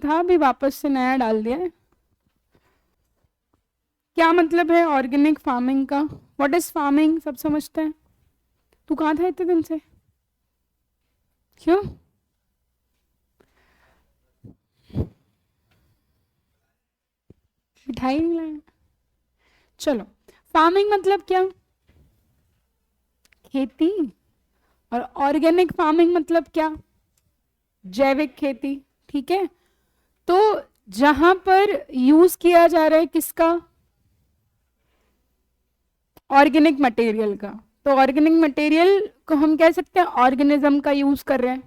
था भी वापस से नया डाल दिया है। क्या मतलब है ऑर्गेनिक फार्मिंग का? What is farming? सब समझते हैं। तू कहाँ था इतने दिन से? क्यों? मिठाई नहीं लाया? चलो, फार्मिंग मतलब क्या? खेती। और ऑर्गेनिक फार्मिंग मतलब क्या? जैविक खेती। ठीक है, तो जहां पर यूज किया जा रहा है किसका? ऑर्गेनिक मटेरियल का। तो ऑर्गेनिक मटेरियल को हम कह सकते हैं ऑर्गेनिज्म का यूज कर रहे हैं,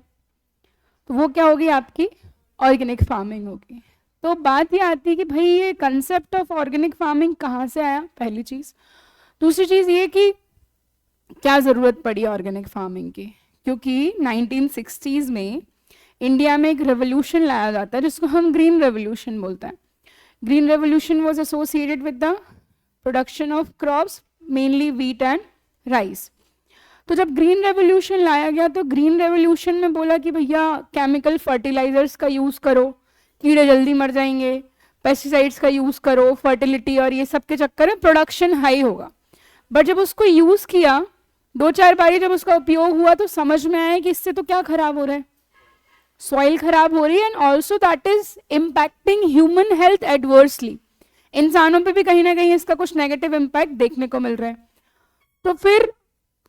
तो वो क्या होगी? आपकी ऑर्गेनिक फार्मिंग होगी। तो बात ये आती है कि भाई ये कंसेप्ट ऑफ ऑर्गेनिक फार्मिंग कहाँ से आया, पहली चीज। दूसरी चीज ये कि क्या जरूरत पड़ी ऑर्गेनिक फार्मिंग की, क्योंकि 1960s में इंडिया में एक रेवोल्यूशन लाया जाता है जिसको हम ग्रीन रेवोल्यूशन बोलते हैं। Green revolution was associated with the production of crops, mainly wheat and rice. तो जब ग्रीन रेवोल्यूशन लाया गया तो ग्रीन रेवोल्यूशन में बोला कि भैया केमिकल फर्टिलाइजर्स का यूज करो, कीड़े जल्दी मर जाएंगे, पेस्टिसाइड्स का यूज करो, फर्टिलिटी और ये सब के चक्कर में प्रोडक्शन हाई होगा। बट जब उसको यूज किया, दो चार बारी जब उसका उपयोग हुआ, तो समझ में आया कि इससे तो क्या खराब हो रहा है, सॉइल खराब हो रही है, and also that is impacting human health adversely. इंसानों पे भी कहीं ना कहीं इसका कुछ नेगेटिव इम्पैक्ट देखने को मिल रहा है। तो फिर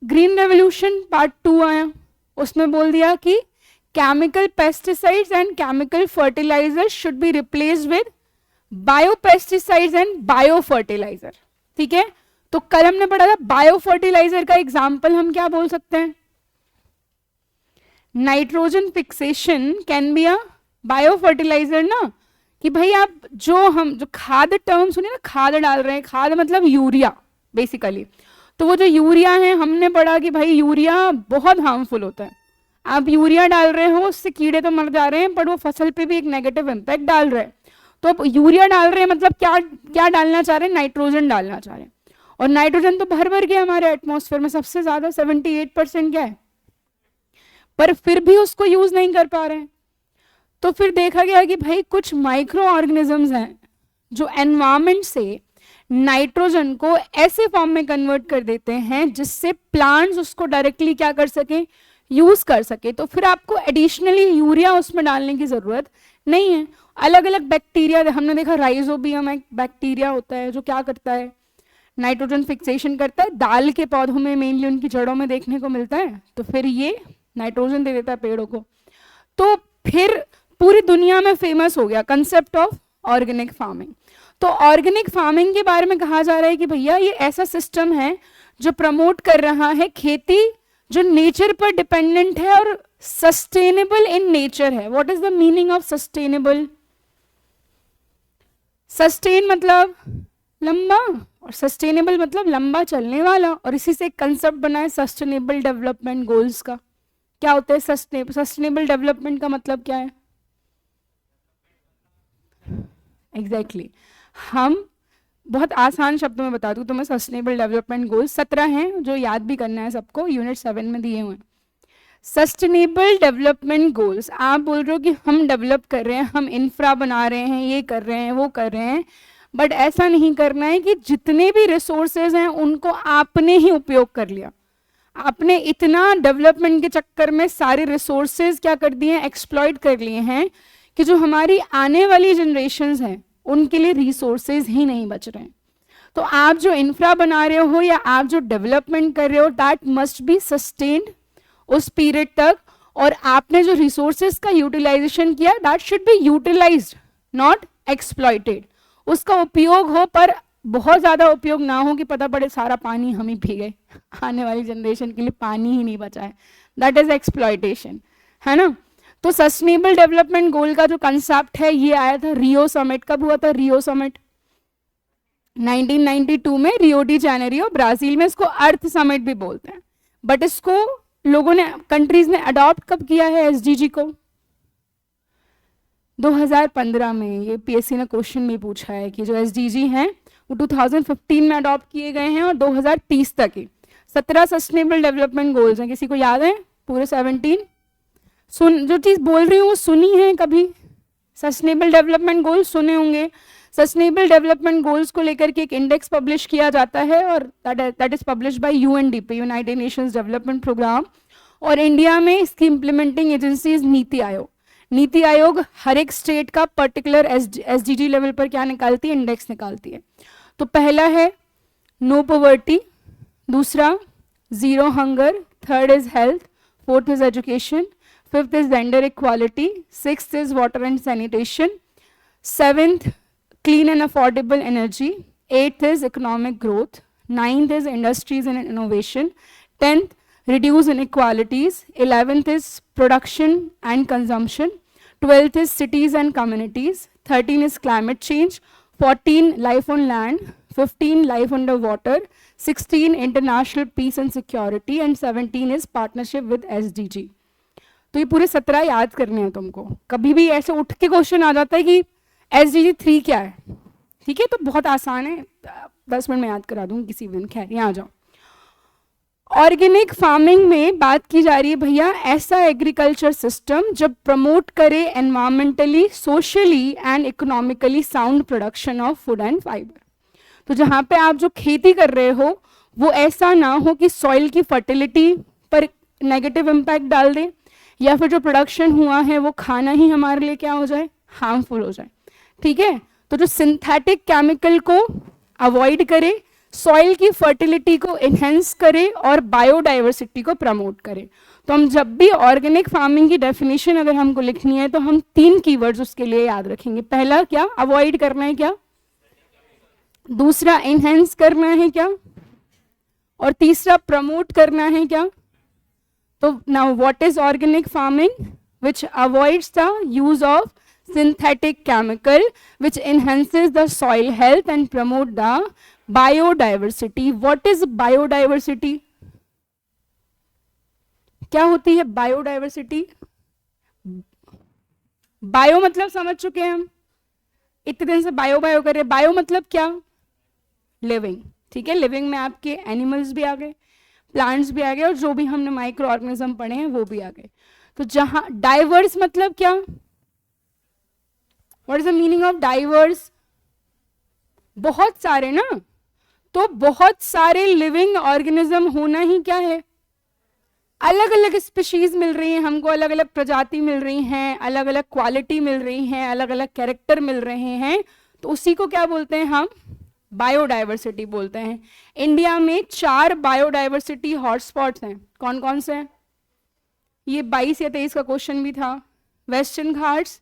ग्रीन रेवोल्यूशन पार्ट 2 आया, उसमें बोल दिया कि chemical pesticides and chemical fertiliser should be replaced with bio pesticides and bio fertiliser. ठीक है, तो कल हमने पढ़ा था बायो फर्टिलाइजर का एग्जाम्पल हम क्या बोल सकते हैं? Nitrogen fixation can be a bio fertiliser ना, कि भाई आप जो खाद टर्म सुने ना, खाद डाल रहे हैं, खाद मतलब यूरिया बेसिकली। तो वो जो यूरिया है, हमने पढ़ा कि भाई यूरिया बहुत हार्मफुल होता है। आप यूरिया डाल रहे हो, उससे कीड़े तो मर जा रहे हैं, पर वो फसल पे भी एक नेगेटिव इम्पैक्ट डाल रहे हैं। तो आप यूरिया डाल रहे हैं मतलब क्या क्या डालना चाह रहे हैं? नाइट्रोजन डालना चाह रहे हैं। और नाइट्रोजन तो भर भर गया हमारे एटमॉस्फेयर में, सबसे ज्यादा 78% क्या है, पर फिर भी उसको यूज नहीं कर पा रहे हैं। तो फिर देखा गया कि भाई कुछ माइक्रो ऑर्गेनिजम्स हैं जो एनवायरमेंट से नाइट्रोजन को ऐसे फॉर्म में कन्वर्ट कर देते हैं जिससे प्लांट्स उसको डायरेक्टली क्या कर सके, यूज कर सके। तो फिर आपको एडिशनली यूरिया उसमें डालने की जरूरत नहीं है। अलग अलग बैक्टीरिया हमने देखा, राइजोबियम एक बैक्टीरिया होता है जो क्या करता है, नाइट्रोजन फिक्सेशन करता है, दाल के पौधों में मेनली उनकी जड़ों में देखने को मिलता है। तो फिर ये नाइट्रोजन दे देता है पेड़ों को। तो फिर पूरी दुनिया में फेमस हो गया कंसेप्ट ऑफ ऑर्गेनिक फार्मिंग। तो ऑर्गेनिक फार्मिंग के बारे में कहा जा रहा है कि भैया ये ऐसा सिस्टम है जो प्रमोट कर रहा है खेती जो नेचर पर डिपेंडेंट है और सस्टेनेबल इन नेचर है। What is the meaning of sustainable? Sustain मतलब लंबा, और सस्टेनेबल मतलब लंबा चलने वाला, और इसी से एक कंसेप्ट बना है सस्टेनेबल डेवलपमेंट गोल्स का। क्या होता है सस्टेनेबल डेवलपमेंट का मतलब क्या है? एग्जैक्टली हम बहुत आसान शब्दों में बता दूं तो मैं, सस्टेनेबल डेवलपमेंट गोल्स 17 हैं जो याद भी करना है सबको, यूनिट 7 में दिए हुए हैं। सस्टेनेबल डेवलपमेंट गोल्स, आप बोल रहे हो कि हम डेवलप कर रहे हैं, हम इंफ्रा बना रहे हैं, ये कर रहे हैं, वो कर रहे हैं, बट ऐसा नहीं करना है कि जितने भी रिसोर्सेज हैं उनको आपने ही उपयोग कर लिया। आपने इतना डेवलपमेंट के चक्कर में सारे रिसोर्सेज क्या कर दिए हैं, एक्सप्लॉइट कर लिए हैं, कि जो हमारी आने वाली जनरेशन्स हैं उनके लिए रिसोर्सेज ही नहीं बच रहे हैं। तो आप जो इंफ्रा बना रहे हो या आप जो डेवलपमेंट कर रहे हो, दैट मस्ट बी सस्टेन्ड उस पीरियड तक, और आपने जो रिसोर्सेज का यूटिलाइजेशन किया that should be utilised not exploited. उसका उपयोग हो पर बहुत ज्यादा उपयोग ना हो कि पता पड़े सारा पानी हम ही पी गए, आने वाली जनरेशन के लिए पानी ही नहीं बचा है, दैट इज एक्सप्लॉइटेशन, है ना। तो सस्टेनेबल डेवलपमेंट गोल का जो कंसेप्ट है ये आया था रियो समिट। कब हुआ था रियो समिट? 1992 में, रियो डी जेनेरियो ब्राजील में। इसको अर्थ समिट भी बोलते हैं, बट इसको लोगों ने, कंट्रीज ने अडॉप्ट कब किया है एसडीजी को? 2015 में। ये पीएससी ने क्वेश्चन भी पूछा है कि जो एसडीजी हैं वो 2015 में अडॉप्ट किए गए हैं और 2030 तक ही 17 सस्टेनेबल डेवलपमेंट गोल्स हैं। किसी को याद है पूरे 17? सुन, जो चीज बोल रही हूँ वो सुनी है कभी? सस्टेनेबल डेवलपमेंट गोल्स सुने होंगे। सस्टेनेबल डेवलपमेंट गोल्स को लेकर के एक इंडेक्स पब्लिश किया जाता है और that is publish by UNDP, United Nations Development Programme. और इंडिया में इसकी implementing agency is NITI Aayog. NITI Aayog हर एक स्टेट का पर्टिकुलर एसडीजी लेवल पर क्या निकालती है, इंडेक्स निकालती है। तो पहला है नो पॉवर्टी, दूसरा zero hunger, third is health, fourth is education, fifth is gender equality, sixth is water and sanitation, seventh clean and affordable energy, 8th is economic growth, 9th is industries and innovation, 10th reduce inequalities, 11th is production and consumption, 12th is cities and communities, 13 is climate change, 14 life on land, 15 life under water, 16 international peace and security, and 17 is partnership with SDG। तो ये पूरे 17 याद करने हैं तुमको। कभी भी ऐसे उठ के क्वेश्चन आ जाता है कि SDG 3 क्या है, ठीक है, तो बहुत आसान है, 10 मिनट में याद करा दूंगी किसी दिन। खैर यहाँ आ जाओ। ऑर्गेनिक फार्मिंग में बात की जा रही है भैया ऐसा एग्रीकल्चर सिस्टम जब प्रमोट करे environmentally, socially and economically sound production of food and fibre. तो जहाँ पे आप जो खेती कर रहे हो वो ऐसा ना हो कि सॉइल की फर्टिलिटी पर नेगेटिव इम्पैक्ट डाल दे, या फिर जो प्रोडक्शन हुआ है वो खाना ही हमारे लिए क्या हो जाए, हार्मफुल हो जाए। ठीक है, तो जो सिंथेटिक केमिकल को अवॉइड करे, सॉइल की फर्टिलिटी को एनहेंस करे और बायोडाइवर्सिटी को प्रमोट करे। तो हम जब भी ऑर्गेनिक फार्मिंग की डेफिनेशन अगर हमको लिखनी है तो हम 3 कीवर्ड्स उसके लिए याद रखेंगे। पहला क्या, अवॉइड करना है क्या, दूसरा एनहेंस करना है क्या, और तीसरा प्रमोट करना है क्या। तो now what is organic farming? Which avoids the use of synthetic chemical which enhances the soil health and promote the biodiversity. What is biodiversity? क्या होती है biodiversity? बायो मतलब समझ चुके हैं हम, इतने दिन से बायो बायो कर रहे हैं। बायो मतलब क्या, लिविंग। ठीक है, लिविंग में आपके एनिमल्स भी आ गए, प्लांट्स भी आ गए, और जो भी हमने माइक्रो ऑर्गेनिज्म पढ़े हैं वो भी आ गए। तो जहां डाइवर्स मतलब क्या, What is the meaning of diverse? बहुत सारे ना, तो बहुत सारे लिविंग ऑर्गेनिज्म होना ही क्या है, अलग अलग स्पीशीज मिल रही हैं हमको, अलग अलग प्रजाति मिल रही हैं, अलग अलग क्वालिटी मिल रही हैं, अलग अलग कैरेक्टर मिल रहे हैं, तो उसी को क्या बोलते हैं हम, बायोडाइवर्सिटी बोलते हैं। इंडिया में 4 बायोडाइवर्सिटी हॉटस्पॉट्स हैं। कौन कौन से हैं? ये 22 या 23 का क्वेश्चन भी था। वेस्टर्न घाट्स,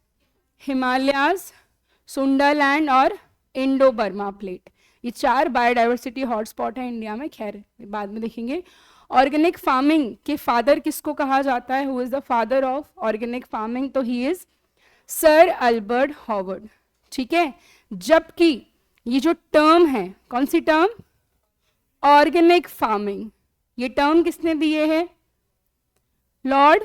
हिमालयाज, सुंडरलैंड और इंडो बर्मा प्लेट, ये 4 बायोडाइवर्सिटी हॉटस्पॉट है इंडिया में। खैर बाद में देखेंगे। ऑर्गेनिक फार्मिंग के फादर किसको कहा जाता है, who is the father of organic farming? तो he is sir Albert Howard. ठीक है, जबकि ये जो टर्म है, कौन सी टर्म, ऑर्गेनिक फार्मिंग, ये टर्म किसने दिए है, लॉर्ड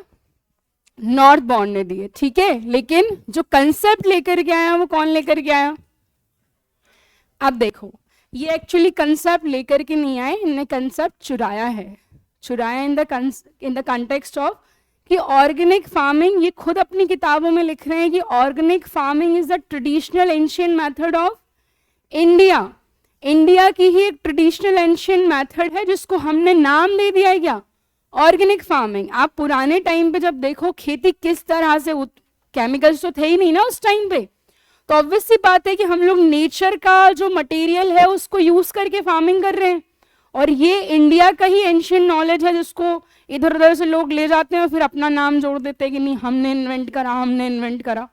नॉर्थबॉर्न ने दिए। ठीक है, लेकिन जो कंसेप्ट लेकर के आया वो कौन लेकर के आया? अब देखो, ये एक्चुअली कंसेप्ट लेकर के नहीं आए, इन्हें कंसेप्ट चुराया है। चुराया इन द कंटेक्स्ट ऑफ कि ऑर्गेनिक फार्मिंग, ये खुद अपनी किताबों में लिख रहे हैं कि organic farming is the traditional ancient method of India. India की ही एक ट्रेडिशनल एंशियंट मेथड है जिसको हमने नाम दे दिया है क्या, ऑर्गेनिक फार्मिंग। आप पुराने टाइम पे जब देखो खेती किस तरह से, केमिकल्स तो थे ही नहीं ना उस टाइम पे, तो ऑब्वियस सी बात है कि हम लोग नेचर का जो मटेरियल है उसको यूज करके फार्मिंग कर रहे हैं। और ये इंडिया का ही एंशियंट नॉलेज है जिसको इधर उधर से लोग ले जाते हैं और फिर अपना नाम जोड़ देते हैं कि नहीं हमने इन्वेंट करा, हमने इन्वेंट करा।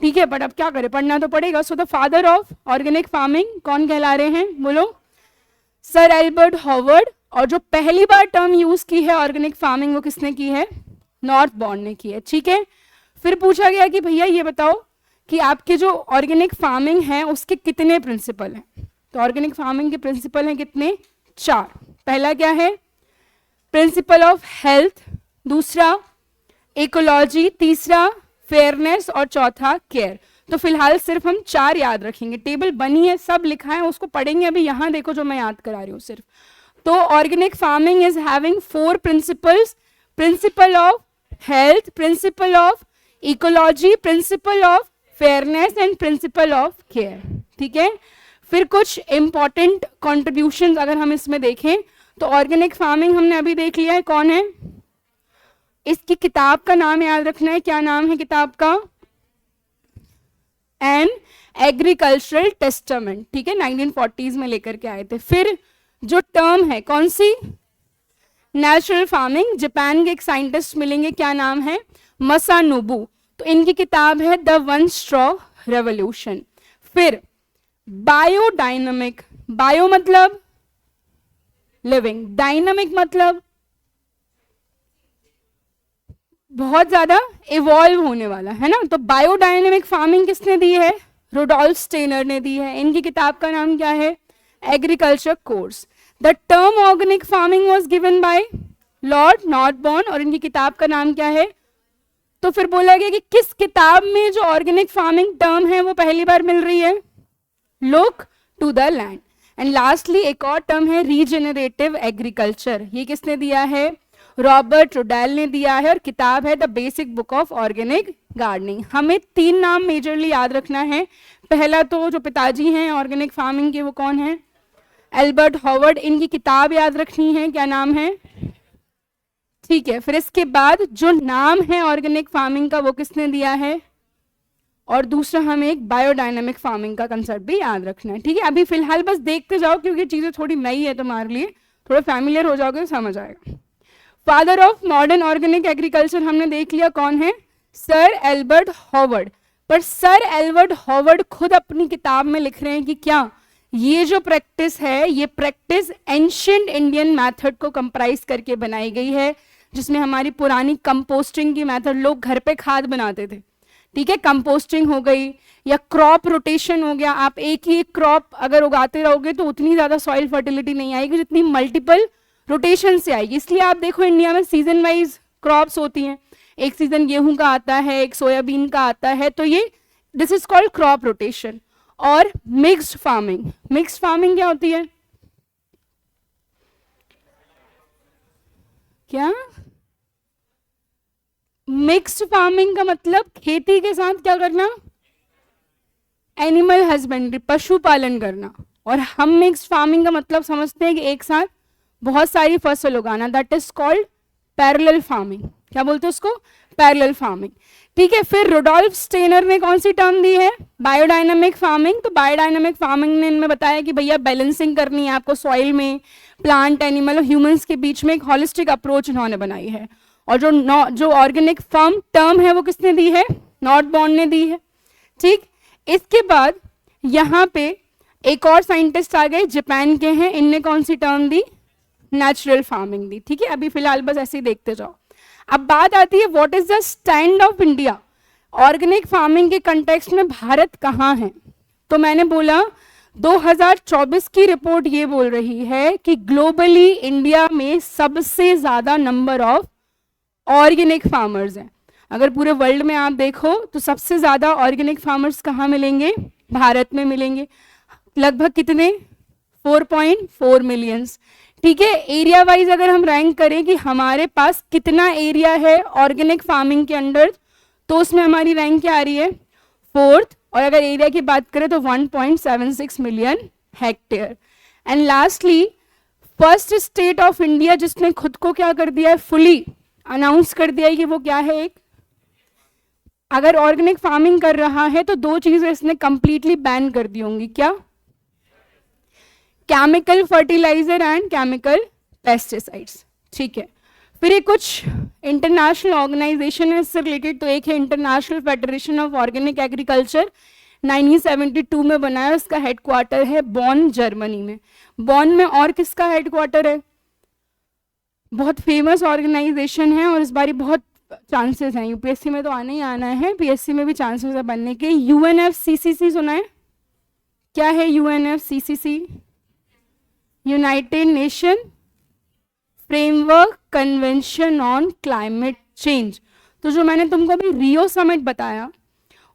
ठीक है, बट अब क्या करें, पढ़ना तो पड़ेगा। So the father of organic farming कौन कहला रहे हैं, बोलो, सर एल्बर्ट हॉवर्ड। और जो पहली बार टर्म यूज की है ऑर्गेनिक फार्मिंग वो किसने की है, नॉर्थबॉर्न ने की है। ठीक है, फिर पूछा गया कि भैया ये बताओ कि आपके जो ऑर्गेनिक फार्मिंग है उसके कितने प्रिंसिपल हैं। तो ऑर्गेनिक फार्मिंग के प्रिंसिपल हैं कितने, 4। पहला क्या है, प्रिंसिपल ऑफ हेल्थ, दूसरा इकोलॉजी, तीसरा फेयरनेस और चौथा केयर। तो फिलहाल सिर्फ हम 4 याद रखेंगे। टेबल बनी है, सब लिखा है, उसको पढ़ेंगे अभी। यहाँ देखो जो मैं याद करा रही हूँ सिर्फ। तो organic farming is having 4 principles, principle of health, principle of ecology, principle of fairness and principle of care, ठीक है। फिर कुछ इंपॉर्टेंट कॉन्ट्रीब्यूशन अगर हम इसमें देखें तो ऑर्गेनिक फार्मिंग हमने अभी देख लिया है, कौन है, इसकी किताब का नाम याद रखना है, क्या नाम है किताब का, एन एग्रीकल्चरल टेस्टामेंट, ठीक है, 1940s में लेकर के आए थे। फिर जो टर्म है कौन सी, नेचुरल फार्मिंग, जापान के एक साइंटिस्ट मिलेंगे, क्या नाम है, मसानोबू, तो इनकी किताब है द वन स्ट्रॉ रेवोल्यूशन। फिर बायोडायनामिक, बायो मतलब लिविंग, डायनामिक मतलब बहुत ज्यादा इवॉल्व होने वाला है ना, तो बायोडायनामिक फार्मिंग किसने दी है, रुडोल्फ स्टेनर ने दी है। इनकी किताब का नाम क्या है, agriculture course. The term organic farming was given by lord Northbourne, और इनकी किताब का नाम क्या है, तो फिर बोला गया कि किस किताब में जो ऑर्गेनिक फार्मिंग टर्म है वो पहली बार मिल रही है, look to the land. And lastly एक और टर्म है रीजेनरेटिव एग्रीकल्चर, ये किसने दिया है, रॉबर्ट रुडेल ने दिया है, और किताब है the basic book of organic gardening. हमें 3 नाम मेजरली याद रखना है। पहला तो जो पिताजी हैं ऑर्गेनिक फार्मिंग के वो कौन है, एल्बर्ट हॉवर्ड, इनकी किताब याद रखनी है, क्या नाम है, ठीक है। फिर इसके बाद जो नाम है ऑर्गेनिक फार्मिंग का वो किसने दिया है, और दूसरा हमें एक बायोडायनामिक फार्मिंग का कंसेप्ट भी याद रखना है, ठीक है। अभी फिलहाल बस देखते जाओ क्योंकि चीजें थोड़ी नई है तुम्हारे लिए, थोड़ा फैमिलियर हो जाओगे तो समझ आएगा। Father of modern organic agriculture हमने देख लिया कौन है, सर एल्बर्ट हॉवर्ड। पर सर एल्बर्ट हॉवर्ड खुद अपनी किताब में लिख रहे हैं कि क्या ये जो प्रैक्टिस है ये प्रैक्टिस एंशिएंट इंडियन मेथड को कंप्राइज करके बनाई गई है, जिसमें हमारी पुरानी कंपोस्टिंग की मेथड, लोग घर पे खाद बनाते थे, ठीक है, कंपोस्टिंग हो गई या क्रॉप रोटेशन हो गया। आप एक ही क्रॉप अगर उगाते रहोगे तो उतनी ज्यादा सॉइल फर्टिलिटी नहीं आएगी जितनी मल्टीपल रोटेशन से आएगी। इसलिए आप देखो इंडिया में सीजन वाइज क्रॉप्स होती हैं, एक सीजन गेहूं का आता है, एक सोयाबीन का आता है, तो ये this is called crop rotation. और मिक्स्ड फार्मिंग, मिक्स्ड फार्मिंग क्या होती है, क्या, मिक्स्ड फार्मिंग का मतलब खेती के साथ क्या करना, एनिमल हस्बेंड्री, पशुपालन करना। और हम मिक्स्ड फार्मिंग का मतलब समझते हैं कि एक साथ बहुत सारी फसल उगाना, that is called parallel farming. क्या बोलते हैं उसको, पैरेलल फार्मिंग, ठीक है। फिर रुडोल्फ स्टेनर ने कौन सी टर्म दी है, बायोडायनामिक फार्मिंग। तो बायोडायनामिक फार्मिंग ने इनमें बताया कि भैया बैलेंसिंग करनी है आपको सॉइल में, प्लांट, एनिमल और ह्यूमंस के बीच में एक हॉलिस्टिक अप्रोच इन्होंने बनाई है। और जो ऑर्गेनिक फार्म टर्म है वो किसने दी है, नॉर्थबॉर्न ने दी है, ठीक। इसके बाद यहाँ पे एक और साइंटिस्ट आ गए, जापान के हैं, इनने कौन सी टर्म दी, नेचुरल फार्मिंग दी, ठीक है। अभी फिलहाल बस ऐसे ही देखते जाओ। अब बात आती है what is the stand of India, organic farming के कंटेक्स्ट में भारत कहाँ है। तो मैंने बोला 2024 की रिपोर्ट ये बोल रही है कि ग्लोबली इंडिया में सबसे ज्यादा नंबर ऑफ ऑर्गेनिक फार्मर्स हैं। अगर पूरे वर्ल्ड में आप देखो तो सबसे ज्यादा ऑर्गेनिक फार्मर्स कहाँ मिलेंगे, भारत में मिलेंगे, लगभग कितने, 4.4 मिलियंस, ठीक है। एरिया वाइज अगर हम रैंक करें कि हमारे पास कितना एरिया है ऑर्गेनिक फार्मिंग के अंडर, तो उसमें हमारी रैंक क्या आ रही है, 4th। और अगर एरिया की बात करें तो 1.76 million hectare. And lastly first state of India जिसने खुद को क्या कर दिया है, फुली अनाउंस कर दिया है कि वो क्या है, एक अगर ऑर्गेनिक फार्मिंग कर रहा है तो 2 चीजें इसने कंप्लीटली बैन कर दी होंगी, क्या, chemical fertiliser and chemical pesticides, ठीक है। फिर ये कुछ इंटरनेशनल ऑर्गेनाइजेशन है इससे रिलेटेड, तो एक है international federation of organic agriculture, 1972 में बनाया, उसका हेडक्वार्टर है बॉन, जर्मनी में। बॉन में और किसका हेडक्वार्टर है, बहुत फेमस ऑर्गेनाइजेशन है और इस बारी बहुत चांसेस हैं, यूपीएससी में तो आना ही आना है, पीएससी में भी चांसेस है बनने के। यूएनएफसीसीसी सुना है, क्या है UNFCCC, United nation framework convention on climate change. तो जो मैंने तुमको अभी रियो समिट बताया,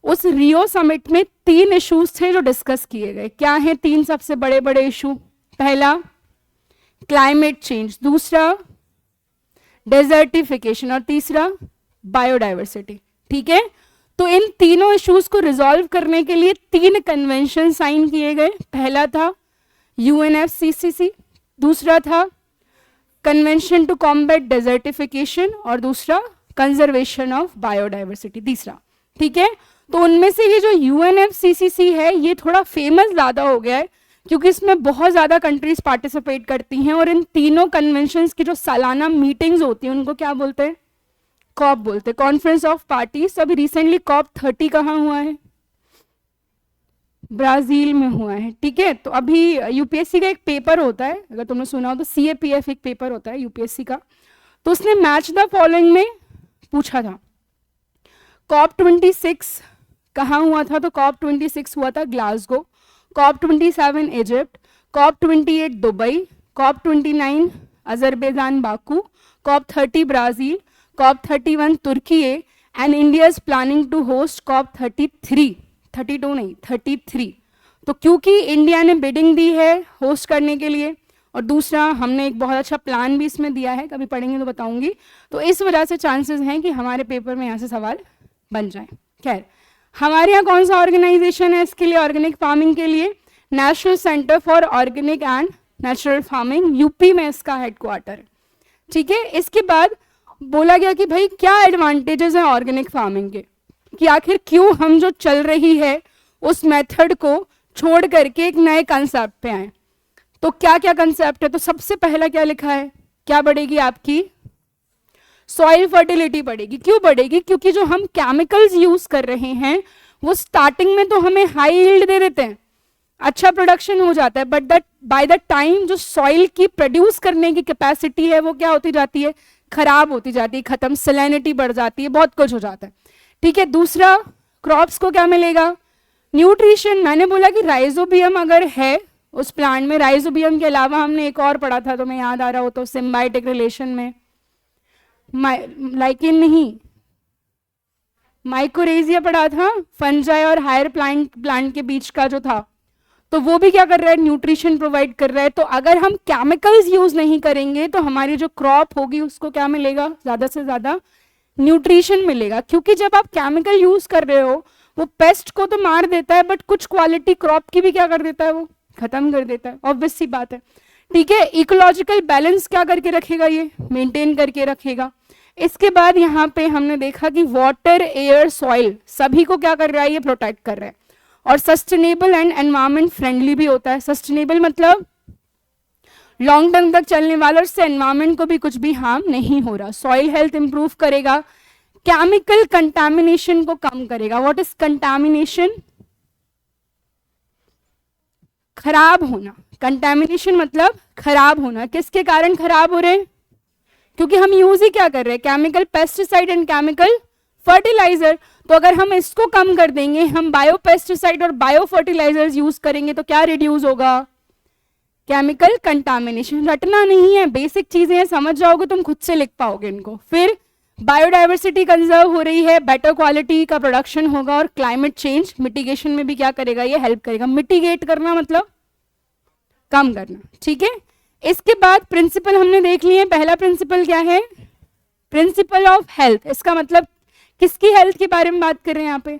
उस रियो समिट में 3 इश्यूज थे जो डिस्कस किए गए। क्या है 3 सबसे बड़े बड़े इशू, पहला क्लाइमेट चेंज, दूसरा डेजर्टिफिकेशन और तीसरा बायोडाइवर्सिटी, ठीक है। तो इन तीनों इश्यूज को रिजॉल्व करने के लिए 3 कन्वेंशन साइन किए गए। पहला था UNFCCC, दूसरा था कन्वेंशन टू कॉम्बैट डेजर्टिफिकेशन और दूसरा कंजर्वेशन ऑफ बायोडाइवर्सिटी तीसरा। ठीक है, तो उनमें से ये जो UNFCCC है ये थोड़ा फेमस ज़्यादा हो गया है क्योंकि इसमें बहुत ज़्यादा कंट्रीज पार्टिसिपेट करती हैं और इन तीनों कन्वेंशंस की जो सालाना मीटिंग्स होती हैं उनको क्या बोलते हैं, कॉप बोलते हैं, कॉन्फ्रेंस ऑफ पार्टीज। अभी रिसेंटली COP30 कहाँ हुआ है, ब्राजील में हुआ है। ठीक है, तो अभी UPSC का एक पेपर होता है, अगर तुमने सुना हो तो CAPF एक पेपर होता है UPSC का, तो उसने मैच द फॉलोइंग में पूछा था। COP26 कहाँ हुआ था, तो COP26 हुआ था Glasgow, COP27 Egypt, COP28 Dubai, COP29 Azerbaijan Baku, COP30 Brazil, COP31 तुर्की and India is planning to host COP33, 32 नहीं 33। तो क्योंकि इंडिया ने बिडिंग दी है होस्ट करने के लिए और दूसरा हमने एक बहुत अच्छा प्लान भी इसमें दिया है, कभी पढ़ेंगे तो बताऊंगी, तो इस वजह से चांसेस हैं कि हमारे पेपर में यहाँ से सवाल बन जाए। खैर, हमारे यहाँ कौन सा ऑर्गेनाइजेशन है इसके लिए, ऑर्गेनिक फार्मिंग के लिए, national centre for organic and natural farming, UP में इसका हेडक्वार्टर है। ठीक है, इसके बाद बोला गया कि भाई क्या एडवांटेजेस हैं ऑर्गेनिक फार्मिंग के, कि आखिर क्यों हम जो चल रही है उस मेथड को छोड़ करके एक नए कंसेप्ट पे आए। तो क्या क्या कंसेप्ट है, तो सबसे पहला क्या लिखा है, क्या बढ़ेगी आपकी सॉइल फर्टिलिटी बढ़ेगी। क्यों बढ़ेगी, क्योंकि जो हम केमिकल्स यूज कर रहे हैं वो स्टार्टिंग में तो हमें हाई यील्ड दे देते हैं, अच्छा प्रोडक्शन हो जाता है, but that by the time जो सॉइल की प्रोड्यूस करने की कैपेसिटी है वो क्या होती जाती है, खराब होती जाती है, खत्म, सैलिनिटी बढ़ जाती है, बहुत कुछ हो जाता है। ठीक है, दूसरा क्रॉप्स को क्या मिलेगा, न्यूट्रिशन। मैंने बोला कि राइजोबियम अगर है उस प्लांट में, राइजोबियम के अलावा हमने एक और पढ़ा था, तो मैं याद आ रहा हो तो सिम्बायोटिक रिलेशन में लाइकेन नहीं माइकोरेजिया पढ़ा था, फंजाई और हायर प्लांट के बीच का जो था, तो वो भी क्या कर रहा है, न्यूट्रिशन प्रोवाइड कर रहा है। तो अगर हम केमिकल्स यूज नहीं करेंगे तो हमारी जो क्रॉप होगी उसको क्या मिलेगा, ज्यादा से ज्यादा न्यूट्रिशन मिलेगा। क्योंकि जब आप केमिकल यूज कर रहे हो वो पेस्ट को तो मार देता है बट कुछ क्वालिटी क्रॉप की भी क्या कर देता है, वो खत्म कर देता है, ऑब्वियस सी बात है। ठीक है, इकोलॉजिकल बैलेंस क्या करके रखेगा, ये मेंटेन करके रखेगा। इसके बाद यहाँ पे हमने देखा कि वाटर, एयर, सॉइल सभी को क्या कर रहा है, ये प्रोटेक्ट कर रहा है। और सस्टेनेबल एंड एनवायरमेंट फ्रेंडली भी होता है। सस्टेनेबल मतलब लॉन्ग टर्म तक चलने वाला, और इससे एनवायरमेंट को भी कुछ भी हार्म नहीं हो रहा। सॉइल हेल्थ इंप्रूव करेगा, केमिकल कंटामिनेशन को कम करेगा। व्हाट इज कंटामिनेशन, खराब होना। कंटामिनेशन मतलब खराब होना। किसके कारण खराब हो रहे हैं, क्योंकि हम यूज ही क्या कर रहे हैं, chemical pesticide and chemical fertiliser. तो अगर हम इसको कम कर देंगे, हम बायो पेस्टिसाइड और बायो फर्टिलाइजर्स यूज करेंगे, तो क्या रिड्यूस होगा, केमिकल कंटामिनेशन। रटना नहीं है, बेसिक चीजें हैं, समझ जाओगे तुम खुद से लिख पाओगे इनको। फिर बायोडाइवर्सिटी कंजर्व हो रही है, बेटर क्वालिटी का प्रोडक्शन होगा, और क्लाइमेट चेंज मिटिगेशन में भी क्या करेगा, ये हेल्प करेगा। मिटिगेट करना मतलब कम करना। ठीक है, इसके बाद प्रिंसिपल हमने देख लिए। पहला प्रिंसिपल क्या है, प्रिंसिपल ऑफ हेल्थ। इसका मतलब किसकी हेल्थ के बारे में बात कर रहे हैं यहाँ पे,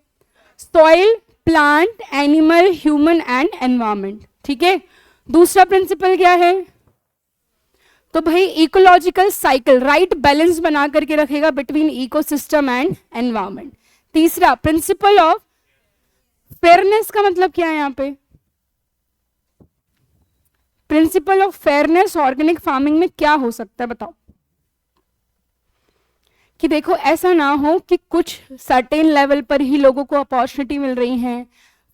soil, plant, animal, human and environment. ठीक है, दूसरा प्रिंसिपल क्या है, तो भाई इकोलॉजिकल साइकिल, राइट बैलेंस बना करके रखेगा बिटवीन इकोसिस्टम एंड एनवायरमेंट। तीसरा प्रिंसिपल ऑफ फेयरनेस का मतलब क्या है यहाँ पे, principle of fairness organic farming में क्या हो सकता है बताओ। कि देखो ऐसा ना हो कि कुछ सर्टेन लेवल पर ही लोगों को अपॉर्चुनिटी मिल रही है,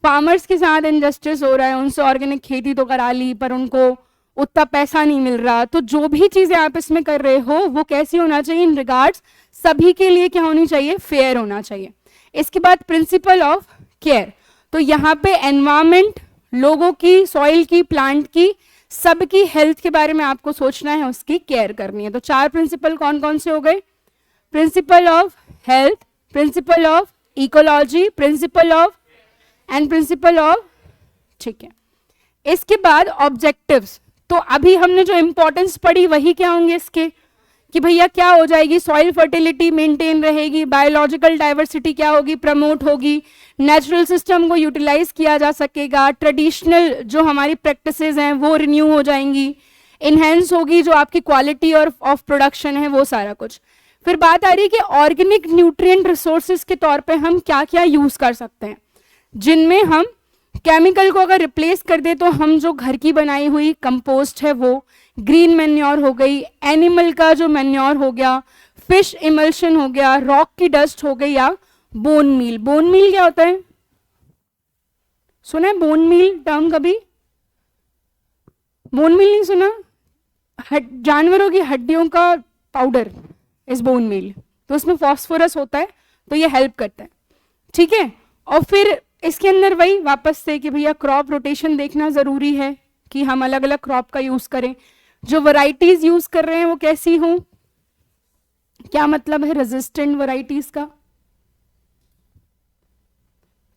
फार्मर्स के साथ इनजस्टिस हो रहा है, उनसे ऑर्गेनिक खेती तो करा ली पर उनको उतना पैसा नहीं मिल रहा। तो जो भी चीजें आप इसमें कर रहे हो वो कैसी होना चाहिए, इन रिगार्ड्स सभी के लिए क्या होनी चाहिए, फेयर होना चाहिए। इसके बाद प्रिंसिपल ऑफ केयर, तो यहाँ पे एनवायरमेंट, लोगों की, सॉइल की, प्लांट की, सबकी हेल्थ के बारे में आपको सोचना है, उसकी केयर करनी है। तो 4 प्रिंसिपल कौन कौन से हो गए, principle of health, principle of ecology, principle of and principle of. ठीक है, इसके बाद ऑब्जेक्टिव्स। तो अभी हमने जो इंपॉर्टेंस पढ़ी वही क्या होंगे इसके, कि भैया क्या हो जाएगी, सॉइल फर्टिलिटी मेंटेन रहेगी, बायोलॉजिकल डाइवर्सिटी क्या होगी, प्रमोट होगी, नेचुरल सिस्टम को यूटिलाइज किया जा सकेगा, ट्रेडिशनल जो हमारी प्रैक्टिसेस हैं वो रिन्यू हो जाएंगी, इन्हेंस होगी जो आपकी क्वालिटी और ऑफ प्रोडक्शन है वो सारा कुछ। फिर बात आ रही है कि ऑर्गेनिक न्यूट्रिएंट रिसोर्सेज के तौर पे हम क्या क्या यूज कर सकते हैं, जिनमें हम केमिकल को अगर रिप्लेस कर दे तो हम जो घर की बनाई हुई कंपोस्ट है वो, ग्रीन मैन्योर हो गई, एनिमल का जो मैन्योर हो गया, फिश इमल्शन हो गया, रॉक की डस्ट हो गई, या बोन मील। बोन मील क्या होता है, सुना है बोन मील टर्म कभी? बोन मील नहीं सुना? जानवरों की हड्डियों का पाउडर इस बोन मील, तो उसमें फॉस्फोरस होता है तो ये हेल्प करता है, ठीक है। और फिर इसके अंदर वही वापस से कि भैया क्रॉप रोटेशन देखना जरूरी है कि हम अलग अलग क्रॉप का यूज करें, जो वैरायटीज यूज कर रहे हैं वो कैसी हों, क्या मतलब है रेजिस्टेंट वैरायटीज का,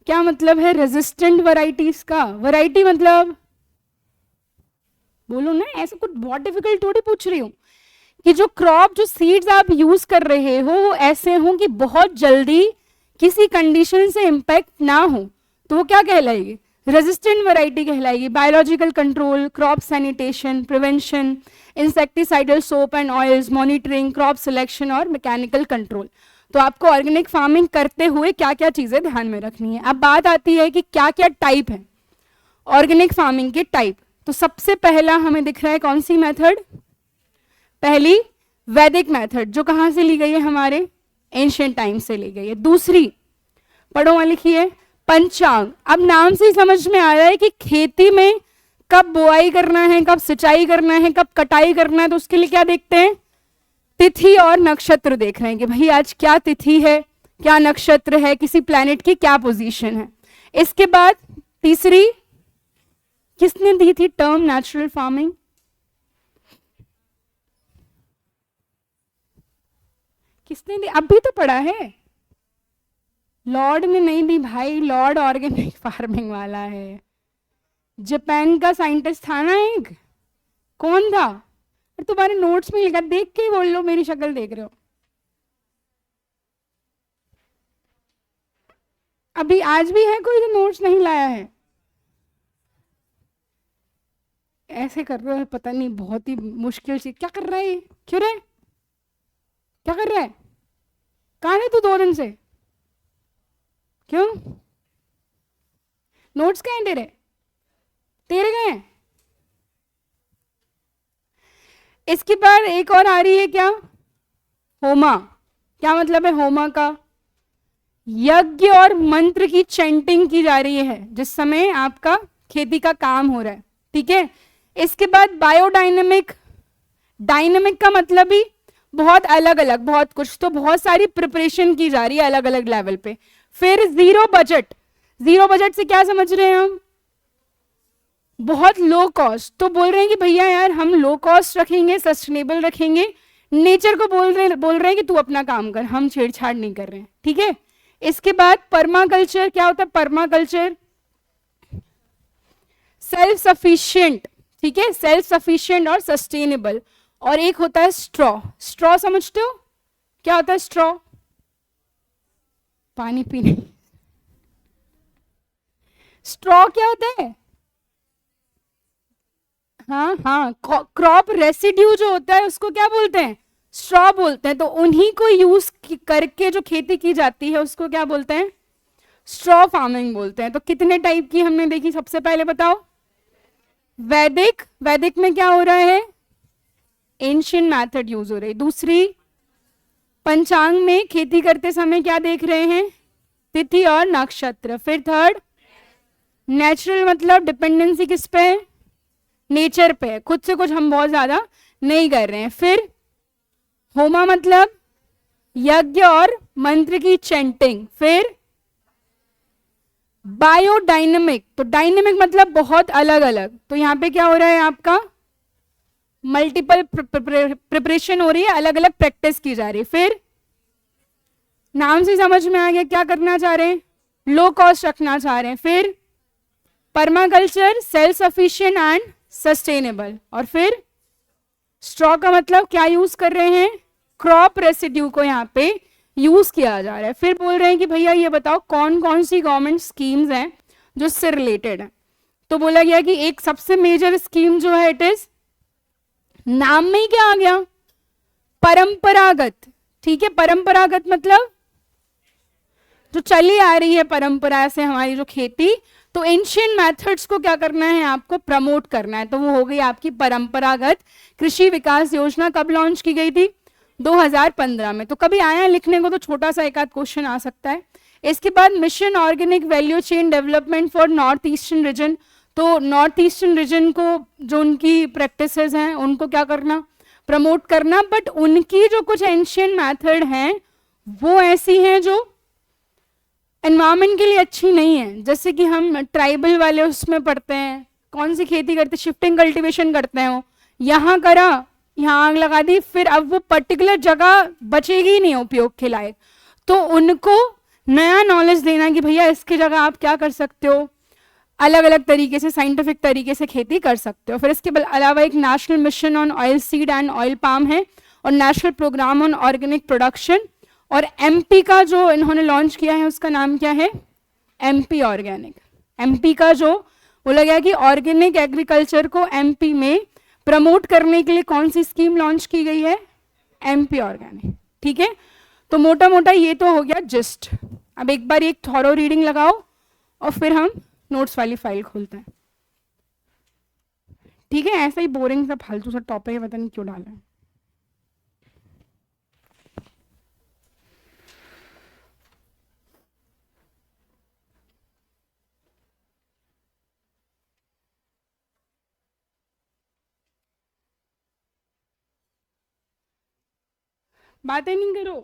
क्या मतलब है रेजिस्टेंट वैरायटीज का, वैरायटी मतलब बोलो ना, ऐसा कुछ बहुत डिफिकल्ट थोड़ी पूछ रही हूं, कि जो क्रॉप जो सीड्स आप यूज कर रहे हो वो ऐसे हों कि बहुत जल्दी किसी कंडीशन से इंपैक्ट ना हो, तो वो क्या कहलाएगी, रेजिस्टेंट वैरायटी कहलाएगी। Biological control, crop sanitation, prevention, insecticidal soap and oils, monitoring, crop selection और मैकेनिकल कंट्रोल। तो आपको ऑर्गेनिक फार्मिंग करते हुए क्या क्या चीजें ध्यान में रखनी है। अब बात आती है कि क्या क्या टाइप है ऑर्गेनिक फार्मिंग के टाइप। तो सबसे पहला हमें दिख रहा है कौन सी मेथड, पहली वैदिक मेथड, जो कहां से ली गई है, हमारे एंशिएंट टाइम से ली गई है। दूसरी पढ़ो और लिखिए पंचांग। अब नाम से ही समझ में आ रहा है कि खेती में कब बुआई करना है, कब सिंचाई करना है, कब कटाई करना है, तो उसके लिए क्या देखते हैं, तिथि और नक्षत्र देख रहे हैं कि भाई आज क्या तिथि है, क्या नक्षत्र है, किसी प्लैनेट की क्या पोजीशन है। इसके बाद तीसरी किसने दी थी टर्म नेचुरल फार्मिंग, किसने दी, अभी तो पढ़ा है, लॉर्ड ने नहीं दी भाई, लॉर्ड ऑर्गेनिक फार्मिंग वाला है, जापान का साइंटिस्ट था ना एक, कौन था, तुम्हारे नोट्स में लिखा, देख के ही बोल लो, मेरी शक्ल देख रहे हो। अभी आज भी है कोई जो नोट्स नहीं लाया है, ऐसे कर रहे हो, पता नहीं बहुत ही मुश्किल से क्या कर रहा है, क्यों रे, क्या कर रहा है, कहाँ है तू 2 दिन से, क्यों, नोट्स कहाँ हैं तेरे, तेरे गए हैं। इसके बाद एक और आ रही है क्या, होमा। क्या मतलब है होमा का, यज्ञ और मंत्र की चैंटिंग की जा रही है जिस समय आपका खेती का काम हो रहा है, ठीक है। इसके बाद बायोडायनेमिक, डायनेमिक का मतलब भी बहुत अलग अलग, बहुत कुछ, तो बहुत सारी प्रिपरेशन की जा रही है अलग अलग लेवल पे। फिर जीरो बजट, जीरो बजट से क्या समझ रहे हैं हम, बहुत लो कॉस्ट। तो बोल रहे हैं कि भैया यार हम लो कॉस्ट रखेंगे, सस्टेनेबल रखेंगे, नेचर को बोल रहे हैं कि तू अपना काम कर, हम छेड़छाड़ नहीं कर रहे हैं, ठीक है। इसके बाद पर्माकल्चर, क्या होता है पर्माकल्चर, सेल्फ सफिशिएंट, ठीक है, सेल्फ सफिशिएंट और सस्टेनेबल। और एक होता है स्ट्रॉ, स्ट्रॉ समझते हो क्या होता है स्ट्रॉ, पानी पीने, स्ट्रॉ क्या होता है, हाँ हाँ, क्रॉप रेसिड्यू जो होता है उसको क्या बोलते हैं, स्ट्रॉ बोलते हैं। तो उन्हीं को यूज करके जो खेती की जाती है उसको क्या बोलते हैं, स्ट्रॉ फार्मिंग बोलते हैं। तो कितने टाइप की हमने देखी, सबसे पहले बताओ वैदिक, वैदिक में क्या हो रहा है, एंशिएंट मेथड यूज हो रही है। दूसरी पंचांग में खेती करते समय क्या देख रहे हैं, तिथि और नक्षत्र। फिर थर्ड नेचुरल, मतलब डिपेंडेंसी किस पे है, नेचर पे है, खुद से कुछ हम बहुत ज्यादा नहीं कर रहे हैं। फिर होमा मतलब यज्ञ और मंत्र की चैंटिंग। फिर बायोडायनेमिक, तो डायनेमिक मतलब बहुत अलग अलग, तो यहां पे क्या हो रहा है आपका मल्टीपल प्रिपरेशन हो रही है, अलग अलग प्रैक्टिस की जा रही है। फिर नाम से समझ में आ गया क्या करना चाह रहे हैं, लो कॉस्ट रखना चाह रहे हैं। फिर permaculture, self sufficient and sustainable. और फिर स्ट्रॉ का मतलब क्या यूज कर रहे हैं, क्रॉप रेसिड्यू को यहाँ पे यूज किया जा रहा है। फिर बोल रहे हैं कि भैया ये बताओ कौन कौन सी गवर्नमेंट स्कीम्स हैं जो इससे रिलेटेड है। तो बोला गया कि एक सबसे मेजर स्कीम जो है इट इज, नाम में ही क्या आ गया, परंपरागत। ठीक है, परंपरागत मतलब जो चली आ रही है परंपरा से हमारी जो खेती, तो एंशियंट मेथड्स को क्या करना है, आपको प्रमोट करना है। तो वो हो गई आपकी परंपरागत कृषि विकास योजना। कब लॉन्च की गई थी, 2015 में। तो कभी आया लिखने को तो छोटा सा एक आध क्वेश्चन आ सकता है। इसके बाद mission organic value chain development for north eastern region. तो नॉर्थ ईस्टर्न रीजन को जो उनकी प्रैक्टिसेस हैं उनको क्या करना, प्रमोट करना। बट उनकी जो कुछ एंशियंट मेथड हैं वो ऐसी हैं जो एनवायरमेंट के लिए अच्छी नहीं है। जैसे कि हम ट्राइबल वाले उसमें पढ़ते हैं, कौन सी खेती करते, शिफ्टिंग कल्टीवेशन करते हैं, वो यहाँ करा, यहाँ आग लगा दी, फिर अब वो पर्टिकुलर जगह बचेगी ही नहीं उपयोग के लायक। तो उनको नया नॉलेज देना कि भैया इसकी जगह आप क्या कर सकते हो, अलग अलग तरीके से साइंटिफिक तरीके से खेती कर सकते हो। फिर इसके अलावा एक national mission on oil seed and oil palm है, और national programme on organic production. और एमपी का जो इन्होंने लॉन्च किया है उसका नाम क्या है, एमपी ऑर्गेनिक। एमपी का जो बोला गया कि ऑर्गेनिक एग्रीकल्चर को एमपी में प्रमोट करने के लिए कौन सी स्कीम लॉन्च की गई है, एमपी ऑर्गेनिक। ठीक है, तो मोटा मोटा ये तो हो गया जिस्ट। अब एक बार एक थॉरो रीडिंग लगाओ और फिर हम नोट्स वाली फाइल खोलते हैं। ठीक है, ऐसा ही बोरिंग सा फालतू सा टॉपिक है, पता नहीं क्यों डाला है। बातें नहीं करो।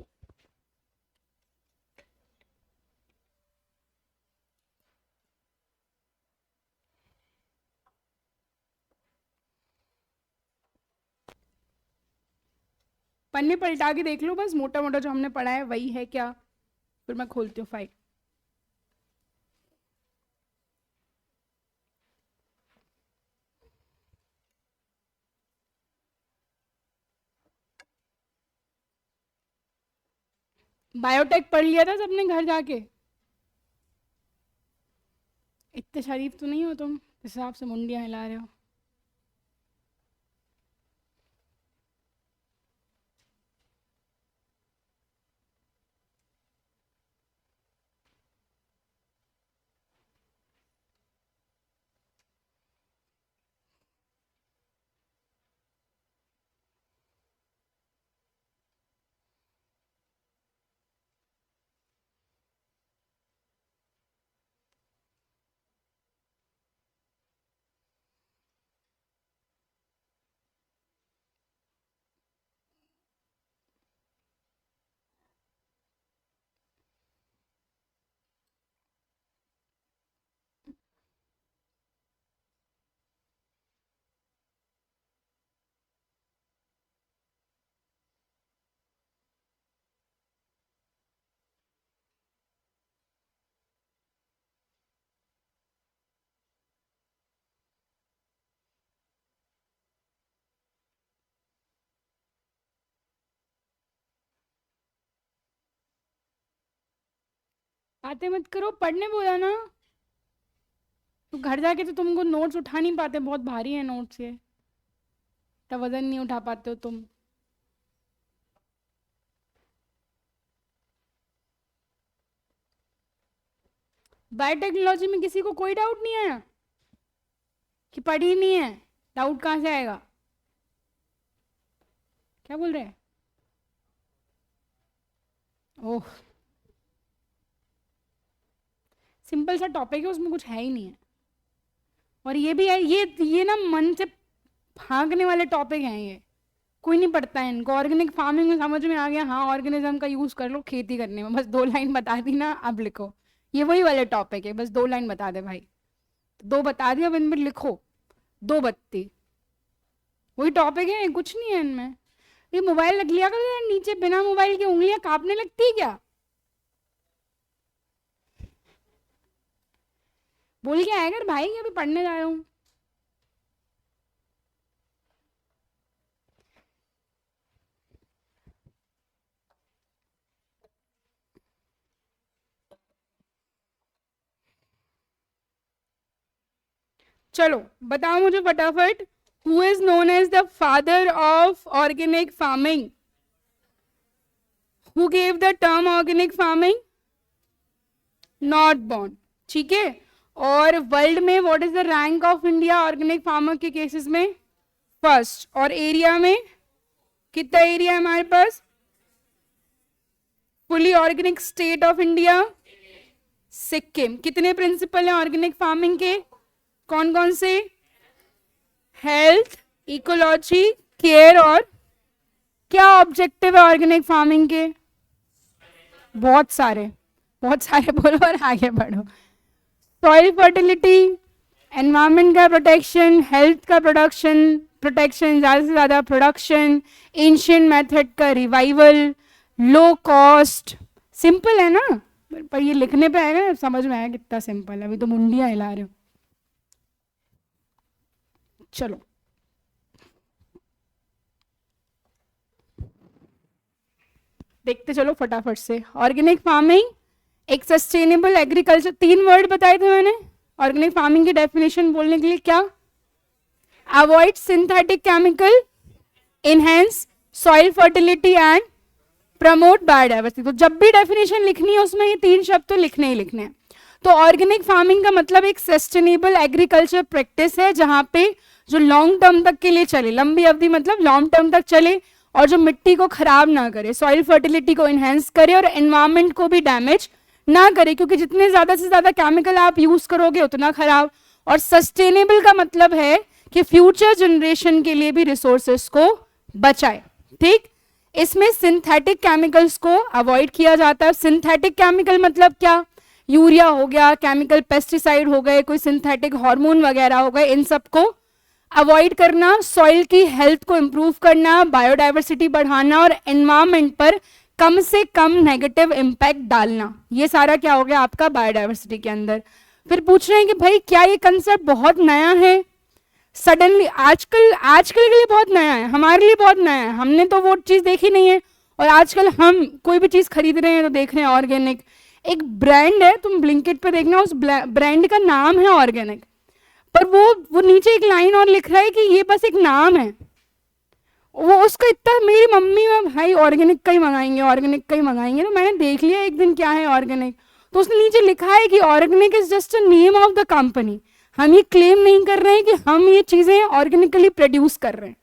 पन्ने पलटा के देख लो बस, मोटा मोटा जो हमने पढ़ा है वही है क्या। फिर मैं खोलती हूँ फाइल। बायोटेक पढ़ लिया था सबने घर जाके, इतने शरीफ तो नहीं हो तुम इस हिसाब से मुंडियां हिला रहे हो। बातें मत करो, पढ़ने बोला ना। तो घर जाके तो तुमको नोट्स उठा नहीं पाते, बहुत भारी है नोट्स ये, इतना वजन नहीं उठा पाते हो तुम। बायोटेक्नोलॉजी में किसी को कोई डाउट नहीं आया कि पढ़ी नहीं है, डाउट कहाँ से आएगा, क्या बोल रहे हैं। ओह, सिंपल सा टॉपिक है, उसमें कुछ है ही नहीं है। और ये भी है, ये ना मन से भागने वाले टॉपिक हैं ये, कोई नहीं पढ़ता है इनको। ऑर्गेनिक फार्मिंग में समझ में आ गया, हाँ ऑर्गेनिज्म का यूज कर लो खेती करने में, बस 2 लाइन बता दी ना, अब लिखो। ये वही वाले टॉपिक है, बस 2 लाइन बता दे भाई, 2 बता दिया, अब इनमें लिखो 2 बत्ती, वही टॉपिक है, कुछ नहीं है इनमें। ये मोबाइल रख लिया कर नीचे, बिना मोबाइल के उंगलियां कांपने लगती है क्या, बोल के आया कर भाई अभी पढ़ने जा रहा हूँ। चलो बताओ मुझे फटाफट, who is known as the father of organic farming? Who gave the term organic farming? Northbourne, ठीक है। और वर्ल्ड में what is the rank of India organic farmer के केसेस में? फर्स्ट। और एरिया में कितना एरिया है हमारे पास? Fully organic state of India Sikkim. कितने प्रिंसिपल हैं ऑर्गेनिक फार्मिंग के? कौन कौन से? हेल्थ, इकोलॉजी, केयर, और क्या ऑब्जेक्टिव है ऑर्गेनिक फार्मिंग के? बहुत सारे बोलो और आगे बढ़ो। सॉइल फर्टिलिटी, एनवायरमेंट का प्रोटेक्शन, हेल्थ का प्रोटेक्शन, ज़्यादा से ज़्यादा प्रोडक्शन, एंशियंट मेथड का रिवाइवल, लो कॉस्ट। सिंपल है ना, पर ये लिखने पे आएगा समझ में आया कितना सिंपल है। अभी तो मुंडियाँ हिला रहे हो। चलो देखते चलो फटाफट से। ऑर्गेनिक फार्मिंग एक सस्टेनेबल एग्रीकल्चर, 3 वर्ड बताए थे मैंने ऑर्गेनिक फार्मिंग की डेफिनेशन बोलने के लिए। क्या? Avoid synthetic chemical, enhance soil fertility and promote biodiversity. तो जब भी डेफिनेशन लिखनी है उसमें ये 3 शब्द तो लिखने ही लिखने हैं। तो ऑर्गेनिक फार्मिंग का मतलब एक सस्टेनेबल एग्रीकल्चर प्रैक्टिस है जहां पे जो लॉन्ग टर्म तक के लिए चले, लंबी अवधि मतलब लॉन्ग टर्म तक चले, और जो मिट्टी को खराब ना करे, सॉइल फर्टिलिटी को इनहेंस करे और एनवायरमेंट को भी डैमेज ना करे, क्योंकि जितने ज्यादा से ज्यादा केमिकल आप यूज करोगे उतना खराब। और सस्टेनेबल का मतलब है कि फ्यूचर जनरेशन के लिए भी रिसोर्सेस को बचाए। ठीक, इसमें सिंथेटिक केमिकल्स को अवॉइड किया जाता है। सिंथेटिक केमिकल मतलब क्या? यूरिया हो गया, केमिकल पेस्टिसाइड हो गए, कोई सिंथेटिक हार्मोन वगैरह हो गए, इन सबको अवॉइड करना। सॉइल की हेल्थ को इंप्रूव करना, बायोडाइवर्सिटी बढ़ाना और एनवायरमेंट पर कम से कम नेगेटिव इम्पैक्ट डालना, ये सारा क्या हो गया आपका बायोडाइवर्सिटी के अंदर। फिर पूछ रहे हैं कि भाई क्या ये कंसेप्ट बहुत नया है? सडनली आजकल के लिए बहुत नया है, हमारे लिए बहुत नया है, हमने तो वो चीज़ देखी नहीं है। और आजकल हम कोई भी चीज़ खरीद रहे हैं तो देख रहे हैं ऑर्गेनिक। एक ब्रांड है, तुम ब्लिंकिट पे देखना, उस ब्रांड का नाम है ऑर्गेनिक, पर वो नीचे एक लाइन और लिख रहा है कि ये बस एक नाम है। वो उसका इतना, मेरी मम्मी में भाई ऑर्गेनिक का ही मंगाएंगे, ऑर्गेनिक का ही मंगाएंगे। तो मैंने देख लिया एक दिन क्या है ऑर्गेनिक, तो उसने नीचे लिखा है कि organic is just a name of the company. हम ये क्लेम नहीं कर रहे हैं कि हम ये चीज़ें ऑर्गेनिकली प्रोड्यूस कर रहे हैं,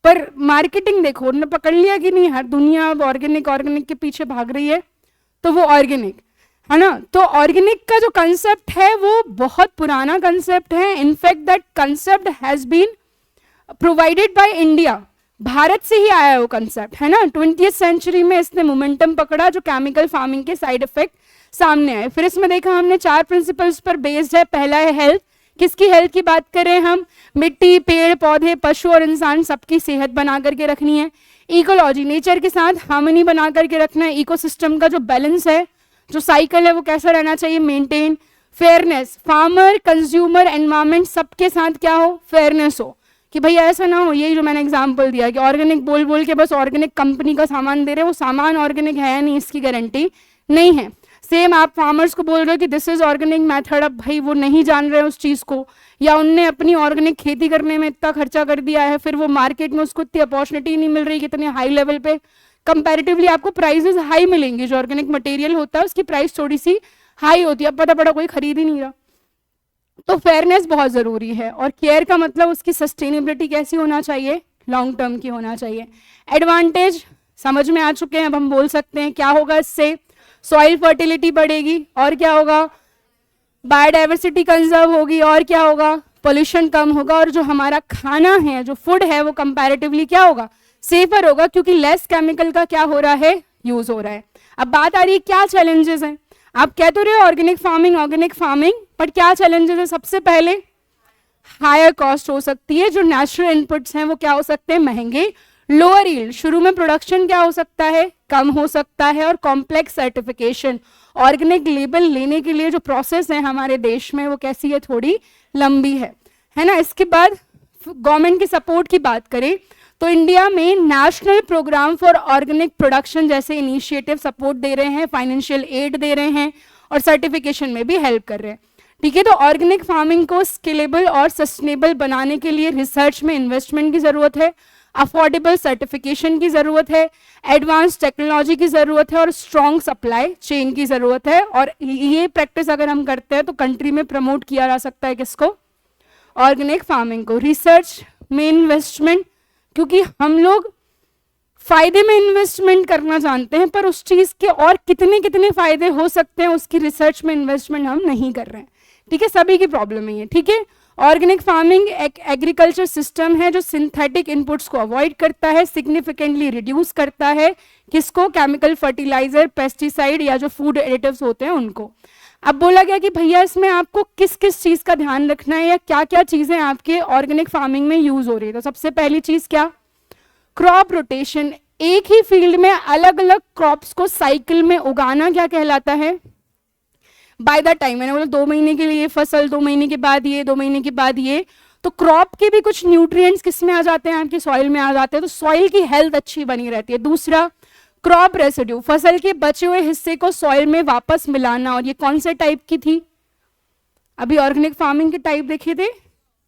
पर मार्केटिंग देखो उन्होंने पकड़ लिया कि नहीं, हर दुनिया अब ऑर्गेनिक के पीछे भाग रही है, तो वो ऑर्गेनिक है ना। तो ऑर्गेनिक का जो कंसेप्ट है वो बहुत पुराना कंसेप्ट है। In fact that concept has been provided by India, Bharat से ही आया है वो कंसेप्ट, है ना। 20th सेंचुरी में इसने मोमेंटम पकड़ा जो केमिकल फार्मिंग के साइड इफेक्ट सामने आए। फिर इसमें देखा हमने 4 प्रिंसिपल्स पर बेस्ड है। पहला है हेल्थ, किसकी हेल्थ की बात करें हम? मिट्टी, पेड़ पौधे, पशु और इंसान सबकी सेहत बना करके रखनी है। इकोलॉजी, नेचर के साथ हार्मनी बना करके रखना है। इकोसिस्टम का जो बैलेंस है, जो साइकिल है वो कैसा रहना चाहिए? Maintain. Fairness, farmer, consumer, environment सबके साथ क्या हो? फेयरनेस हो, कि भाई ऐसा ना हो, यही जो मैंने एग्जांपल दिया कि ऑर्गेनिक बोल बोल के बस ऑर्गेनिक कंपनी का सामान दे रहे हैं, वो सामान ऑर्गेनिक है नहीं, इसकी गारंटी नहीं है। सेम आप फार्मर्स को बोल रहे हो कि दिस इज ऑर्गेनिक मेथड, अब भाई वो नहीं जान रहे उस चीज़ को, या उनने अपनी ऑर्गेनिक खेती करने में इतना खर्चा कर दिया है, फिर वो मार्केट में उसको इतनी अपॉर्चुनिटी नहीं मिल रही कितने हाई लेवल पे। कंपैरेटिवली आपको प्राइसेस हाई मिलेंगी, जो ऑर्गेनिक मटेरियल होता है उसकी प्राइस थोड़ी सी हाई होती है, अब पता पड़ा कोई खरीद ही नहीं रहा। तो फेयरनेस बहुत ज़रूरी है। और केयर का मतलब उसकी सस्टेनेबिलिटी कैसी होना चाहिए? लॉन्ग टर्म की होना चाहिए। एडवांटेज समझ में आ चुके हैं, अब हम बोल सकते हैं क्या होगा इससे? सॉइल फर्टिलिटी बढ़ेगी, और क्या होगा? बायोडाइवर्सिटी कंजर्व होगी, और क्या होगा? पोल्यूशन कम होगा, और जो हमारा खाना है, जो फूड है, वो कंपैरेटिवली क्या होगा? सेफर होगा, क्योंकि लेस केमिकल का क्या हो रहा है? यूज हो रहा है। अब बात आ रही है क्या चैलेंजेस हैं। आप कह तो रहे हो ऑर्गेनिक फार्मिंग, बट क्या चैलेंजेस है? सबसे पहले हायर कॉस्ट हो सकती है, जो नेचुरल इनपुट्स हैं वो क्या हो सकते हैं? महंगे। लोअर यील्ड, शुरू में प्रोडक्शन क्या हो सकता है? कम हो सकता है। और कॉम्प्लेक्स सर्टिफिकेशन, ऑर्गेनिक लेबल लेने के लिए जो प्रोसेस है हमारे देश में वो कैसी है? थोड़ी लंबी है ना। इसके बाद गवर्नमेंट की सपोर्ट की बात करें तो इंडिया में national programme for organic production जैसे इनिशिएटिव सपोर्ट दे रहे हैं, फाइनेंशियल एड दे रहे हैं और सर्टिफिकेशन में भी हेल्प कर रहे हैं। ठीक है। तो ऑर्गेनिक फार्मिंग को स्केलेबल और सस्टेनेबल बनाने के लिए रिसर्च में इन्वेस्टमेंट की जरूरत है, अफोर्डेबल सर्टिफिकेशन की जरूरत है, एडवांस टेक्नोलॉजी की जरूरत है और स्ट्रॉन्ग सप्लाई चेन की जरूरत है। और ये प्रैक्टिस अगर हम करते हैं तो कंट्री में प्रमोट किया जा सकता है किसको, ऑर्गेनिक फार्मिंग को। रिसर्च में इन्वेस्टमेंट, क्योंकि हम लोग फायदे में इन्वेस्टमेंट करना जानते हैं पर उस चीज के और कितने कितने फायदे हो सकते हैं उसकी रिसर्च में इन्वेस्टमेंट हम नहीं कर रहे हैं। ठीक है, सभी की प्रॉब्लम है ये। ठीक है, ऑर्गेनिक फार्मिंग एक एग्रीकल्चर सिस्टम है जो सिंथेटिक इनपुट्स को अवॉइड करता है, सिग्निफिकेंटली रिड्यूस करता है किसको, केमिकल फर्टिलाइजर, पेस्टिसाइड या जो फूड एडिटिव्स होते हैं उनको। अब बोला गया कि भैया इसमें आपको किस किस चीज का ध्यान रखना है या क्या क्या चीजें आपके ऑर्गेनिक फार्मिंग में यूज हो रही है। तो सबसे पहली चीज क्या, क्रॉप रोटेशन। एक ही फील्ड में अलग अलग क्रॉप्स को साइकिल में उगाना क्या कहलाता है, बाय द टाइम। मैंने बोला 2 महीने के लिए फसल, 2 महीने के बाद ये, 2 महीने के बाद ये। तो क्रॉप के भी कुछ न्यूट्रिएंट्स किस में आ जाते हैं, आपकी सॉइल में आ जाते हैं, तो सॉइल की हेल्थ अच्छी बनी रहती है। दूसरा, क्रॉप रेसिड्यू, फसल के बचे हुए हिस्से को सॉइल में वापस मिलाना। और ये कौन से टाइप की थी, अभी ऑर्गेनिक फार्मिंग के टाइप देखे थे,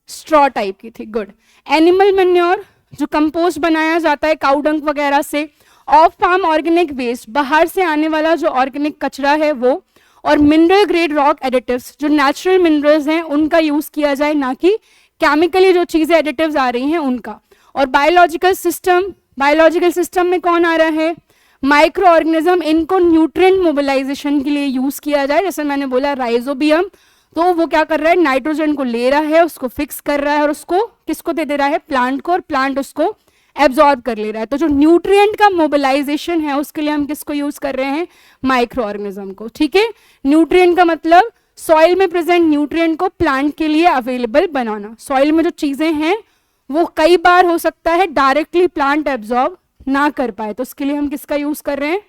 स्ट्रॉ टाइप की थी। गुड। एनिमल मैन्योर, जो कंपोस्ट बनाया जाता है काउ डंग वगैरह से। ऑफ फार्म ऑर्गेनिक वेस्ट, बाहर से आने वाला जो ऑर्गेनिक कचरा है वो। और मिनरल ग्रेड रॉक एडिटिव्स, जो नेचुरल मिनरल्स हैं उनका यूज किया जाए, ना कि केमिकली जो चीजें एडिटिव्स आ रही हैं उनका। और बायोलॉजिकल सिस्टम, बायोलॉजिकल सिस्टम में कौन आ रहा है, माइक्रो ऑर्गेनिज्म। इनको न्यूट्रिएंट मोबिलाइजेशन के लिए यूज किया जाए। जैसे मैंने बोला राइजोबियम, तो वो क्या कर रहा है, नाइट्रोजन को ले रहा है, उसको फिक्स कर रहा है और उसको किसको दे दे रहा है, प्लांट को, और प्लांट उसको एब्जॉर्ब कर ले रहा है। तो जो न्यूट्रिएंट का मोबिलाइजेशन है उसके लिए हम किसको यूज कर रहे हैं, माइक्रो ऑर्गेनिज्म को। ठीक है, न्यूट्रिएंट का मतलब सॉइल में प्रेजेंट न्यूट्रिएंट को प्लांट के लिए अवेलेबल बनाना। सॉइल में जो चीजें हैं वो कई बार हो सकता है डायरेक्टली प्लांट एब्जॉर्ब ना कर पाए, तो उसके लिए हम किसका यूज कर रहे हैं,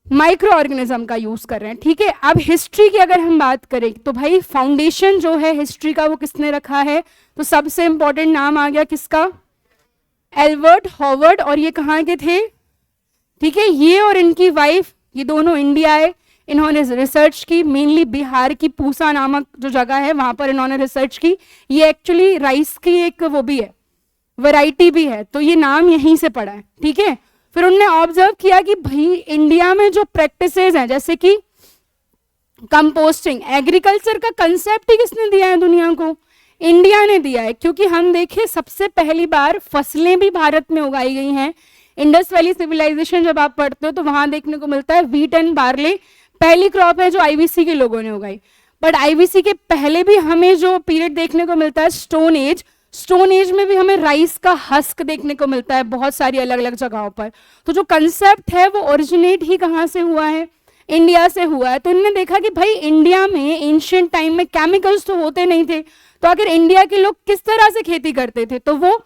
माइक्रो ऑर्गेनिज्म का यूज कर रहे हैं। ठीक है, अब हिस्ट्री की अगर हम बात करें तो भाई फाउंडेशन जो है हिस्ट्री का वो किसने रखा है, तो सबसे इंपॉर्टेंट नाम आ गया किसका, एल्बर्ट हॉवर्ड। और ये कहाँ के थे, ठीक है, ये और इनकी वाइफ, ये दोनों इंडिया है। इन्होंने रिसर्च की, मेनली बिहार की पूसा नामक जो जगह है वहां पर इन्होंने रिसर्च की। ये एक्चुअली राइस की एक वो भी है, वैरायटी भी है, तो ये नाम यहीं से पड़ा है। ठीक है, फिर उन्होंने ऑब्जर्व किया कि भाई इंडिया में जो प्रैक्टिसेस हैं जैसे कि कंपोस्टिंग, एग्रीकल्चर का कंसेप्ट ही किसने दिया है दुनिया को, इंडिया ने दिया है। क्योंकि हम देखें सबसे पहली बार फसलें भी भारत में उगाई गई हैं। इंडस वैली सिविलाइजेशन जब आप पढ़ते हो तो वहां देखने को मिलता है वीट एंड बार्ले पहली क्रॉप है जो आईवीसी के लोगों ने उगाई। बट आईवीसी के पहले भी हमें जो पीरियड देखने को मिलता है स्टोन एज, स्टोन एज में भी हमें राइस का हस्क देखने को मिलता है बहुत सारी अलग अलग जगहों पर। तो जो कंसेप्ट है वो ओरिजिनेट ही कहाँ से हुआ है, इंडिया से हुआ है। तो इन्होंने देखा कि भाई इंडिया में एंशिएंट टाइम में केमिकल्स तो होते नहीं थे, तो अगर इंडिया के लोग किस तरह से खेती करते थे, तो वो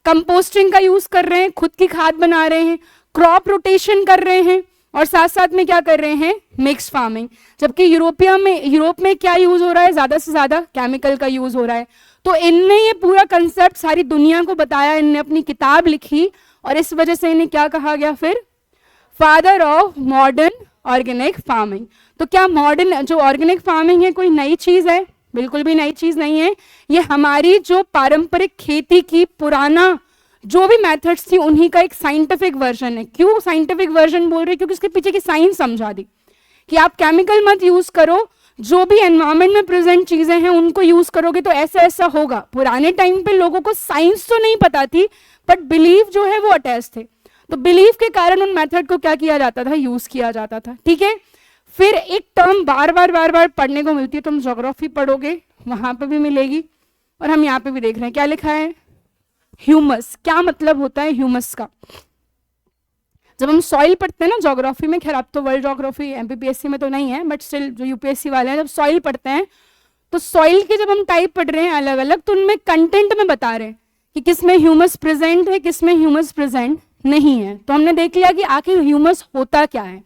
कंपोस्टिंग का यूज कर रहे हैं, खुद की खाद बना रहे हैं, क्रॉप रोटेशन कर रहे हैं और साथ साथ में क्या कर रहे हैं, मिक्स फार्मिंग। जबकि यूरोप में क्या यूज हो रहा है, ज्यादा से ज्यादा केमिकल का यूज हो रहा है। तो इनने ये पूरा कंसेप्ट सारी दुनिया को बताया, इनने अपनी किताब लिखी और इस वजह से इन्हें क्या कहा गया फिर, father of modern organic farming. तो क्या मॉडर्न जो ऑर्गेनिक फार्मिंग है कोई नई चीज है, बिल्कुल भी नई चीज नहीं है। ये हमारी जो पारंपरिक खेती की पुराना जो भी मेथड्स थी उन्हीं का एक साइंटिफिक वर्जन है। क्यों साइंटिफिक वर्जन बोल रहे, क्योंकि उसके पीछे की साइंस समझा दी कि आप केमिकल मत यूज करो, जो भी एनवायरमेंट में प्रेजेंट चीजें हैं उनको यूज करोगे तो ऐसा ऐसा होगा। पुराने टाइम पे लोगों को साइंस तो नहीं पता थी बट बिलीफ जो है वो अटैच थे, तो बिलीफ के कारण उन मेथड को क्या किया जाता था, यूज किया जाता था। ठीक है, फिर एक टर्म बार बार पढ़ने को मिलती है, तुम ज्योग्राफी पढ़ोगे वहां पे भी मिलेगी और हम यहाँ पे भी देख रहे हैं क्या लिखा है, ह्यूमस। क्या मतलब होता है ह्यूमस का, जब हम सॉइल पढ़ते हैं ना ज्योग्राफी में, खैर अब तो वर्ल्ड ज्योग्राफी एमपीपीएससी में तो नहीं है बट स्टिल जो यूपीएससी वाले हैं जब सॉइल पढ़ते हैं तो सॉइल के जब हम टाइप पढ़ रहे हैं अलग अलग, तो उनमें कंटेंट में बता रहे हैं कि किसमें ह्यूमस प्रेजेंट है, किसमें ह्यूमस प्रेजेंट नहीं है। तो हमने देख लिया कि आखिर ह्यूमस होता क्या है।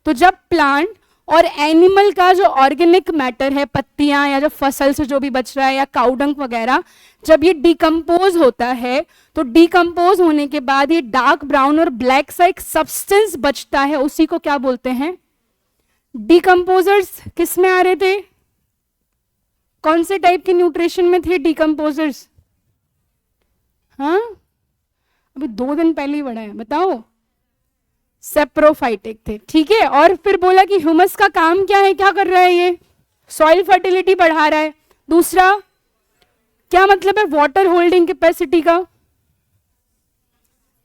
तो जब प्लांट और एनिमल का जो ऑर्गेनिक मैटर है, पत्तियां या जो फसल से जो भी बच रहा है या काउडंग वगैरह, जब ये डिकम्पोज होता है तो डिकम्पोज होने के बाद ये डार्क ब्राउन और ब्लैक सा एक सब्सटेंस बचता है, उसी को क्या बोलते हैं, डिकम्पोजर्स। किस में आ रहे थे, कौन से टाइप के न्यूट्रिशन में थे डिकम्पोजर्स? हाँ, अभी 2 दिन पहले ही बढ़ा है, बताओ। सेप्रोफाइटिक थे, ठीक है। और फिर बोला कि ह्यूमस का काम क्या है, क्या कर रहा है ये? सॉइल फर्टिलिटी बढ़ा रहा है। दूसरा क्या मतलब है वाटर होल्डिंग कैपेसिटी का?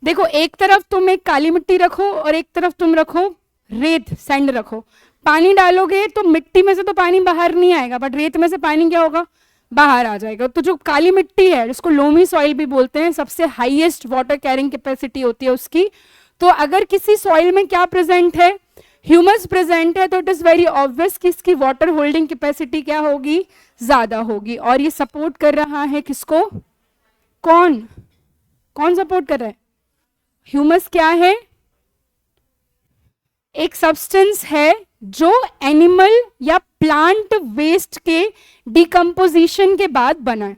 देखो, एक तरफ तुम एक काली मिट्टी रखो और एक तरफ तुम रखो रेत, सैंड रखो, पानी डालोगे तो मिट्टी में से तो पानी बाहर नहीं आएगा, बट रेत में से पानी क्या होगा, बाहर आ जाएगा। तो जो काली मिट्टी है, जिसको लोमी सॉइल भी बोलते हैं, सबसे हाईएस्ट वाटर कैरिंग कैपेसिटी होती है उसकी। तो अगर किसी सॉइल में क्या प्रेजेंट है, ह्यूमस प्रेजेंट है, तो इट इज वेरी ऑब्वियस कि इसकी वाटर होल्डिंग कैपेसिटी क्या होगी, ज्यादा होगी। और ये सपोर्ट कर रहा है किसको? कौन कौन सपोर्ट कर रहा है? ह्यूमस क्या है? एक सब्सटेंस है जो एनिमल या प्लांट वेस्ट के डिकम्पोजिशन के बाद बना है।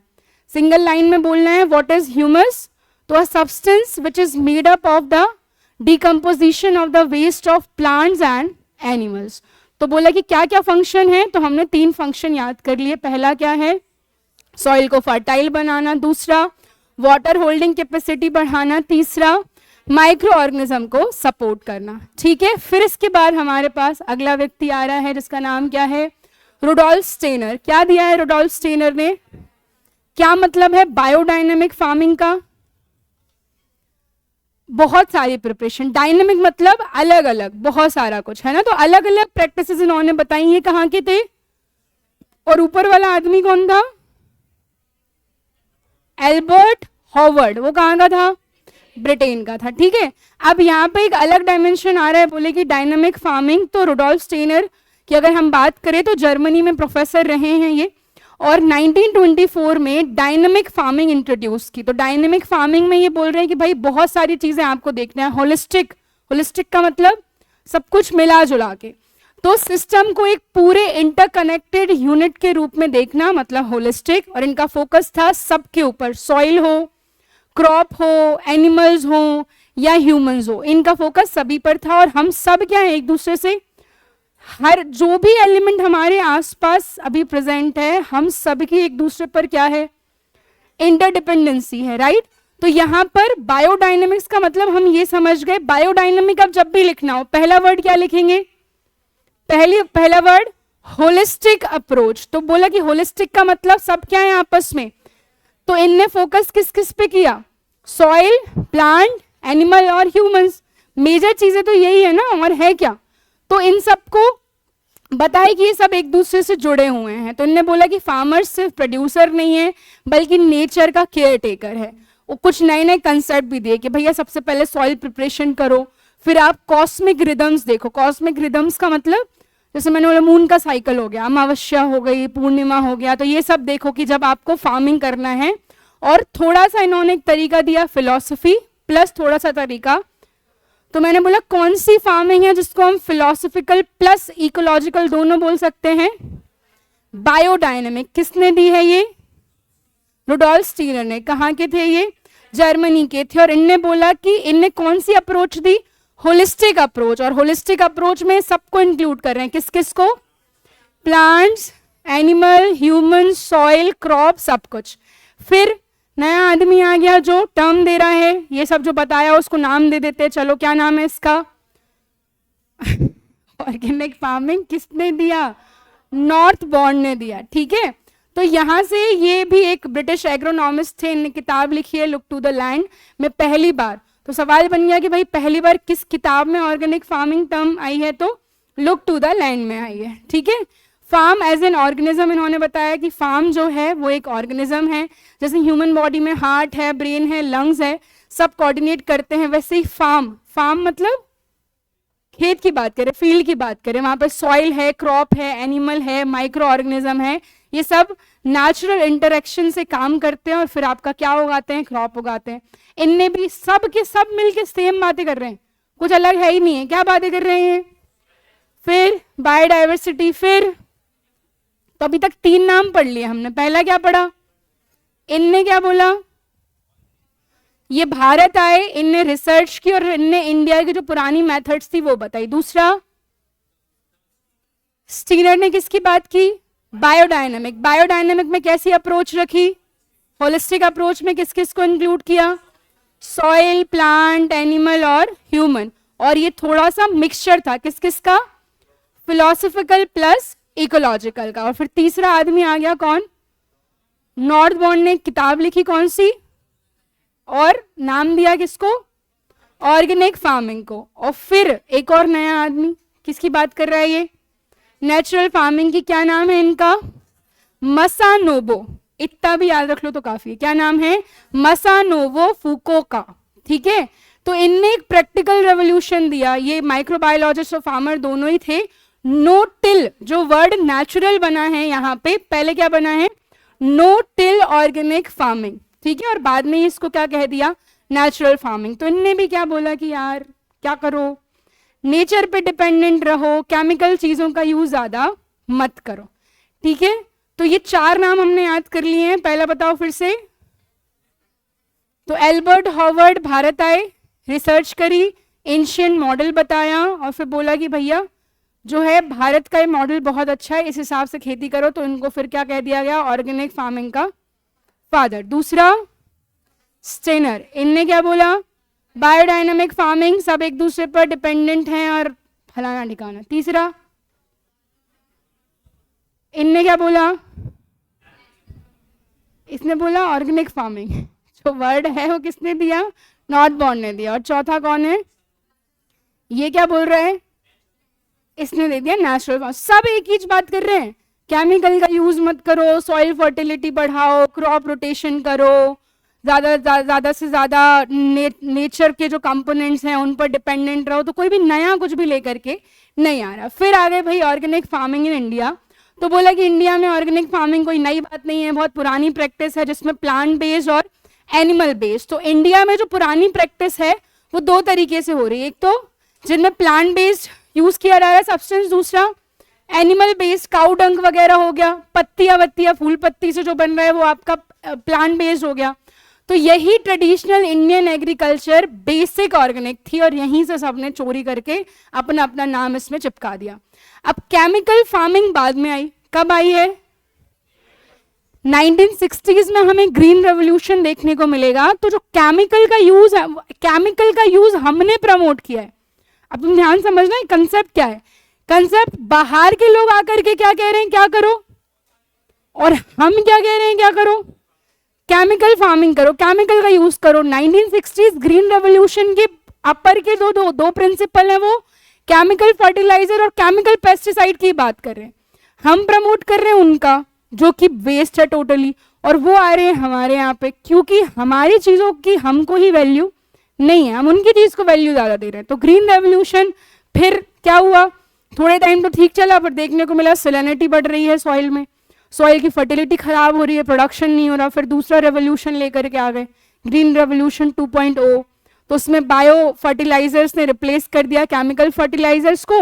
सिंगल लाइन में बोलना है व्हाट इज ह्यूमस, तो a substance which is made up of the decomposition of the waste of plants and animals. तो बोला कि क्या क्या फंक्शन है, तो हमने 3 फंक्शन याद कर लिए। पहला क्या है, सॉइल को फर्टाइल बनाना, दूसरा वाटर होल्डिंग कैपेसिटी बढ़ाना, तीसरा माइक्रो ऑर्गेनिज्म को सपोर्ट करना, ठीक है। फिर इसके बाद हमारे पास अगला व्यक्ति आ रहा है जिसका नाम क्या है, रुडोल्फ स्टेनर। क्या दिया है रुडोल्फ स्टेनर ने? क्या मतलब है बायोडायनेमिक फार्मिंग का? बहुत सारी प्रिपरेशन, डायनेमिक मतलब अलग अलग, बहुत सारा कुछ है ना। तो अलग अलग प्रैक्टिसेस इन्होंने बताई। ये कहाँ के थे? और ऊपर वाला आदमी कौन था? Albert Howard. वो कहाँ का था? ब्रिटेन का था, ठीक है। अब यहाँ पे एक अलग डायमेंशन आ रहा है, बोले कि डायनामिक फार्मिंग। तो रुडोल्फ स्टेनर की अगर हम बात करें तो जर्मनी में प्रोफेसर रहे हैं ये, और 1924 में डायनामिक फार्मिंग इंट्रोड्यूस की। तो डायनामिक फार्मिंग में ये बोल रहे हैं कि भाई बहुत सारी चीजें आपको देखना है, होलिस्टिक। होलिस्टिक का मतलब सब कुछ मिला जुला के, तो सिस्टम को एक पूरे इंटरकनेक्टेड यूनिट के रूप में देखना, मतलब होलिस्टिक। और इनका फोकस था सबके ऊपर, सॉइल हो, क्रॉप हो, एनिमल्स हो या ह्यूमंस हो, इनका फोकस सभी पर था। और हम सब क्या है, एक दूसरे से, हर जो भी एलिमेंट हमारे आसपास अभी प्रेजेंट है, हम सब की एक दूसरे पर क्या है, इंटरडिपेंडेंसी है, राइट। तो यहां पर बायोडायनेमिक्स का मतलब हम ये समझ गए। बायोडायनेमिक अब जब भी लिखना हो, पहला वर्ड क्या लिखेंगे? पहला वर्ड होलिस्टिक अप्रोच। तो बोला कि होलिस्टिक का मतलब सब क्या है आपस में, तो इनने फोकस किस किस पे किया? सॉइल, प्लांट, एनिमल और ह्यूमंस। मेजर चीजें तो यही है ना, और है क्या? तो इन सबको बताए कि ये सब एक दूसरे से जुड़े हुए हैं। तो इनने बोला कि फार्मर्स सिर्फ प्रोड्यूसर नहीं है, बल्कि नेचर का केयर टेकर है। वो कुछ नए नए कंसेप्ट भी दिए कि भैया सबसे पहले सॉइल प्रिपरेशन करो, फिर आप कॉस्मिक रिदम्स देखो। कॉस्मिक रिदम्स का मतलब जैसे मैंने बोला मून का साइकिल हो गया, अमावस्या हो गई, पूर्णिमा हो गया, तो ये सब देखो कि जब आपको फार्मिंग करना है। और थोड़ा सा इन्होंने एक तरीका दिया, फिलॉसफी प्लस थोड़ा सा तरीका। तो मैंने बोला कौन सी फार्मिंग है जिसको हम फिलोसॉफिकल प्लस इकोलॉजिकल दोनों बोल सकते हैं? बायोडायनेमिक। किसने दी है ये? रुडोल्फ स्टीनर ने। कहाँ के थे ये? जर्मनी के थे। और इनने बोला कि इनने कौन सी अप्रोच दी? Holistic approach. और होलिस्टिक अप्रोच में सबको इंक्लूड कर रहे हैं, किस किस को? Plants, animal, human, soil, crop, सब कुछ। फिर नया आदमी आ गया जो टर्म दे रहा है, ये सब जो बताया उसको नाम दे देते। चलो क्या नाम है इसका? Organic farming. किसने दिया? नॉर्थ बॉर्न ने दिया, ठीक है। तो यहां से ये भी एक ब्रिटिश एग्रोनॉमिस्ट थे, इन्होंने किताब लिखी है लुक टू द लैंड में पहली बार। तो सवाल बन गया कि भाई पहली बार किस किताब में ऑर्गेनिक फार्मिंग टर्म आई है? तो लुक टू द लैंड में आई है, ठीक है। फार्म एज एन ऑर्गेनिज्म, इन्होंने बताया कि फार्म जो है वो एक ऑर्गेनिज्म है। जैसे ह्यूमन बॉडी में हार्ट है, ब्रेन है, लंग्स है, सब कोऑर्डिनेट करते हैं, वैसे ही फार्म मतलब खेत की बात करें, फील्ड की बात करें, वहां पर सॉइल है, क्रॉप है, एनिमल है, माइक्रो ऑर्गेनिज्म है, ये सब नेचुरल इंटरेक्शन से काम करते हैं और फिर आपका क्या उगाते हैं? क्रॉप उगाते हैं। इनने भी सब के सब मिलके सेम बातें कर रहे हैं, कुछ अलग है ही नहीं है। क्या बातें कर रहे हैं? फिर बायोडाइवर्सिटी। फिर तो अभी तक 3 नाम पढ़ लिए हमने। पहला क्या पढ़ा? इनने क्या बोला? ये भारत आए, इनने रिसर्च की और इनने इंडिया की जो पुरानी मेथड्स थी वो बताई। दूसरा, स्टीनर ने किसकी बात की? बायोडायनेमिक। बायोडायनेमिक में कैसी अप्रोच रखी? होलिस्टिक अप्रोच में किस किस को इंक्लूड किया? सॉइल, प्लांट, एनिमल और ह्यूमन। और ये थोड़ा सा मिक्सचर था किस किस का? फिलोसफिकल प्लस इकोलॉजिकल का। और फिर तीसरा आदमी आ गया कौन? नॉर्थबॉर्न ने किताब लिखी कौन सी, और नाम दिया किसको? ऑर्गेनिक फार्मिंग को। और फिर एक और नया आदमी, किसकी बात कर रहा है ये? नेचुरल फार्मिंग की। क्या नाम है इनका? मसानोबो। इतना भी याद रख लो तो काफी है। क्या नाम है? मसानोबो फूको का। ठीक है, तो इनने एक प्रैक्टिकल रेवोल्यूशन दिया। ये माइक्रोबायोलॉजिस्ट और फार्मर दोनों ही थे। नो टिल जो वर्ड नेचुरल बना है यहाँ पे, पहले क्या बना है? No till organic farming. ठीक है, और बाद में इसको क्या कह दिया? Natural farming. तो इनने भी क्या बोला कि यार क्या करो, नेचर पे डिपेंडेंट रहो, केमिकल चीजों का यूज ज्यादा मत करो। ठीक है, तो ये चार नाम हमने याद कर लिए हैं। पहला बताओ फिर से। तो एल्बर्ट हॉवर्ड भारत आए, रिसर्च करी, एंशियंट मॉडल बताया, और फिर बोला कि भैया जो है भारत का ये मॉडल बहुत अच्छा है, इस हिसाब से खेती करो। तो इनको फिर क्या कह दिया गया? ऑर्गेनिक फार्मिंग का फादर। दूसरा स्टेनर, इनने क्या बोला? बायोडायनामिक फार्मिंग, सब एक दूसरे पर डिपेंडेंट हैं और फलाना ठिकाना। तीसरा इनने क्या बोला? इसने बोला ऑर्गेनिक फार्मिंग। जो वर्ड है वो किसने दिया? नॉर्थबॉर्न ने दिया। और चौथा कौन है? ये क्या बोल रहा है? इसने दे दिया नेचुरल फार्मिंग। सब एक ही बात कर रहे हैं, केमिकल का यूज मत करो, सॉइल फर्टिलिटी बढ़ाओ, क्रॉप रोटेशन करो, ज्यादा से ज्यादा नेचर के जो कंपोनेंट्स हैं उन पर डिपेंडेंट रहो। तो कोई भी नया कुछ भी लेकर के नहीं आ रहा। फिर आ गए भाई ऑर्गेनिक फार्मिंग इन इंडिया। तो बोला कि इंडिया में ऑर्गेनिक फार्मिंग कोई नई बात नहीं है, बहुत पुरानी प्रैक्टिस है जिसमें प्लांट बेस्ड और एनिमल बेस्ड। तो इंडिया में जो पुरानी प्रैक्टिस है वो दो तरीके से हो रही है। एक तो जिनमें प्लांट बेस्ड यूज किया जा रहा है सब्सटेंस, दूसरा एनिमल बेस्ड, काउ डंग वगैरह हो गया, पत्तियां वत्तियां फूल पत्ती से जो बन रहा है वो आपका प्लांट बेस्ड हो गया। तो यही traditional Indian agriculture basic organic थी, और यहीं से सबने चोरी करके अपना अपना नाम इसमें चिपका दिया। अब केमिकल फार्मिंग बाद में आई। कब आई है? 1960s में हमें ग्रीन रेवोल्यूशन देखने को मिलेगा। तो जो केमिकल का यूज है, केमिकल का यूज हमने प्रमोट किया है। अब तुम ध्यान समझना कंसेप्ट क्या है। कंसेप्ट बाहर के लोग आकर के क्या कह रहे हैं? क्या करो, और हम क्या कह रहे हैं? क्या करो? केमिकल फार्मिंग करो, केमिकल का यूज करो। 1960s ग्रीन रेवोल्यूशन के अपर के दो प्रिंसिपल है, वो केमिकल फर्टिलाइजर और केमिकल पेस्टिसाइड की बात कर रहे हैं। हम प्रमोट कर रहे हैं उनका जो कि वेस्ट है टोटली, और वो आ रहे हैं हमारे यहाँ पे, क्योंकि हमारी चीजों की हमको ही वैल्यू नहीं है, हम उनकी चीज को वैल्यू ज्यादा दे रहे हैं। तो ग्रीन रेवोल्यूशन फिर क्या हुआ? थोड़े टाइम तो ठीक चला, पर देखने को मिला सैलिनिटी बढ़ रही है सॉइल में, सॉइल की फर्टिलिटी खराब हो रही है, प्रोडक्शन नहीं हो रहा। फिर दूसरा रेवोल्यूशन लेकर के आ गए, ग्रीन रेवोल्यूशन 2.0। तो उसमें बायो फर्टिलाइजर्स ने रिप्लेस कर दिया केमिकल फर्टिलाइजर्स को,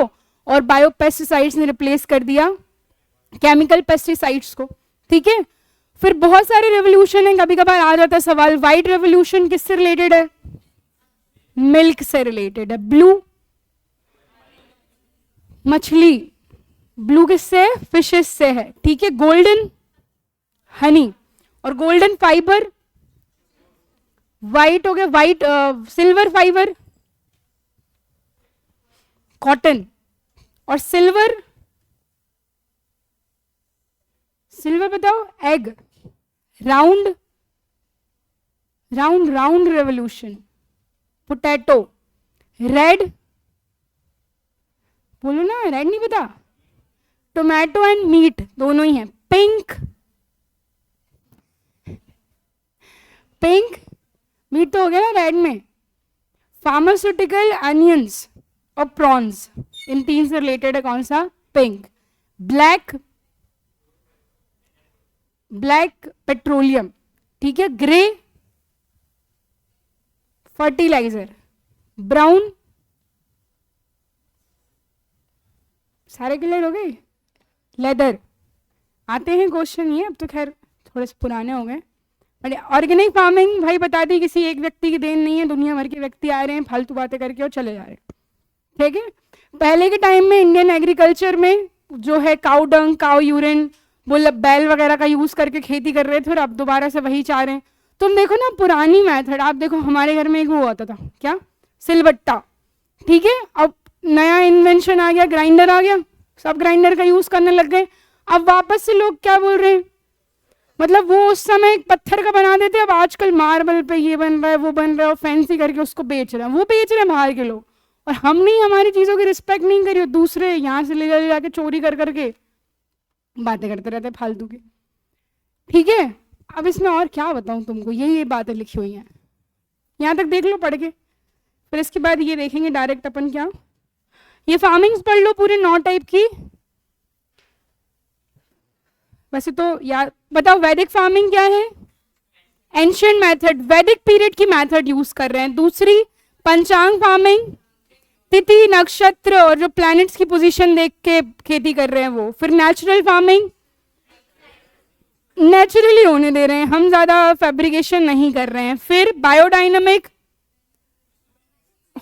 और बायो पेस्टिसाइड्स ने रिप्लेस कर दिया केमिकल पेस्टिसाइड्स को। ठीक है, फिर बहुत सारे रेवोल्यूशन है। कभी कभार आ जाता है सवाल, व्हाइट रेवोल्यूशन किससे रिलेटेड है? मिल्क से रिलेटेड है। ब्लू मछली, ब्लू किससे? फिशेस से है। ठीक है, गोल्डन हनी, और गोल्डन फाइबर व्हाइट हो गया, व्हाइट सिल्वर फाइबर कॉटन, और सिल्वर बताओ egg. Round round round revolution potato. Red बोलो ना, रेड नहीं पता? टोमेटो एंड मीट दोनों ही हैं। पिंक मीट तो हो गया ना रेड में। फार्मास्यूटिकल, अनियंस और प्रॉन्स, इन तीन से रिलेटेड है कौन सा? पिंक। Black petroleum. ठीक है, ग्रे फर्टिलाइजर, ब्राउन, सारे क्लियर हो गए? लेदर। आते हैं क्वेश्चन, ये अब तो खैर थोड़े से पुराने हो गए। ऑर्गेनिक फार्मिंग भाई बता दी किसी एक व्यक्ति की देन नहीं है, दुनिया भर के व्यक्ति आ रहे हैं फालतू बातें करके और चले जा रहे हैं। ठीक है, पहले के टाइम में इंडियन एग्रीकल्चर में जो है काउ डंग, काउ यूरिन, वो बैल वगैरह का यूज करके खेती कर रहे थे और अब दोबारा से वही चाह रहे हैं। तुम देखो ना पुरानी मेथड, आप देखो हमारे घर में एक वो आता था क्या, सिलबट्टा, ठीक है, अब नया इन्वेंशन आ गया, ग्राइंडर आ गया, सब ग्राइंडर का यूज करने लग गए। अब वापस से लोग क्या बोल रहे हैं, मतलब वो उस समय एक पत्थर का बना देते, अब आजकल मार्बल पे ये बन रहा है वो बन रहा है और फैंसी करके उसको बेच रहे हैं, वो बेच रहे हैं बाहर के लोग, और हम नहीं हमारी चीजों की रिस्पेक्ट नहीं करी, और दूसरे यहाँ से ले जाके चोरी कर करके बातें करते रहते फालतू की। ठीक है, अब इसमें और क्या बताऊं तुमको, ये बातें लिखी हुई हैं, यहाँ तक देख लो पढ़ के, फिर इसके बाद ये देखेंगे डायरेक्ट अपन क्या, ये फार्मिंग्स पढ़ लो पूरे 9 टाइप की। वैसे तो यार बताओ वैदिक फार्मिंग क्या है, एंशियंट मेथड, वैदिक पीरियड की मेथड यूज कर रहे हैं। दूसरी पंचांग फार्मिंग, तिथि नक्षत्र और जो प्लैनेट्स की पोजीशन देख के खेती कर रहे हैं वो। फिर नेचुरल फार्मिंग, नेचुरली होने दे रहे हैं, हम ज्यादा फैब्रिकेशन नहीं कर रहे हैं। फिर बायोडायनामिक,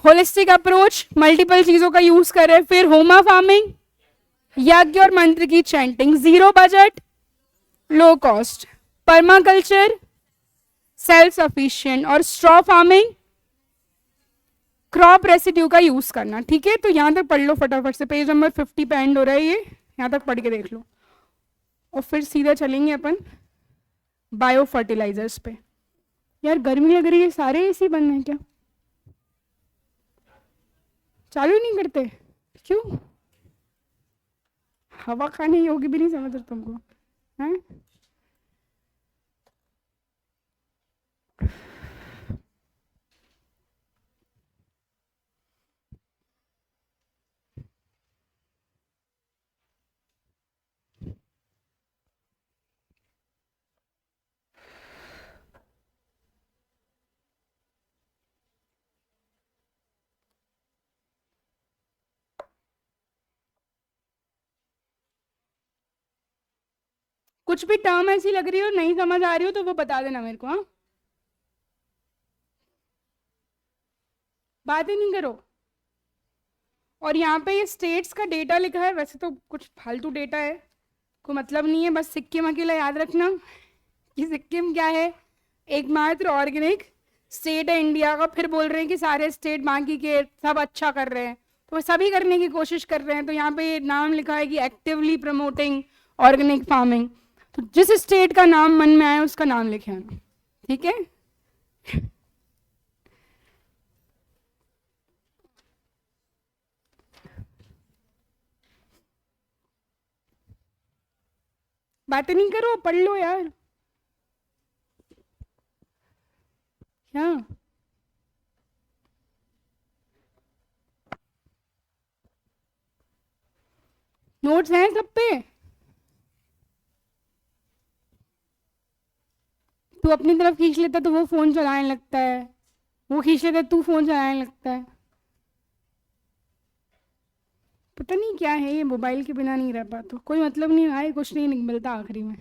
होलिस्टिक अप्रोच, मल्टीपल चीजों का यूज कर रहे हैं। फिर होमा फार्मिंग, यज्ञ और मंत्र की chanting. Zero budget, low cost, permaculture, self sufficient, और स्ट्रॉ फार्मिंग, क्रॉप रेसिड्यू का यूज करना। ठीक है, तो यहां तक पढ़ लो फटाफट से, पेज नंबर 50 पे एंड हो रहा है ये, यहां तक पढ़ के देख लो, और फिर सीधा चलेंगे अपन बायो फर्टिलाइजर्स पे। यार गर्मी लग रही है, सारे एसी बंद हैं क्या, चालू नहीं करते क्यों, हवा खाने योगी भी नहीं समझ रहा तुमको हैं। कुछ भी टर्म ऐसी लग रही हो नहीं समझ आ रही हो तो वो बता देना मेरे को, हाँ, बात ही नहीं करो। और यहाँ पे ये स्टेट्स का डेटा लिखा है, वैसे तो कुछ फालतू डेटा है, कोई मतलब नहीं है, बस सिक्किम अकेला याद रखना कि सिक्किम क्या है, एकमात्र ऑर्गेनिक स्टेट है इंडिया का। फिर बोल रहे हैं कि सारे स्टेट बाकी के सब अच्छा कर रहे हैं, तो सभी करने की कोशिश कर रहे हैं, तो यहाँ पे नाम लिखा है कि एक्टिवली प्रमोटिंग ऑर्गेनिक फार्मिंग, तो जिस स्टेट का नाम मन में आए उसका नाम लिखे आना, ठीक है। बातें नहीं करो, पढ़ लो यार, क्या नोट्स हैं सब पे, तू अपनी तरफ खींच लेता तो वो फोन चलाने लगता है, वो खींच लेता तू फोन चलाने लगता है, पता नहीं क्या है ये, मोबाइल के बिना नहीं रह पाता, कोई मतलब नहीं भाई, कुछ नहीं मिलता आखिरी में,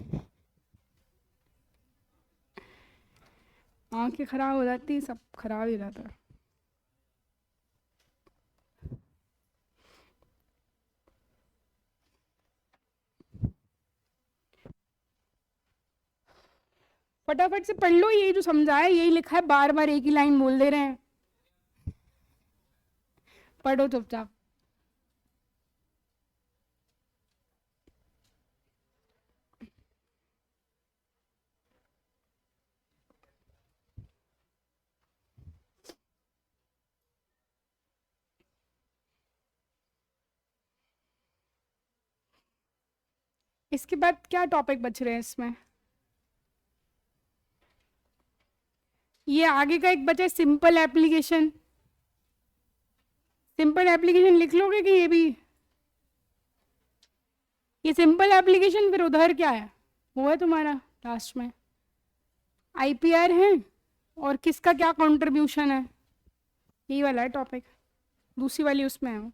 आंखें खराब हो जाती, सब खराब ही रहता है। फटाफट से पढ़ लो, ये जो समझाया यही लिखा है, बार बार एक ही लाइन बोल दे रहे हैं, पढ़ो चुपचाप। इसके बाद क्या टॉपिक बच रहे हैं इसमें, ये आगे का एक बचा सिंपल एप्लीकेशन, सिंपल एप्लीकेशन लिख लोगे कि ये भी, ये सिंपल एप्लीकेशन, फिर उधर क्या है, वो है तुम्हारा लास्ट में आईपीआर है, और किसका क्या कंट्रीब्यूशन है, यही वाला है टॉपिक, दूसरी वाली उसमें है।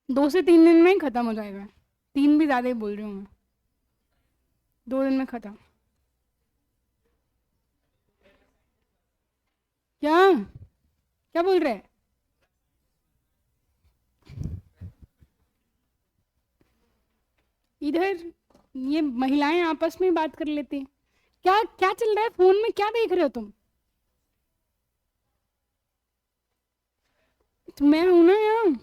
दो से 3 दिन में ही खत्म हो जाएगा, 3 भी ज़्यादा ही बोल रही हूँ मैं, 2 दिन में खत्म। क्या क्या बोल रहे हैं? इधर ये महिलाएं आपस में बात कर लेती हैं। क्या क्या चल रहा है फोन में, क्या देख रहे हो तुम? तो मैं हूं ना यहाँ।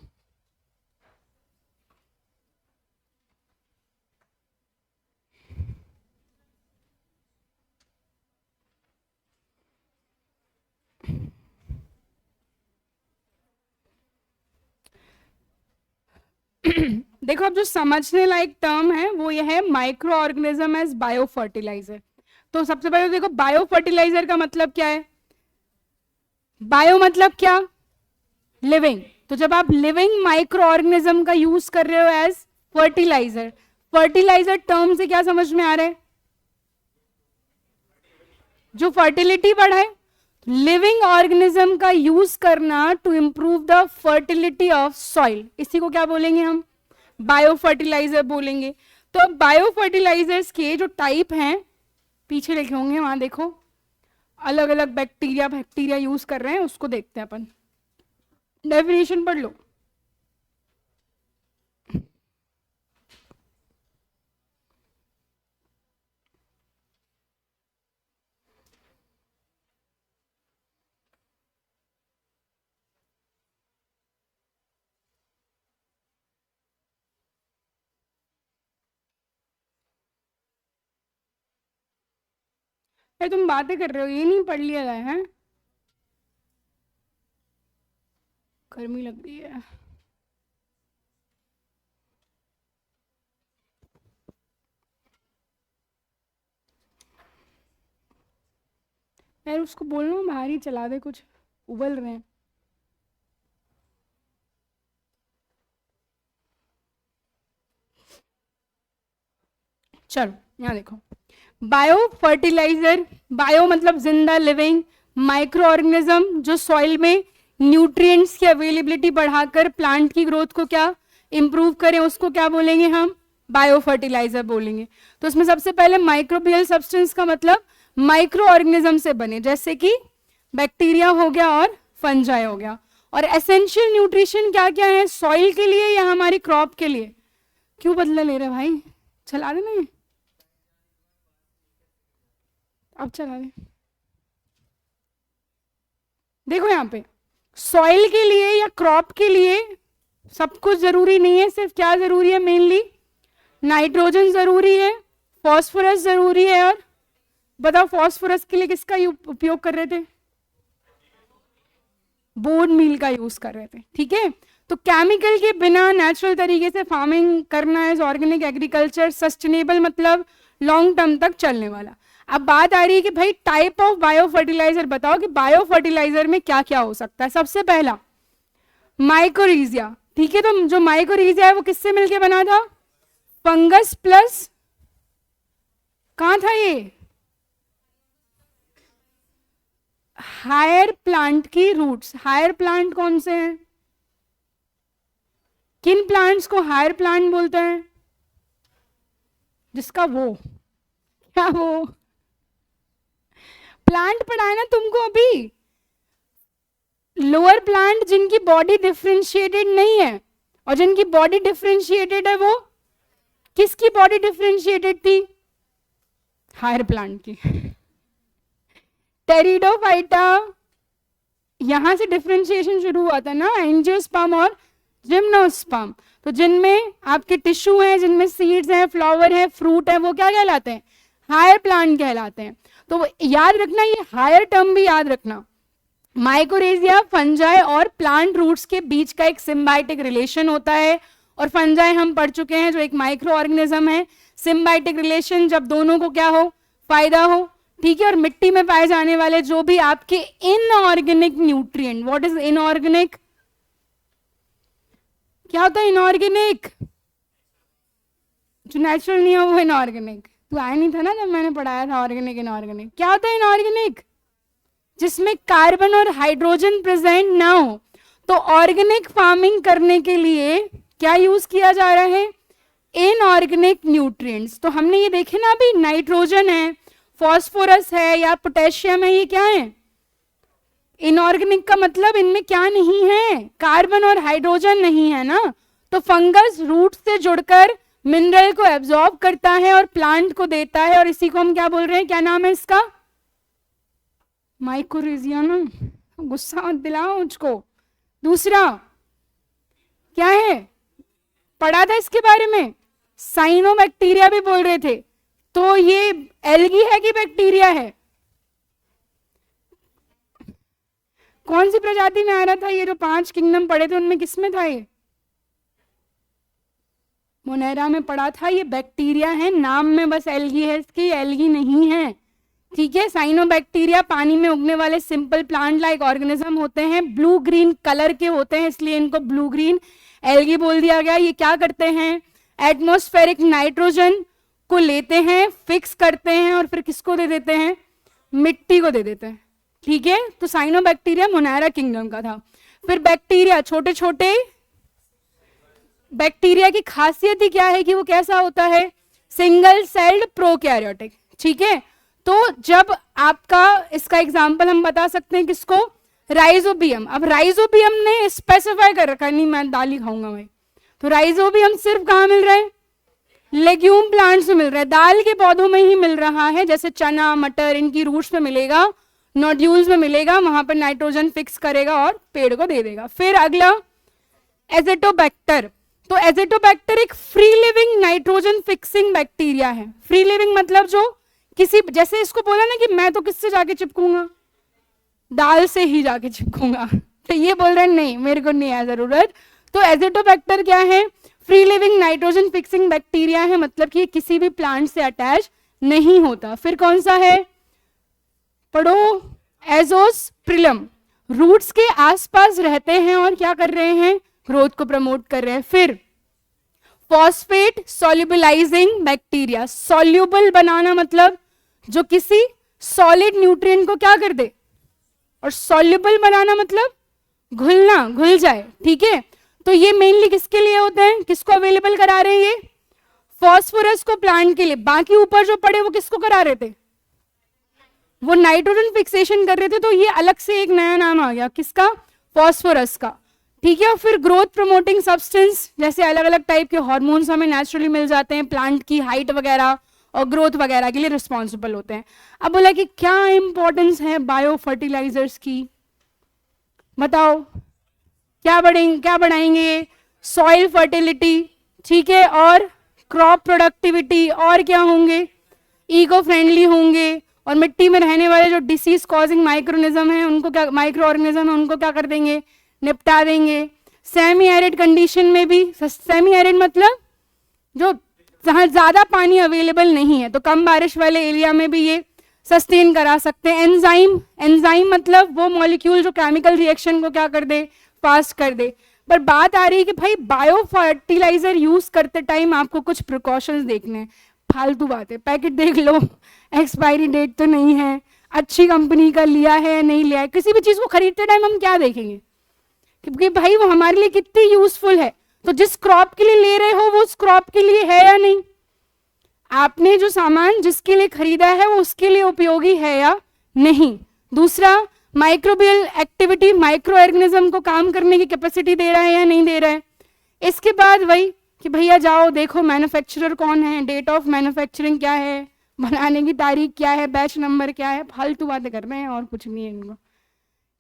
देखो, अब जो समझने लायक टर्म है वो ये है micro organism as bio fertiliser. तो सबसे पहले देखो, बायो फर्टिलाइजर का मतलब क्या है? बायो मतलब क्या? लिविंग। तो जब आप लिविंग माइक्रो ऑर्गेनिज्म का यूज कर रहे हो एज फर्टिलाइजर, फर्टिलाइजर टर्म से क्या समझ में आ रहा है? जो फर्टिलिटी बढ़ाए। लिविंग ऑर्गेनिज्म का यूज करना to improve the fertility of soil, इसी को क्या बोलेंगे हम? बायो फर्टिलाइजर बोलेंगे। तो अब बायो फर्टिलाइजर्स के जो टाइप हैं पीछे लिखे होंगे, वहां देखो, अलग अलग बैक्टीरिया बैक्टीरिया यूज कर रहे हैं, उसको देखते हैं अपन। डेफिनेशन पढ़ लो। अरे तुम बातें कर रहे हो, ये नहीं पढ़ लिया जाए हैं? गर्मी लग रही है। यार उसको बोलना बाहर ही चला दे, कुछ उबल रहे हैं। चलो यहाँ देखो, बायो फर्टिलाइजर, बायो मतलब जिंदा लिविंग, माइक्रो ऑर्गेनिज्म जो सॉइल में न्यूट्रिएंट्स की अवेलेबिलिटी बढ़ाकर प्लांट की ग्रोथ को क्या इंप्रूव करें, उसको क्या बोलेंगे हम? बायो फर्टिलाइजर बोलेंगे। तो इसमें सबसे पहले माइक्रोबियल सब्सटेंस का मतलब माइक्रो ऑर्गेनिज्म से बने, जैसे कि बैक्टीरिया हो गया और फंजाई हो गया। और एसेंशियल न्यूट्रिशन क्या क्या है सॉइल के लिए या हमारी क्रॉप के लिए? क्यों बदला ले रहे भाई, चला देना ये, अब चला दे। देखो यहाँ पे सॉइल के लिए या क्रॉप के लिए सब कुछ जरूरी नहीं है, सिर्फ क्या जरूरी है? मेनली नाइट्रोजन जरूरी है, फॉस्फोरस जरूरी है। और बताओ फास्फोरस के लिए किसका उपयोग कर रहे थे? बोन मील का यूज कर रहे थे, ठीक है। तो केमिकल के बिना नेचुरल तरीके से फार्मिंग करना है ऑर्गेनिक एग्रीकल्चर, सस्टेनेबल मतलब लॉन्ग टर्म तक चलने वाला। अब बात आ रही है कि भाई टाइप ऑफ बायो फर्टिलाइजर बताओ कि बायो फर्टिलाइजर में क्या क्या हो सकता है। सबसे पहला माइकोरिजिया, ठीक है। तो जो माइकोरिजिया है वो किससे मिलके बना था? फंगस प्लस, कहां था ये? हायर प्लांट की रूट्स। हायर प्लांट कौन से हैं? किन प्लांट्स को हायर प्लांट बोलते हैं? जिसका वो, क्या वो प्लांट पढ़ा है ना तुमको अभी? लोअर प्लांट जिनकी बॉडी डिफरेंशिएटेड नहीं है, और जिनकी बॉडी डिफरेंशिएटेड है वो किसकी बॉडी डिफरेंशिएटेड थी? हायर प्लांट की। टेरिडोफाइटा, यहां से डिफरेंशिएशन शुरू हुआ था ना, एंजियोस्पर्म और जिम्नोस्पर्म। तो जिनमें आपके टिश्यू हैं, जिनमें सीड्स हैं, फ्लावर है, फ्रूट है, वो क्या कहलाते हैं? हायर प्लांट कहलाते हैं। तो याद रखना, ये हायर टर्म भी याद रखना। माइकोरेजिया फंजाई और प्लांट रूट्स के बीच का एक सिम्बायोटिक रिलेशन होता है, और फंजाई हम पढ़ चुके हैं जो एक माइक्रो ऑर्गेनिज्म है। सिम्बायोटिक रिलेशन जब दोनों को क्या हो? फायदा हो, ठीक है। और मिट्टी में पाए जाने वाले जो भी आपके inorganic nutrient, what is inorganic? क्या होता है इनऑर्गेनिक? जो नेचुरल नहीं हो वो इनऑर्गेनिक। तू आया नहीं था ना जब मैंने पढ़ाया था ऑर्गेनिक इनऑर्गेनिक। क्या होता है इनऑर्गेनिक? जिसमें कार्बन और हाइड्रोजन प्रेजेंट ना हो। तो ऑर्गेनिक फार्मिंग करने के लिए क्या यूज किया जा रहा है? Inorganic nutrients. तो हमने ये देखे ना अभी, नाइट्रोजन है, फॉस्फोरस है या पोटेशियम है, ये क्या है? इनऑर्गेनिक का मतलब इनमें क्या नहीं है, कार्बन और हाइड्रोजन नहीं है ना। तो फंगस रूट से जुड़कर मिनरल को एब्जॉर्ब करता है और प्लांट को देता है, और इसी को हम क्या बोल रहे हैं, क्या नाम है इसका, माइकोरिजिया ना, गुस्सा मत दिलाओ मुझको। दूसरा क्या है, पढ़ा था इसके बारे में, साइनोबैक्टीरिया भी बोल रहे थे। तो ये एल्गी है कि बैक्टीरिया है, कौन सी प्रजाति में आ रहा था, ये जो 5 किंगडम पढ़े थे उनमें किस में था, ये मोनेरा में पढ़ा था। ये बैक्टीरिया है, नाम में बस एल्गी है इसकी, एल्गी नहीं है, ठीक है। साइनोबैक्टीरिया पानी में उगने वाले सिंपल प्लांट लाइक ऑर्गेनिज्म होते हैं, ब्लू ग्रीन कलर के होते हैं, इसलिए इनको ब्लू ग्रीन एल्गी बोल दिया गया। ये क्या करते हैं, एटमॉस्फेरिक नाइट्रोजन को लेते हैं, फिक्स करते हैं और फिर किसको दे देते हैं, मिट्टी को दे देते हैं, ठीक है। तो साइनोबैक्टीरिया मोनेरा किंगडम का था। फिर बैक्टीरिया, छोटे छोटे बैक्टीरिया की खासियत ही क्या है कि वो कैसा होता है, सिंगल सेल्ड प्रोकैरियोटिक, ठीक है। तो जब आपका इसका एग्जांपल हम बता सकते हैं किसको, राइजोबियम। अब राइजोबियम ने स्पेसिफाई कर रखा है, नहीं मैं दाल ही खाऊंगा भाई, तो राइजोबियम सिर्फ कहाँ मिल रहा है, लेग्यूम प्लांट्स में मिल रहा है, दाल के पौधों में ही मिल रहा है, जैसे चना मटर इनकी रूट्स में मिलेगा, नोड्यूल्स में मिलेगा, वहां पर नाइट्रोजन फिक्स करेगा और पेड़ को दे देगा। फिर अगला एजेटोबैक्टर। तो एजेटोबैक्टर एक free living nitrogen fixing bacteria है। फ्री लिविंग मतलब जो किसी, जैसे इसको बोला ना कि मैं तो किससे जाके चिपकूंगा, दाल से ही जाके चिपकूंगा, तो ये बोल रहे हैं नहीं मेरे को नहीं है जरूरत। तो एजेटोबैक्टर क्या है, free living nitrogen fixing bacteria है, मतलब कि ये किसी भी प्लांट से अटैच नहीं होता। फिर कौन सा है, पढ़ो, एजोस्प्रिलम, रूट्स के आसपास रहते हैं और क्या कर रहे हैं, ग्रोथ को प्रमोट कर रहे हैं। फिर फॉस्फेट सोल्यूबलाइजिंग बैक्टीरिया, सोल्यूबल बनाना मतलब जो किसी सॉलिड न्यूट्रिएंट को क्या कर दे, और सोल्यूबल बनाना मतलब घुलना, घुल जाए, ठीक है। तो ये मेनली किसके लिए होते हैं, किसको अवेलेबल करा रहे हैं, ये फॉस्फोरस को प्लांट के लिए। बाकी ऊपर जो पड़े वो किसको करा रहे थे, वो नाइट्रोजन फिक्सेशन कर रहे थे, तो ये अलग से एक नया नाम आ गया किसका, फॉस्फोरस का, ठीक है। और फिर ग्रोथ प्रमोटिंग सब्सटेंस, जैसे अलग अलग टाइप के हार्मोन्स हमें नेचुरली मिल जाते हैं, प्लांट की हाइट वगैरह और ग्रोथ वगैरह के लिए रिस्पॉन्सिबल होते हैं। अब बोला कि क्या इंपॉर्टेंस है बायो फर्टिलाइजर्स की, बताओ क्या बढ़ेंगे, क्या बढ़ाएंगे, सॉइल फर्टिलिटी, ठीक है, और क्रॉप प्रोडक्टिविटी, और क्या होंगे, इको फ्रेंडली होंगे, और मिट्टी में रहने वाले जो डिसीज कॉजिंग माइक्रोनिज्म है उनको क्या, माइक्रो ऑर्गेनिज्म है उनको क्या कर देंगे, निपटा देंगे। सेमी एरिड कंडीशन में भी, सेमी एरिड मतलब जो जहां ज्यादा पानी अवेलेबल नहीं है, तो कम बारिश वाले एरिया में भी ये सस्टेन करा सकते हैं। एंजाइम, एंजाइम मतलब वो मॉलिक्यूल जो केमिकल रिएक्शन को क्या कर दे, फास्ट कर दे। पर बात आ रही है कि भाई बायो फर्टिलाइजर यूज करते टाइम आपको कुछ प्रिकॉशंस देखने हैं। फालतू बात है, पैकेट देख लो, एक्सपायरी डेट तो नहीं है, अच्छी कंपनी का लिया है या नहीं लिया है। किसी भी चीज को खरीदते टाइम हम क्या देखेंगे क्योंकि भाई वो हमारे लिए कितनी यूजफुल है, तो जिस क्रॉप के लिए ले रहे हो वो उस क्रॉप के लिए है या नहीं, आपने जो सामान जिसके लिए खरीदा है वो उसके लिए उपयोगी है या नहीं। दूसरा, माइक्रोबियल एक्टिविटी, माइक्रो ऑर्गेनिज्म को काम करने की कैपेसिटी दे रहा है या नहीं दे रहा है। इसके बाद वही कि भैया जाओ देखो मैन्युफैक्चरर कौन है, डेट ऑफ मैन्युफैक्चरिंग क्या है, बनाने की तारीख क्या है, बैच नंबर क्या है, फालतू बातें कर रहे हैं और कुछ नहीं है इनको,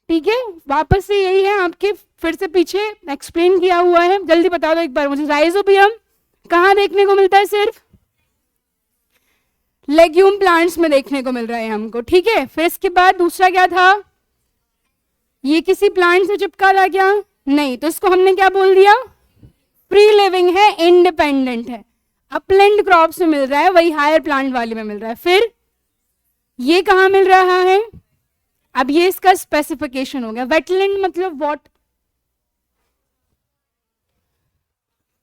ठीक है। वापस से यही है आपके, फिर से पीछे एक्सप्लेन किया हुआ है, जल्दी बता दो एक बार मुझे। राइजोबियम कहाँ देखने को मिलता है, सिर्फ लेग्यूम प्लांट्स में देखने को मिल रहा है हमको, ठीक है। फिर इसके बाद दूसरा क्या था, ये किसी प्लांट से चिपका था क्या, नहीं, तो इसको हमने क्या बोल दिया, फ्री लिविंग है, इंडिपेंडेंट है, अपलैंड क्रॉप से मिल रहा है, वही हायर प्लांट वाले में मिल रहा है। फिर ये कहाँ मिल रहा है, अब ये इसका स्पेसिफिकेशन हो गया। वेटलैंड मतलब व्हाट,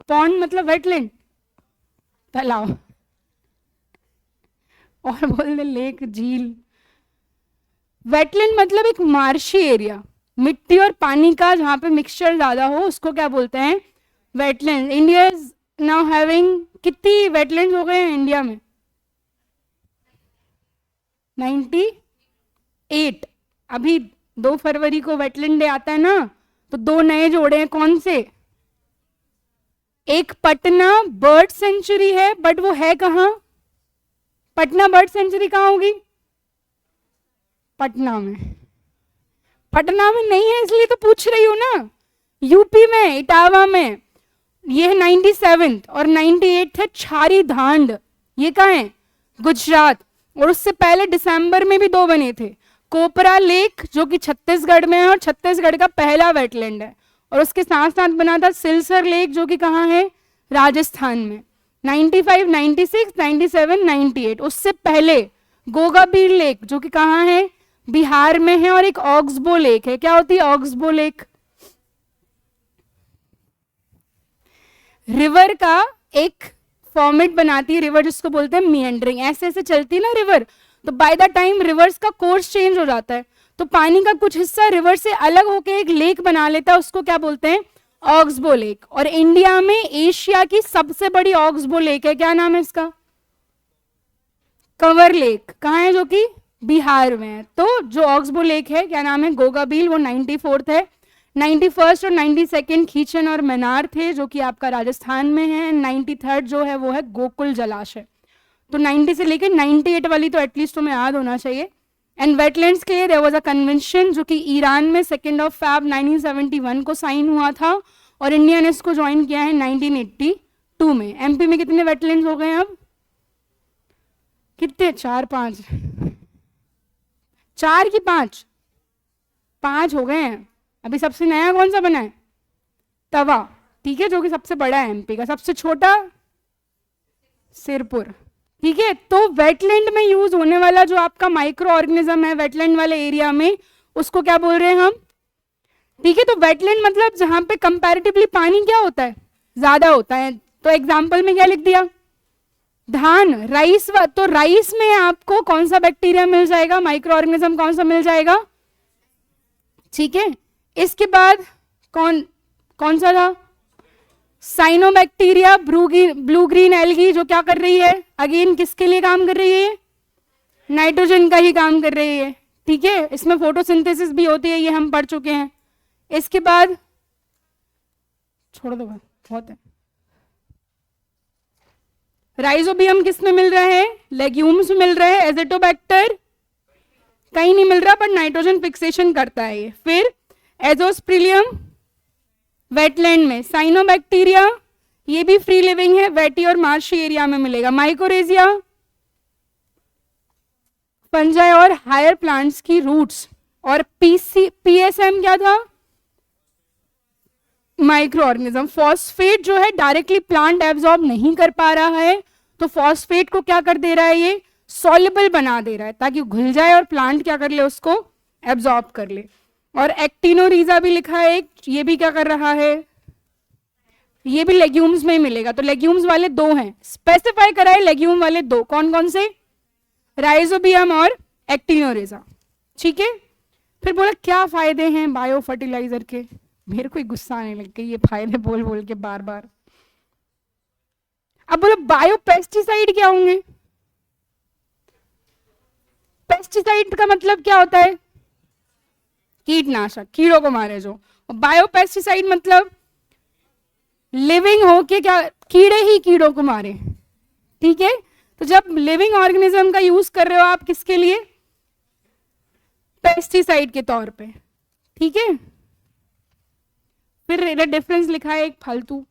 पॉन्ड मतलब वेटलैंड, तालाब, और बोल दे लेक, झील। वेटलैंड मतलब एक मार्शी एरिया, मिट्टी और पानी का जहां पे मिक्सचर ज्यादा हो उसको क्या बोलते हैं, wetland. India is now having, कितनी वेटलैंड हो गए हैं इंडिया में, 98। अभी 2 फरवरी को वेटलैंड डे आता है ना, तो 2 नए जोड़े हैं, कौन से? एक पटना बर्ड सेंचुरी है, बट वो है कहाँ? पटना बर्ड सेंचुरी कहाँ होगी? पटना में। पटना में नहीं है इसलिए तो पूछ रही हूं ना, यूपी में इटावा में। ये है 97 और 98 है छारी धांड, ये कहाँ है? गुजरात। और उससे पहले दिसंबर में भी 2 बने थे, कोपरा लेक जो कि छत्तीसगढ़ में है और छत्तीसगढ़ का पहला वेटलैंड है, और उसके साथ साथ बना था सिलसर लेक जो कि कहाँ है? राजस्थान में। 95, 96, 97, 98। उससे पहले गोगाबीर लेक जो कि कहाँ है? बिहार में है। और एक ऑक्सबो लेक है, क्या होती है ऑक्सबो लेक? रिवर का एक फॉर्मेट बनाती है रिवर, जिसको बोलते हैं मिएंडरिंग। ऐसे ऐसे चलती है ना रिवर, तो बाय द टाइम रिवर्स का कोर्स चेंज हो जाता है, तो पानी का कुछ हिस्सा रिवर से अलग होकर एक लेक बना लेता है, उसको क्या बोलते हैं? Oxbow lake. और इंडिया में एशिया की सबसे बड़ी ऑक्सबो लेक है, क्या नाम है इसका? कंवर लेक। कहाँ है? जो कि बिहार में है। तो जो ऑक्सबो लेक है, क्या नाम है? गोगाबील, वो 94th है। 91st और 92nd खींचन और मनार थे, जो कि आपका राजस्थान में है। 93rd जो है वो है गोकुल जलाशय। तो 90 से लेकर 98 वाली तो एटलीस्ट तुम्हें याद होना चाहिए। एंड वेटलैंड्स के लिए देयर वाज अ कन्वेंशन जो कि ईरान में 2 Feb 1971 को साइन हुआ था, और इंडिया ने इसको ज्वाइन किया है 1982 में। एमपी में कितने वेटलैंड्स हो गए हैं अब? कितने? 4, 5? 4 कि 5? 5 हो गए हैं। अभी सबसे नया कौन सा बना है? तवा, ठीक है, जो कि सबसे बड़ा है एमपी का। सबसे छोटा सिरपुर, ठीक है। तो वेटलैंड में यूज होने वाला जो आपका माइक्रो ऑर्गेनिज्म है वेटलैंड वाले एरिया में, उसको क्या बोल रहे हैं हम? ठीक है। तो वेटलैंड मतलब जहां पे कंपैरेटिवली पानी क्या होता है? ज्यादा होता है। तो एग्जाम्पल में क्या लिख दिया? धान, राइस। तो राइस में आपको कौन सा बैक्टीरिया मिल जाएगा? माइक्रो ऑर्गेनिज्म कौन सा मिल जाएगा? ठीक है। इसके बाद कौन सा था? साइनोबैक्टीरिया, ब्लू ग्रीन एल्गी, जो क्या कर रही है? अगेन किसके लिए काम कर रही है? नाइट्रोजन का ही काम कर रही है, ठीक है। इसमें फोटोसिंथेसिस भी होती है, ये हम पढ़ चुके हैं। इसके बाद छोड़ दो, बहुत है। राइजोबियम किस में मिल रहा है? लेग्यूम्स में मिल रहा है। एजेटोबैक्टर कहीं नहीं मिल रहा, पर नाइट्रोजन फिक्सेशन करता है ये। फिर एजोस्प्रिलियम वेटलैंड में। साइनोबैक्टीरिया ये भी फ्री लिविंग है, वेटी और मार्शी एरिया में मिलेगा। माइकोरेजिया फंजाई और हायर प्लांट्स की रूट्स। और पीएसएम क्या था? Micro organism. फॉस्फेट जो है डायरेक्टली प्लांट एब्जॉर्ब नहीं कर पा रहा है, तो फॉस्फेट को क्या कर दे रहा है? ये सॉल्युबल बना दे रहा है, ताकि घुल जाए और प्लांट क्या कर ले? उसको एब्जॉर्ब कर ले। और एक्टिनोरीजा भी लिखा है एक, ये भी क्या कर रहा है? ये भी लेग्यूम्स में ही मिलेगा। तो लेग्यूम्स वाले 2 हैं, स्पेसिफाई करा है लेग्यूम वाले 2। कौन कौन से? राइजोबियम और एक्टिनोरीजा, ठीक है। फिर बोला क्या फायदे हैं बायो फर्टिलाइजर के? मेरे को गुस्सा आने लग गई ये फायदे बोल बोल के बार बार। अब बोलो बायो पेस्टिसाइड क्या होंगे? पेस्टिसाइड का मतलब क्या होता है? कीटनाशक, कीड़ों को मारे जो। बायो पेस्टिसाइड मतलब लिविंग हो के क्या? कीड़े ही कीड़ों को मारे, ठीक है। तो जब लिविंग ऑर्गेनिज्म का यूज कर रहे हो आप, किसके लिए? पेस्टिसाइड के तौर पे, ठीक है। फिर डिफरेंस लिखा है एक फालतू,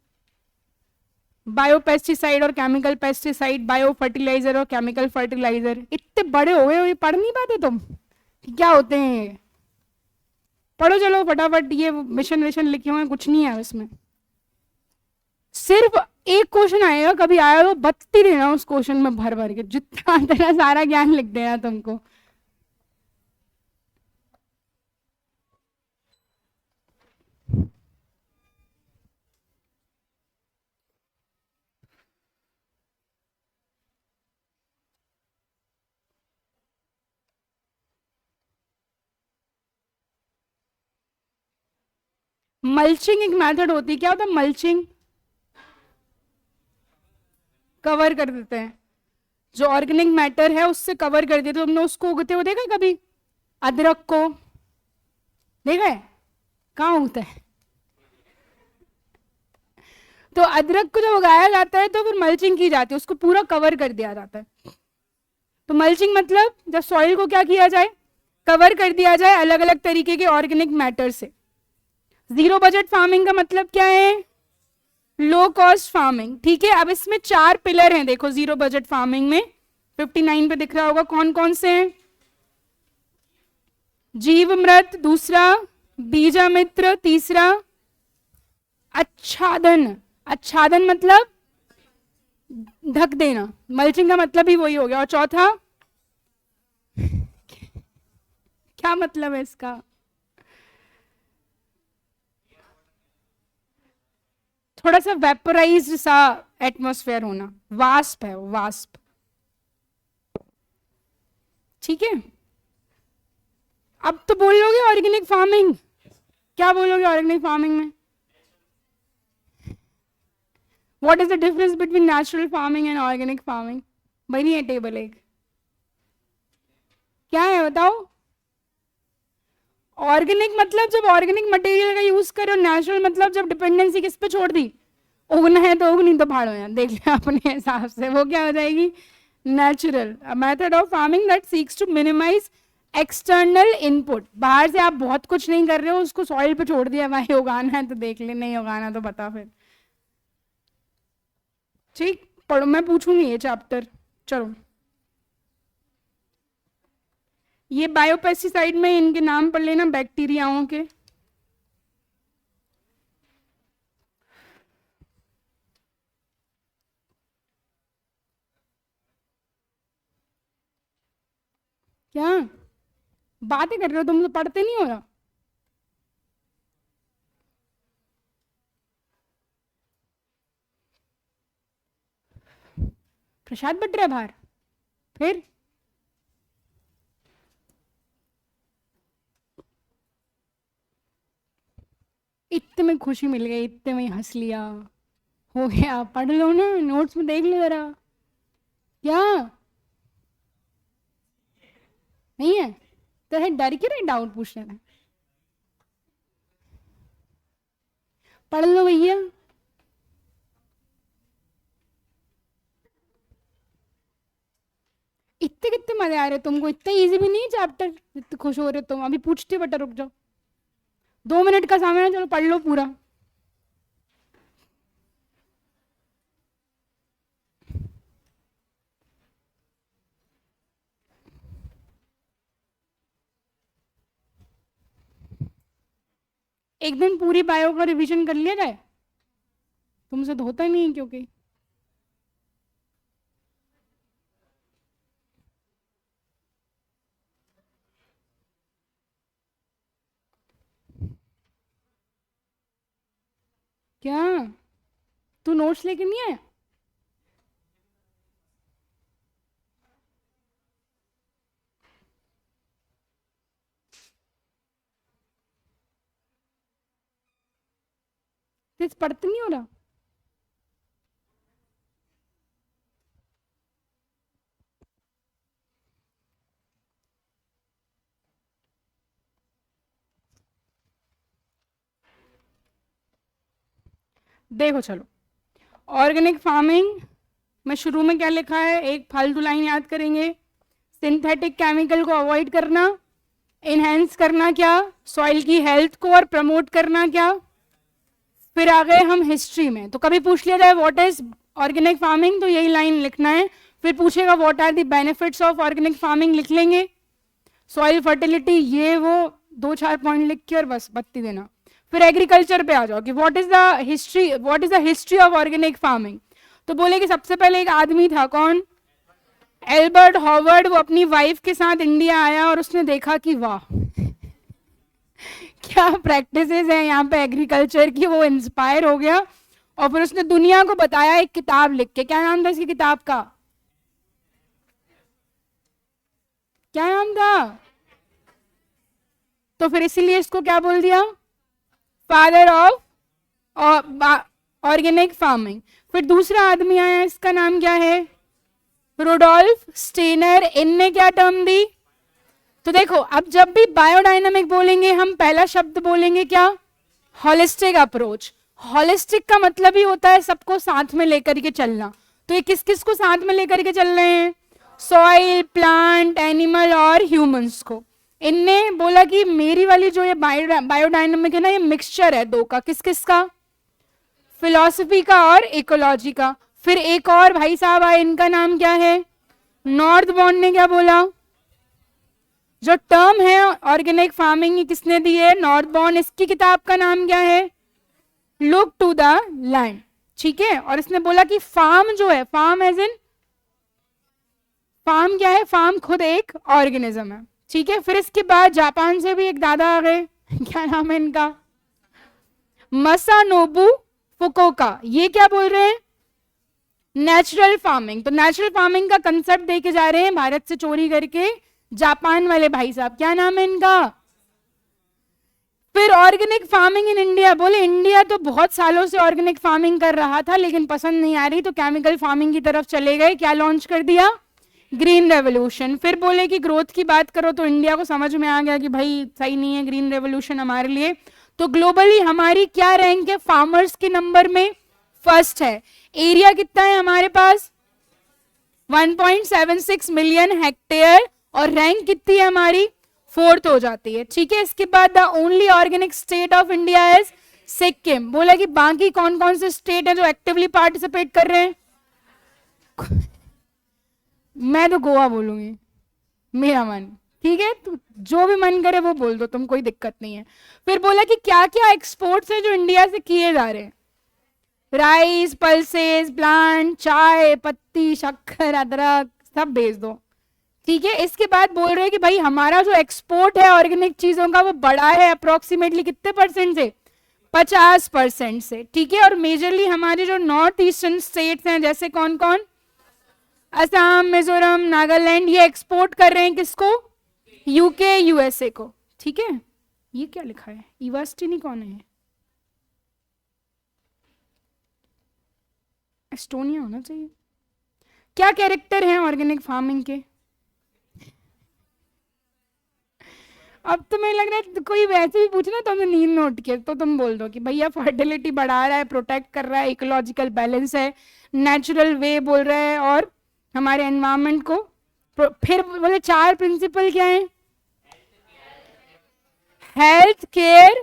बायो पेस्टिसाइड और केमिकल पेस्टिसाइड, बायो फर्टिलाइजर और केमिकल फर्टिलाइजर। इतने बड़े हो गए हो, ये पढ़ नहीं पाते तुम? क्या होते हैं? पढ़ो चलो फटाफट, ये मिशन विशन लिखे हुए हैं, कुछ नहीं है इसमें। सिर्फ एक क्वेश्चन आएगा, कभी आया तो बत्ती देना उस क्वेश्चन में भर भर के, जितना तेरा सारा ज्ञान लिख देना तुमको। मल्चिंग एक मेथड होती है। क्या होता है मल्चिंग? कवर कर देते हैं, जो ऑर्गेनिक मैटर है उससे कवर कर देते। तुमने उसको उगते हुए देखा कभी? अदरक को, देखा है कहाँ उगता है। तो अदरक को जब उगाया जाता है तो फिर मल्चिंग की जाती है, उसको पूरा कवर कर दिया जाता है। तो मल्चिंग मतलब जब सॉइल को क्या किया जाए, कवर कर दिया जाए अलग अलग तरीके के ऑर्गेनिक मैटर से। जीरो बजट फार्मिंग का मतलब क्या है, लो कॉस्ट फार्मिंग। ठीक है, अब इसमें 4 पिलर हैं देखो जीरो बजट फार्मिंग में, 59 पे दिख रहा होगा कौन कौन से हैं। जीवमृत दूसरा, बीजामित्र तीसरा, आच्छादन, आच्छादन मतलब ढक देना, मल्चिंग का मतलब ही वही हो गया, और चौथा क्या मतलब है इसका, थोड़ा सा वेपराइज्ड सा एटमॉस्फेयर होना, वास्प है वो, वास्प। ठीक है, अब तो बोलोगे ऑर्गेनिक फार्मिंग, क्या बोलोगे ऑर्गेनिक फार्मिंग में, what is the difference between natural farming and organic farming. बनी है टेबल एक, क्या है बताओ। ऑर्गेनिक मतलब जब ऑर्गेनिक मटेरियल का यूज करो, नेचुरल मतलब जब डिपेंडेंसी किस पे छोड़ दी, उगना है तो उग, नहीं तो फाड़ो यार, देख लिया अपने हिसाब से, वो क्या हो जाएगी natural. Method of farming that seeks to minimise external input, बाहर से आप बहुत कुछ नहीं कर रहे हो, उसको सॉइल पे छोड़ दिया, भाई उगाना है तो देख ले, नहीं उगाना तो बता फिर। ठीक, पढ़ो, मैं पूछूंगी ये चैप्टर। चलो, ये बायोपेस्टिसाइड में इनके नाम पढ़ लेना बैक्टीरियाओं के। क्या बातें कर रहे हो तुम, तो पढ़ते नहीं हो ना। प्रसाद बट रहा है बाहर, फिर इतने में खुशी मिल गई, इतने में हंस लिया, हो गया, पढ़ लो ना, नोट्स में देख लो जरा। क्या नहीं है तो है, डर के रहे डाउट पूछने में, पढ़ लो भैया। इतने कितने मजे आ रहे तुमको, इतना इजी भी नहीं चैप्टर, इतने खुश हो रहे हो तुम। अभी पूछते बेटा, रुक जाओ, 2 मिनट का समय है, चलो पढ़ लो पूरा। एक दिन पूरी बायो का रिवीजन कर लिया जाए, तुमसे तो होता ही नहीं है क्योंकि क्या तू नोट्स लेके नहीं आया। तेज पढ़ते नहीं हो रहा, देखो चलो, ऑर्गेनिक फार्मिंग में शुरू में क्या लिखा है, एक फालतू लाइन याद करेंगे, सिंथेटिक केमिकल को अवॉइड करना, इनहेंस करना क्या, सॉइल की हेल्थ को, और प्रमोट करना क्या। फिर आ गए हम हिस्ट्री में, तो कभी पूछ लिया जाए व्हाट इज ऑर्गेनिक फार्मिंग, तो यही लाइन लिखना है। फिर पूछेगा what are the benefits of organic farming, लिख लेंगे। सॉइल फर्टिलिटी, ये वो 2-4 पॉइंट लिख के और बस बत्ती देना। फिर एग्रीकल्चर पे आ जाओ कि what is the history, what is the history of organic farming. तो बोले कि सबसे पहले एक आदमी था, कौन, एल्बर्ट हॉवर्ड, वो अपनी वाइफ के साथ इंडिया आया और उसने देखा कि वाह क्या प्रैक्टिसेस है यहाँ पे एग्रीकल्चर की, वो इंस्पायर हो गया और फिर उसने दुनिया को बताया एक किताब लिख के। क्या नाम था इसकी किताब का, क्या नाम था, तो फिर इसीलिए इसको क्या बोल दिया, फादर ऑफ ऑर्गेनिक फार्मिंग। फिर दूसरा आदमी आया, इसका नाम क्या है, रुडोल्फ स्टेनर। इनने क्या टर्म दी, तो देखो अब जब भी बायोडायनामिक बोलेंगे हम पहला शब्द बोलेंगे क्या, होलिस्टिक अप्रोच। होलिस्टिक का मतलब ही होता है सबको साथ में लेकर के चलना। तो ये किस किस को साथ में लेकर के चल रहे हैं, सॉइल, प्लांट, एनिमल और ह्यूमंस को। इनने बोला कि मेरी वाली जो ये बायोडायनामिक है ना, ये मिक्सचर है दो का, किस किस का, फिलॉसफी का और इकोलॉजी का। फिर एक और भाई साहब आए, इनका नाम क्या है, नॉर्थबॉर्न ने क्या बोला, जो टर्म है ऑर्गेनिक फार्मिंग किसने दी है, नॉर्थबॉर्न। इसकी किताब का नाम क्या है, लुक टू द लैंड, ठीक है। और इसने बोला कि फार्म जो है, फार्म एज इन, फार्म क्या है, फार्म खुद एक ऑर्गेनिज्म है, ठीक है। फिर इसके बाद जापान से भी एक दादा आ गए क्या नाम है इनका, मसानोबु फुकुओका। ये क्या बोल रहे हैं, नेचुरल फार्मिंग। तो नेचुरल फार्मिंग का कंसेप्ट दे के जा रहे हैं भारत से चोरी करके जापान वाले भाई साहब, क्या नाम है इनका। फिर ऑर्गेनिक फार्मिंग इन इंडिया, बोले इंडिया तो बहुत सालों से ऑर्गेनिक फार्मिंग कर रहा था लेकिन पसंद नहीं आ रही, तो केमिकल फार्मिंग की तरफ चले गए, क्या लॉन्च कर दिया, ग्रीन रेवोल्यूशन। फिर बोले कि ग्रोथ की बात करो तो इंडिया को समझ में आ गया कि भाई सही नहीं है ग्रीन रेवोल्यूशन हमारे लिए। तो ग्लोबली हमारी क्या रैंक है, फार्मर्स के नंबर में फर्स्ट है। एरिया कितना है हमारे पास, 1.76 मिलियन हेक्टेयर, और रैंक कितनी है हमारी, फोर्थ हो जाती है, ठीक है। इसके बाद the only organic state of India is Sikkim. बोला कि बाकी कौन कौन से स्टेट है जो एक्टिवली पार्टिसिपेट कर रहे हैं, मैं तो गोवा बोलूंगी, मेरा मन, ठीक है। तो जो भी मन करे वो बोल दो तुम, कोई दिक्कत नहीं है। फिर बोला कि क्या क्या एक्सपोर्ट्स है जो इंडिया से किए जा रहे हैं, राइस, पल्सेस, प्लांट, चाय पत्ती, शक्कर, अदरक, सब भेज दो, ठीक है। इसके बाद बोल रहे हैं कि भाई हमारा जो एक्सपोर्ट है ऑर्गेनिक चीजों का वो बढ़ा है अप्रोक्सीमेटली कितने परसेंट से, 50% से, ठीक है। और मेजरली हमारे जो नॉर्थ ईस्टर्न स्टेट्स हैं जैसे कौन कौन, असम, मिजोरम, नागालैंड, ये एक्सपोर्ट कर रहे हैं किसको, यूके, यूएसए को, ठीक है। ये क्या लिखा है, इवास्टिनी कौन है, एस्टोनिया होना चाहिए। क्या कैरेक्टर है ऑर्गेनिक फार्मिंग के, अब तुम्हें लग रहा है कोई वैसे भी पूछना तो हमें नींद में उठ के तो तुम बोल दो कि भैया फर्टिलिटी बढ़ा रहा है, प्रोटेक्ट कर रहा है, इकोलॉजिकल बैलेंस है, नेचुरल वे बोल रहा है, और हमारे एनवायरमेंट को। फिर बोले 4 प्रिंसिपल क्या है, हेल्थ केयर,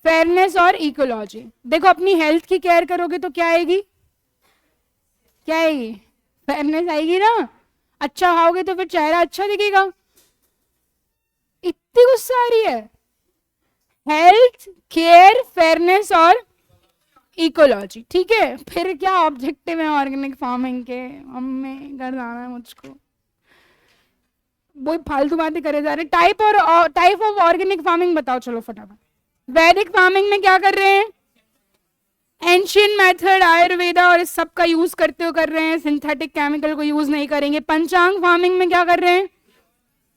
फेयरनेस और इकोलॉजी। देखो अपनी हेल्थ की केयर करोगे तो क्या आएगी, क्या आएगी, फेयरनेस आएगी ना, अच्छा खाओगे तो फिर चेहरा अच्छा दिखेगा। इतनी गुस्सा आ रही है, हेल्थ केयर, फेयरनेस और इकोलॉजी, ठीक है। फिर क्या ऑब्जेक्टिव है ऑर्गेनिक फार्मिंग के, हमें घर जाना है मुझको, वो फालतू बातें करे जा रहे। टाइप ऑफ ऑर्गेनिक फार्मिंग बताओ चलो फटाफट। वैदिक फार्मिंग में क्या कर रहे हैं, एंशियंट मेथड, आयुर्वेदा और इस सब का यूज करते हुए कर रहे हैं, सिंथेटिक केमिकल को यूज नहीं करेंगे। पंचांग फार्मिंग में क्या कर रहे हैं,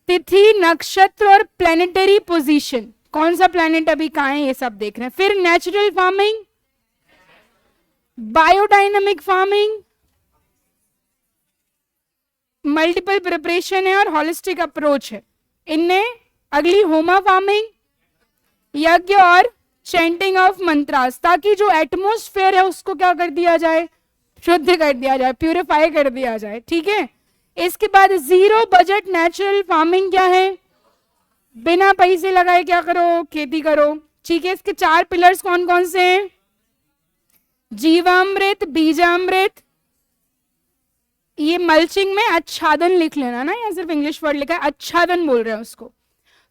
तिथि, नक्षत्र और प्लेनेटरी पोजीशन, कौन सा प्लेनेट अभी कहाँ है ये सब देख रहे हैं। फिर natural farming, biodynamic farming, multiple preparation है और होलिस्टिक अप्रोच है। इनने अगली होमा फार्मिंग, यज्ञ और चैंटिंग ऑफ मंत्रास, ताकि जो एटमोस्फेयर है उसको क्या कर दिया जाए, शुद्ध कर दिया जाए, प्यूरिफाई कर दिया जाए, ठीक है। इसके बाद जीरो बजट नेचुरल फार्मिंग क्या है, बिना पैसे लगाए क्या करो, खेती करो, ठीक है। इसके 4 पिलर्स कौन कौन से हैं, जीवामृत, बीजामृत, ये मल्चिंग में आच्छादन लिख लेना ना, या सिर्फ इंग्लिश वर्ड लिखा है, आच्छादन बोल रहे हैं उसको।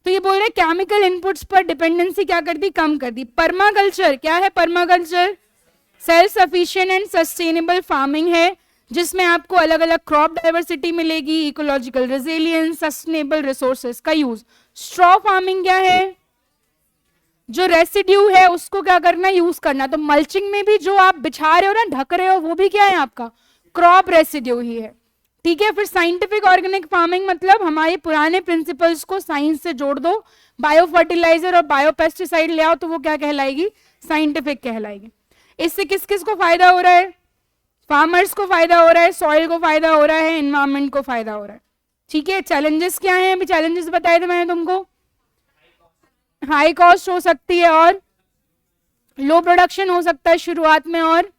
तो ये बोल रहे हैं केमिकल इनपुट्स पर डिपेंडेंसी क्या कर दी, कम कर दी। पर्माकल्चर क्या है, permaculture self sufficient and sustainable farming है, जिसमें आपको अलग अलग क्रॉप डाइवर्सिटी मिलेगी, इकोलॉजिकल रेजिलियंस, सस्टेनेबल रिसोर्सेज का यूज। स्ट्रॉ फार्मिंग क्या है, जो रेसिड्यू है उसको क्या करना, यूज करना। तो मल्चिंग में भी जो आप बिछा रहे हो ना, ढक रहे हो, वो भी क्या है आपका क्रॉप रेसिड्यू ही है, ठीक है। फिर साइंटिफिक ऑर्गेनिक फार्मिंग मतलब हमारे पुराने प्रिंसिपल्स को साइंस से जोड़ दो, बायो फर्टिलाइजर और बायो पेस्टिसाइड ले आओ तो वो क्या कहलाएगी, साइंटिफिक कहलाएगी। इससे किस किस को फायदा हो रहा है, फार्मर्स को फायदा हो रहा है, सॉइल को फायदा हो रहा है, एनवायरमेंट को फायदा हो रहा है। ठीक है, चैलेंजेस क्या हैं, अभी चैलेंजेस बताए थे मैंने तुमको, हाई कॉस्ट हो सकती है और लो प्रोडक्शन हो सकता है शुरुआत में, और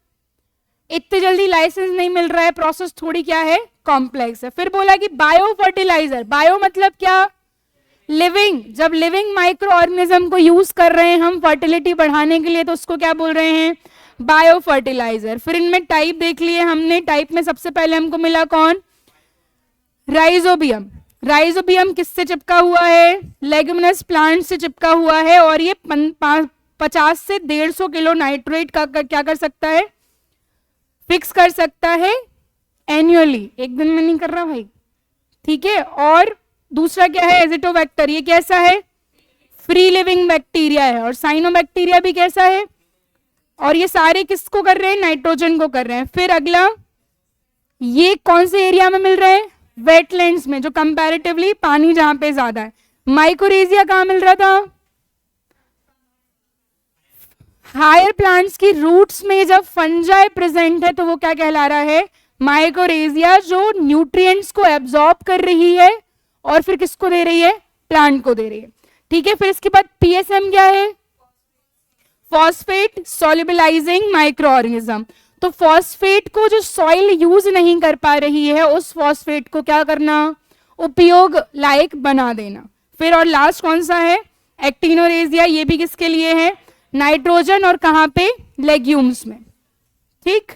इतनी जल्दी लाइसेंस नहीं मिल रहा है, प्रोसेस थोड़ी क्या है, कॉम्प्लेक्स है। फिर बोला कि बायो फर्टिलाइजर, बायो मतलब क्या, लिविंग, जब लिविंग माइक्रो ऑर्गेनिज्म को यूज कर रहे हैं हम फर्टिलिटी बढ़ाने के लिए, तो उसको क्या बोल रहे हैं, बायो फर्टिलाइजर। फिर इनमें टाइप देख लिए हमने, टाइप में सबसे पहले हमको मिला कौन, राइजोबियम। राइजोबियम किससे चिपका हुआ है, लेगुमिनस प्लांट से चिपका हुआ है, और ये 50 से 150 किलो नाइट्रेट का क्या कर सकता है, फिक्स कर सकता है एनुअली, एक दिन में नहीं कर रहा भाई, ठीक है। और दूसरा क्या है, एजिटोबैक्टर, ये कैसा है, फ्री लिविंग बैक्टीरिया है, और साइनोबैक्टीरिया भी कैसा है, और ये सारे किसको कर रहे हैं, नाइट्रोजन को कर रहे हैं। फिर अगला, ये कौन से एरिया में मिल रहा है, वेटलैंड्स में, जो कंपैरेटिवली पानी जहां पे ज्यादा है। माइकोरेजिया कहां मिल रहा था, हायर प्लांट्स की रूट्स में जब फंजाई प्रेजेंट है तो वो क्या कहला रहा है, माइकोरेजिया, जो न्यूट्रिएंट्स को एब्जॉर्ब कर रही है और फिर किसको दे रही है, प्लांट को दे रही है, ठीक है। फिर इसके बाद पीएसएम क्या है, फॉस्फेट सॉल्युबलाइजिंग माइक्रो ऑर्गेनिज्म। तो फॉस्फेट को जो सॉइल यूज नहीं कर पा रही है, उस फॉस्फेट को क्या करना, उपयोग लायक बना देना। फिर और लास्ट कौन सा है, एक्टिनोरेजिया, ये भी किसके लिए है, नाइट्रोजन, और कहां पे, लेग्यूम्स में, ठीक।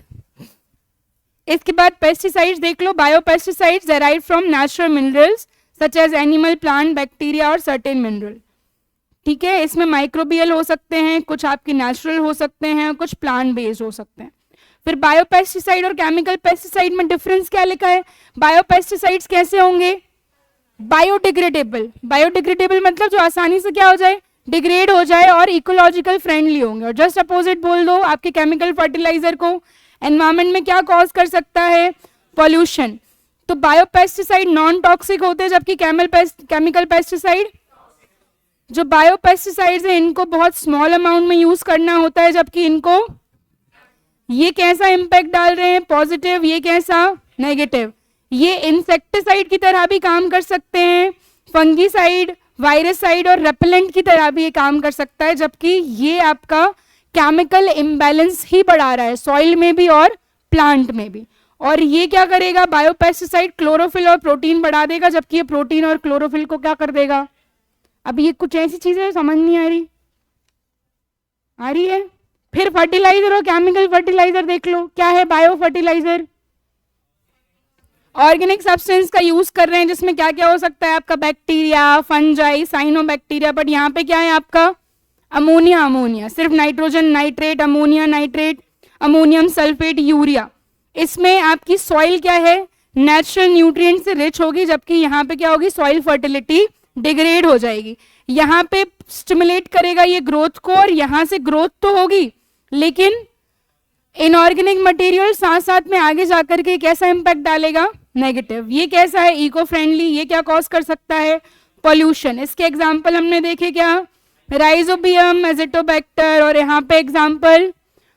इसके बाद पेस्टिसाइड्स देख लो, biopesticides derived from natural minerals such as animal, plant, bacteria और सर्टेन मिनरल, ठीक है। इसमें माइक्रोबियल हो सकते हैं, कुछ आपके नेचुरल हो सकते हैं, कुछ प्लांट बेस्ड हो सकते हैं। फिर बायोपेस्टिसाइड और केमिकल पेस्टिसाइड में डिफरेंस क्या लिखा है, बायोपेस्टिसाइड्स कैसे होंगे, बायोडिग्रेडेबल। बायोडिग्रेडेबल मतलब जो आसानी से क्या हो जाए, डिग्रेड हो जाए, और इकोलॉजिकल फ्रेंडली होंगे। और जस्ट अपोजिट बोल दो आपके केमिकल फर्टिलाइजर को, एनवायरमेंट में क्या कॉज कर सकता है, पॉल्यूशन। तो बायोपेस्टिसाइड नॉन टॉक्सिक होते हैं, जबकि केमिकल पेस्टिसाइड, जो बायोपेस्टिसाइड्स है इनको बहुत स्मॉल अमाउंट में यूज करना होता है, जबकि इनको ये कैसा इंपैक्ट डाल रहे हैं, पॉजिटिव, ये कैसा, नेगेटिव। ये इंसेक्टिसाइड की तरह भी काम कर सकते हैं, फंगीसाइड, वायरसाइड और रेपेलेंट की तरह भी ये काम कर सकता है, जबकि ये आपका केमिकल इम्बैलेंस ही बढ़ा रहा है, सॉइल में भी और प्लांट में भी। और ये क्या करेगा, बायोपेस्टिसाइड क्लोरोफिल और प्रोटीन बढ़ा देगा, जबकि ये प्रोटीन और क्लोरोफिल को क्या कर देगा। अब ये कुछ ऐसी चीजें समझ नहीं आ रही है। फिर फर्टिलाइजर और केमिकल फर्टिलाइजर देख लो, क्या है, बायो फर्टिलाइजर, ऑर्गेनिक सब्सटेंस का यूज कर रहे हैं, जिसमें क्या क्या हो सकता है आपका, बैक्टीरिया, फंजाई, साइनोबैक्टीरिया, बट यहाँ पे क्या है आपका, अमोनिया, अमोनिया, सिर्फ nitrogen nitrate, ammonia nitrate, ammonium sulphate, urea. इसमें आपकी सॉइल क्या है, नेचुरल न्यूट्रिएंट से रिच होगी, जबकि यहाँ पे क्या होगी, सॉइल फर्टिलिटी डिग्रेड हो जाएगी। यहाँ पे स्टिमुलेट करेगा ये ग्रोथ को, और यहाँ से ग्रोथ तो होगी, लेकिन इनऑर्गेनिक मटेरियल साथ साथ में आगे जाकर के कैसा इंपैक्ट डालेगा, नेगेटिव। ये कैसा है, इको फ्रेंडली, ये क्या कॉज कर सकता है, पॉल्यूशन। इसके एग्जांपल हमने देखे क्या, राइजोबियम, एजिटोबैक्टर, और यहाँ पे example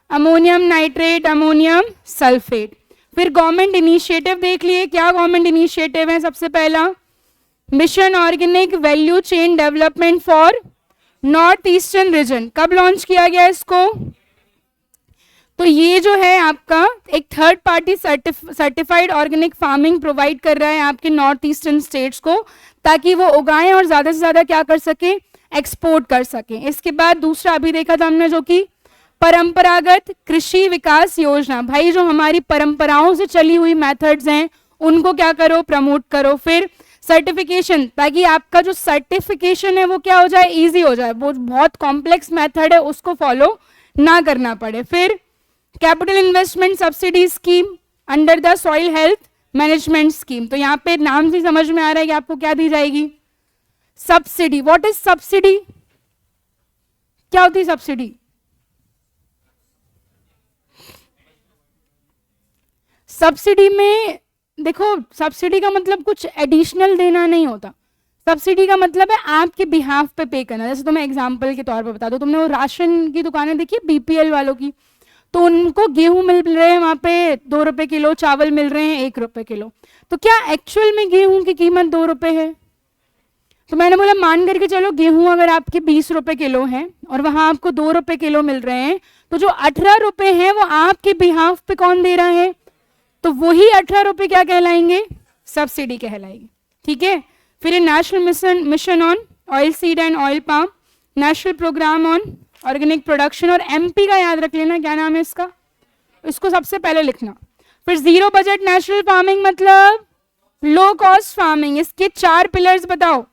ammonium nitrate, ammonium sulphate. फिर गवर्नमेंट इनिशिएटिव देख लिए, क्या गवर्नमेंट इनिशिएटिव है, सबसे पहला mission organic value chain development for north eastern region. कब लॉन्च किया गया इसको, तो ये जो है आपका एक third party certified organic farming provide कर रहा है आपके नॉर्थ ईस्टर्न स्टेट्स को, ताकि वो उगाएं और ज्यादा से ज्यादा क्या कर सके, एक्सपोर्ट कर सके। इसके बाद दूसरा अभी देखा था हमने, जो कि परंपरागत कृषि विकास योजना, भाई जो हमारी परंपराओं से चली हुई मेथड्स हैं उनको क्या करो, प्रमोट करो। फिर सर्टिफिकेशन, ताकि आपका जो सर्टिफिकेशन है वो क्या हो जाए, इजी हो जाए, वो बहुत कॉम्प्लेक्स मेथड है उसको फॉलो ना करना पड़े। फिर capital investment subsidy scheme under the soil health management scheme. तो यहाँ पे नाम से समझ में आ रहा है कि आपको क्या दी जाएगी, सब्सिडी। व्हाट इज सब्सिडी, क्या होती है सब्सिडी, सब्सिडी में देखो, सब्सिडी का मतलब कुछ एडिशनल देना नहीं होता, सब्सिडी का मतलब है आपके बिहाफ पे पे करना। जैसे तुम्हें एग्जांपल के तौर पे बता दो, तुमने वो राशन की दुकानें देखी बीपीएल वालों की, तो उनको गेहूं मिल रहे हैं वहां पे 2 रुपए किलो, चावल मिल रहे हैं 1 रुपए किलो। तो क्या एक्चुअल में गेहूं की कीमत 2 रुपए है? तो मैंने बोला मान करके चलो गेहूं अगर आपके 20 रुपए किलो है और वहां आपको 2 रुपए किलो मिल रहे हैं, तो जो 18 रुपए हैं वो आपके बिहाफ पे कौन दे रहा है? तो वही 18 रुपए क्या कहलाएंगे? सब्सिडी कहलाएगी। ठीक है। फिर national mission on oil seed and oil palm, national programme on organic production, और एमपी का याद रख लेना, क्या नाम है इसका, इसको सबसे पहले लिखना। फिर जीरो बजट नेशनल फार्मिंग मतलब लो कॉस्ट फार्मिंग। इसके 4 पिलर्स बताओ,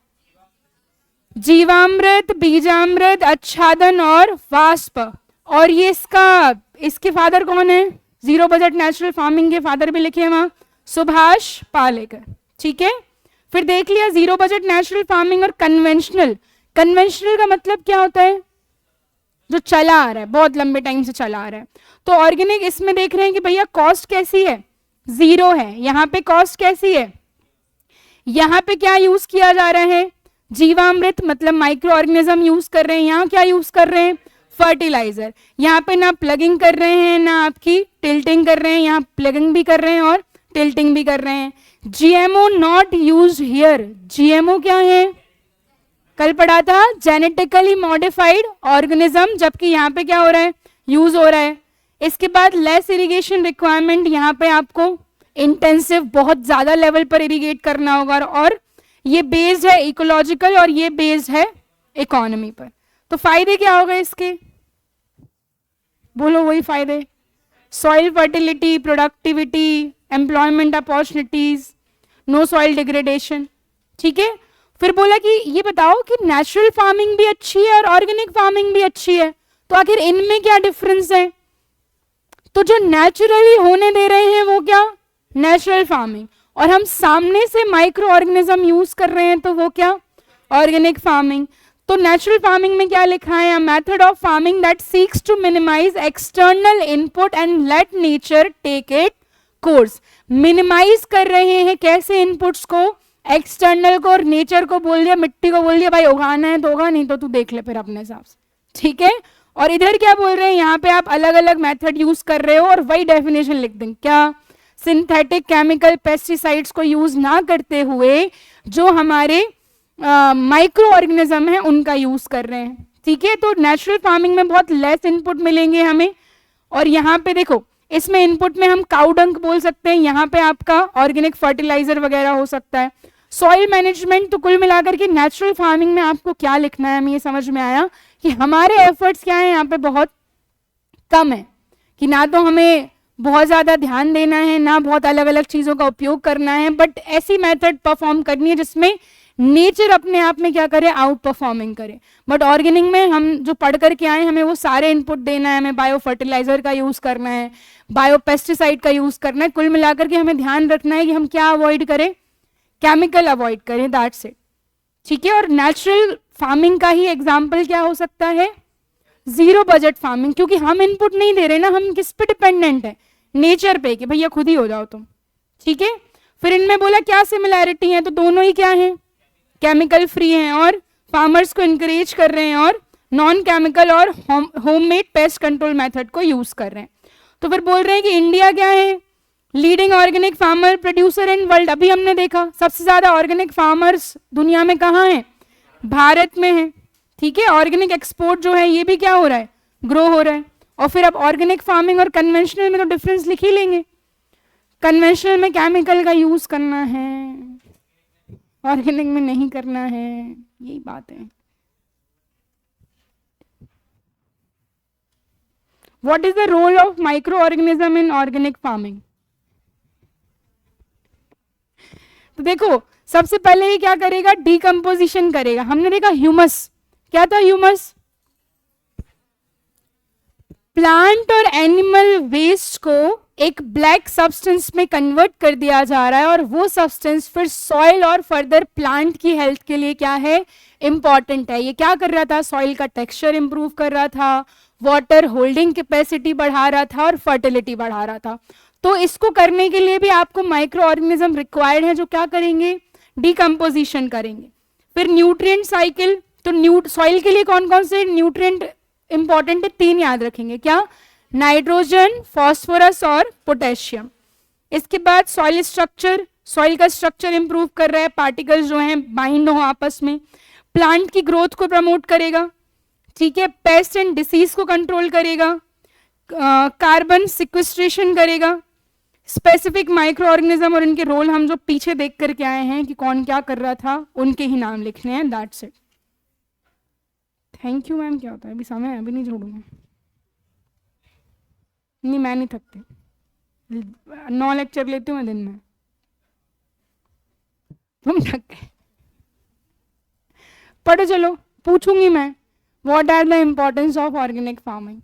जीवामृत, बीजामृत, आच्छादन और वाष्प। और ये इसके फादर कौन है? जीरो बजट नेशनल फार्मिंग के फादर भी लिखे हैं वहां, सुभाष पालेकर। ठीक है। फिर देख लिया जीरो बजट नेशनल फार्मिंग और कन्वेंशनल। कन्वेंशनल का मतलब क्या होता है? जो चला आ रहा है, बहुत लंबे टाइम से चला आ रहा है। तो ऑर्गेनिक इसमें देख रहे हैं कि भैया कॉस्ट कैसी है? 0 है। यहाँ पे कॉस्ट कैसी है? यहाँ पे क्या यूज किया जा रहा है? जीवामृत मतलब माइक्रो ऑर्गेनिज्म यूज कर रहे हैं। यहाँ क्या यूज कर रहे हैं? फर्टिलाइजर। यहाँ पे ना प्लगिंग कर रहे हैं ना आपकी टिल्टिंग कर रहे हैं, यहाँ प्लगिंग भी कर रहे हैं और टिल्टिंग भी कर रहे हैं। GMO not used here. GMO क्या है? कल पढ़ा था, जेनेटिकली मॉडिफाइड ऑर्गेनिज्म, जबकि यहाँ पे क्या हो रहा है? यूज हो रहा है। इसके बाद लेस इरिगेशन रिक्वायरमेंट, यहाँ पे आपको इंटेंसिव बहुत ज्यादा लेवल पर इरिगेट करना होगा, और ये बेस्ड है इकोलॉजिकल और ये बेस्ड है इकोनॉमी पर। तो फायदे क्या हो गए इसके? बोलो वही फायदे, soil fertility, productivity, employment opportunities, no soil degradation. ठीक है। फिर बोला कि ये बताओ कि नेचुरल फार्मिंग भी अच्छी है और ऑर्गेनिक फार्मिंग भी अच्छी है, तो आखिर इनमें क्या डिफरेंस है? तो जो नेचुरली होने दे रहे हैं वो क्या? Natural farming. और हम सामने से माइक्रो ऑर्गेनिज्म यूज कर रहे हैं तो वो क्या? Organic farming. तो नेचुरल फार्मिंग में क्या लिखा है? Method of farming that seeks to minimise external input and let nature take it course. Minimise कर रहे हैं कैसे इनपुट्स को? एक्सटर्नल को, और नेचर को बोल दिया, मिट्टी को बोल दिया भाई उगाना है तो होगा, नहीं तो तू देख ले फिर अपने हिसाब से। ठीक है। और इधर क्या बोल रहे हैं? यहाँ पे आप अलग अलग मेथड यूज कर रहे हो और वही डेफिनेशन लिख दें, क्या? सिंथेटिक केमिकल पेस्टिसाइड्स को यूज ना करते हुए जो हमारे माइक्रो ऑर्गेनिज्म है उनका यूज कर रहे हैं। ठीक है। तो नेचुरल फार्मिंग में बहुत लेस इनपुट मिलेंगे हमें। और यहाँ पे देखो, इसमें इनपुट में हम काउ डंक बोल सकते हैं, यहाँ पे आपका ऑर्गेनिक फर्टिलाइजर वगैरह हो सकता है। सॉइल मैनेजमेंट, तो कुल मिलाकर के नेचुरल फार्मिंग में आपको क्या लिखना है? हमें ये समझ में आया कि हमारे एफर्ट्स क्या है यहाँ पे बहुत कम है, कि ना तो हमें बहुत ज्यादा ध्यान देना है ना बहुत अलग अलग चीजों का उपयोग करना है, बट ऐसी मेथड परफॉर्म करनी है जिसमें नेचर अपने आप में क्या करे? आउट परफॉर्मिंग करे। बट ऑर्गेनिक में हम जो पढ़ करके आए हमें वो सारे इनपुट देना है, हमें बायो फर्टिलाइजर का यूज करना है, बायो पेस्टिसाइड का यूज करना है। कुल मिलाकर के हमें ध्यान रखना है कि हम क्या अवॉइड करें? केमिकल अवॉइड करें, दैट्स इट। ठीक है। और नेचुरल फार्मिंग का ही एग्जाम्पल क्या हो सकता है? जीरो बजट फार्मिंग, क्योंकि हम इनपुट नहीं दे रहे ना, हम किस पे डिपेंडेंट है? नेचर पे, कि भैया खुद ही हो जाओ तुम। ठीक है। फिर इनमें बोला क्या सिमिलैरिटी है? तो दोनों ही क्या है? केमिकल फ्री हैं और फार्मर्स को इंकरेज कर रहे हैं और नॉन केमिकल और होममेड पेस्ट कंट्रोल मेथड को यूज कर रहे हैं। तो फिर बोल रहे हैं कि इंडिया क्या है? Leading organic farmer producer in world. अभी हमने देखा सबसे ज्यादा ऑर्गेनिक फार्मर्स दुनिया में कहाँ हैं? भारत में है। ठीक है। ऑर्गेनिक एक्सपोर्ट जो है ये भी क्या हो रहा है? ग्रो हो रहा है। और फिर अब ऑर्गेनिक फार्मिंग और कन्वेंशनल में तो डिफरेंस लिख ही लेंगे। कन्वेंशनल में केमिकल का यूज करना है, ऑर्गेनिक में नहीं करना है, यही बात है। What is the role of micro organism in organic farming? तो देखो सबसे पहले ये क्या करेगा? डीकंपोजिशन करेगा। हमने देखा ह्यूमस, क्या था ह्यूमस? प्लांट और एनिमल वेस्ट को एक ब्लैक सब्सटेंस में कन्वर्ट कर दिया जा रहा है और वो सब्सटेंस फिर सॉइल और फर्दर प्लांट की हेल्थ के लिए क्या है? इंपॉर्टेंट है। ये क्या कर रहा था? सॉइल का टेक्सचर इंप्रूव कर रहा था, वाटर होल्डिंग कैपेसिटी बढ़ा रहा था और फर्टिलिटी बढ़ा रहा था। तो इसको करने के लिए भी आपको माइक्रो ऑर्गेनिज्म रिक्वायर्ड है जो क्या करेंगे? डीकंपोजिशन करेंगे। फिर न्यूट्रिएंट साइकिल, तो सॉइल के लिए कौन कौन से न्यूट्रिएंट इंपॉर्टेंट है? 3 याद रखेंगे, क्या? नाइट्रोजन, फॉस्फोरस और पोटेशियम। इसके बाद सॉइल स्ट्रक्चर, सॉइल का स्ट्रक्चर इंप्रूव कर रहा है, पार्टिकल्स जो हैं बाइंड हो आपस में, प्लांट की ग्रोथ को प्रमोट करेगा, ठीक है, पेस्ट एंड डिसीज को कंट्रोल करेगा, कार्बन सिक्वेस्ट्रेशन करेगा, स्पेसिफिक माइक्रो ऑर्गेनिज्म और इनके रोल हम जो पीछे देख करके आए हैं कि कौन क्या कर रहा था, उनके ही नाम लिखने हैं, that's it. Thank you ma'am. क्या होता है अभी, समय है, अभी नहीं छोड़ूंगा। नहीं, मैं नहीं थकती, 9 लेक्चर लेती हूँ मैं दिन में, तुम थक गए। पढ़ो चलो, पूछूंगी मैं, what are the importance of organic farming.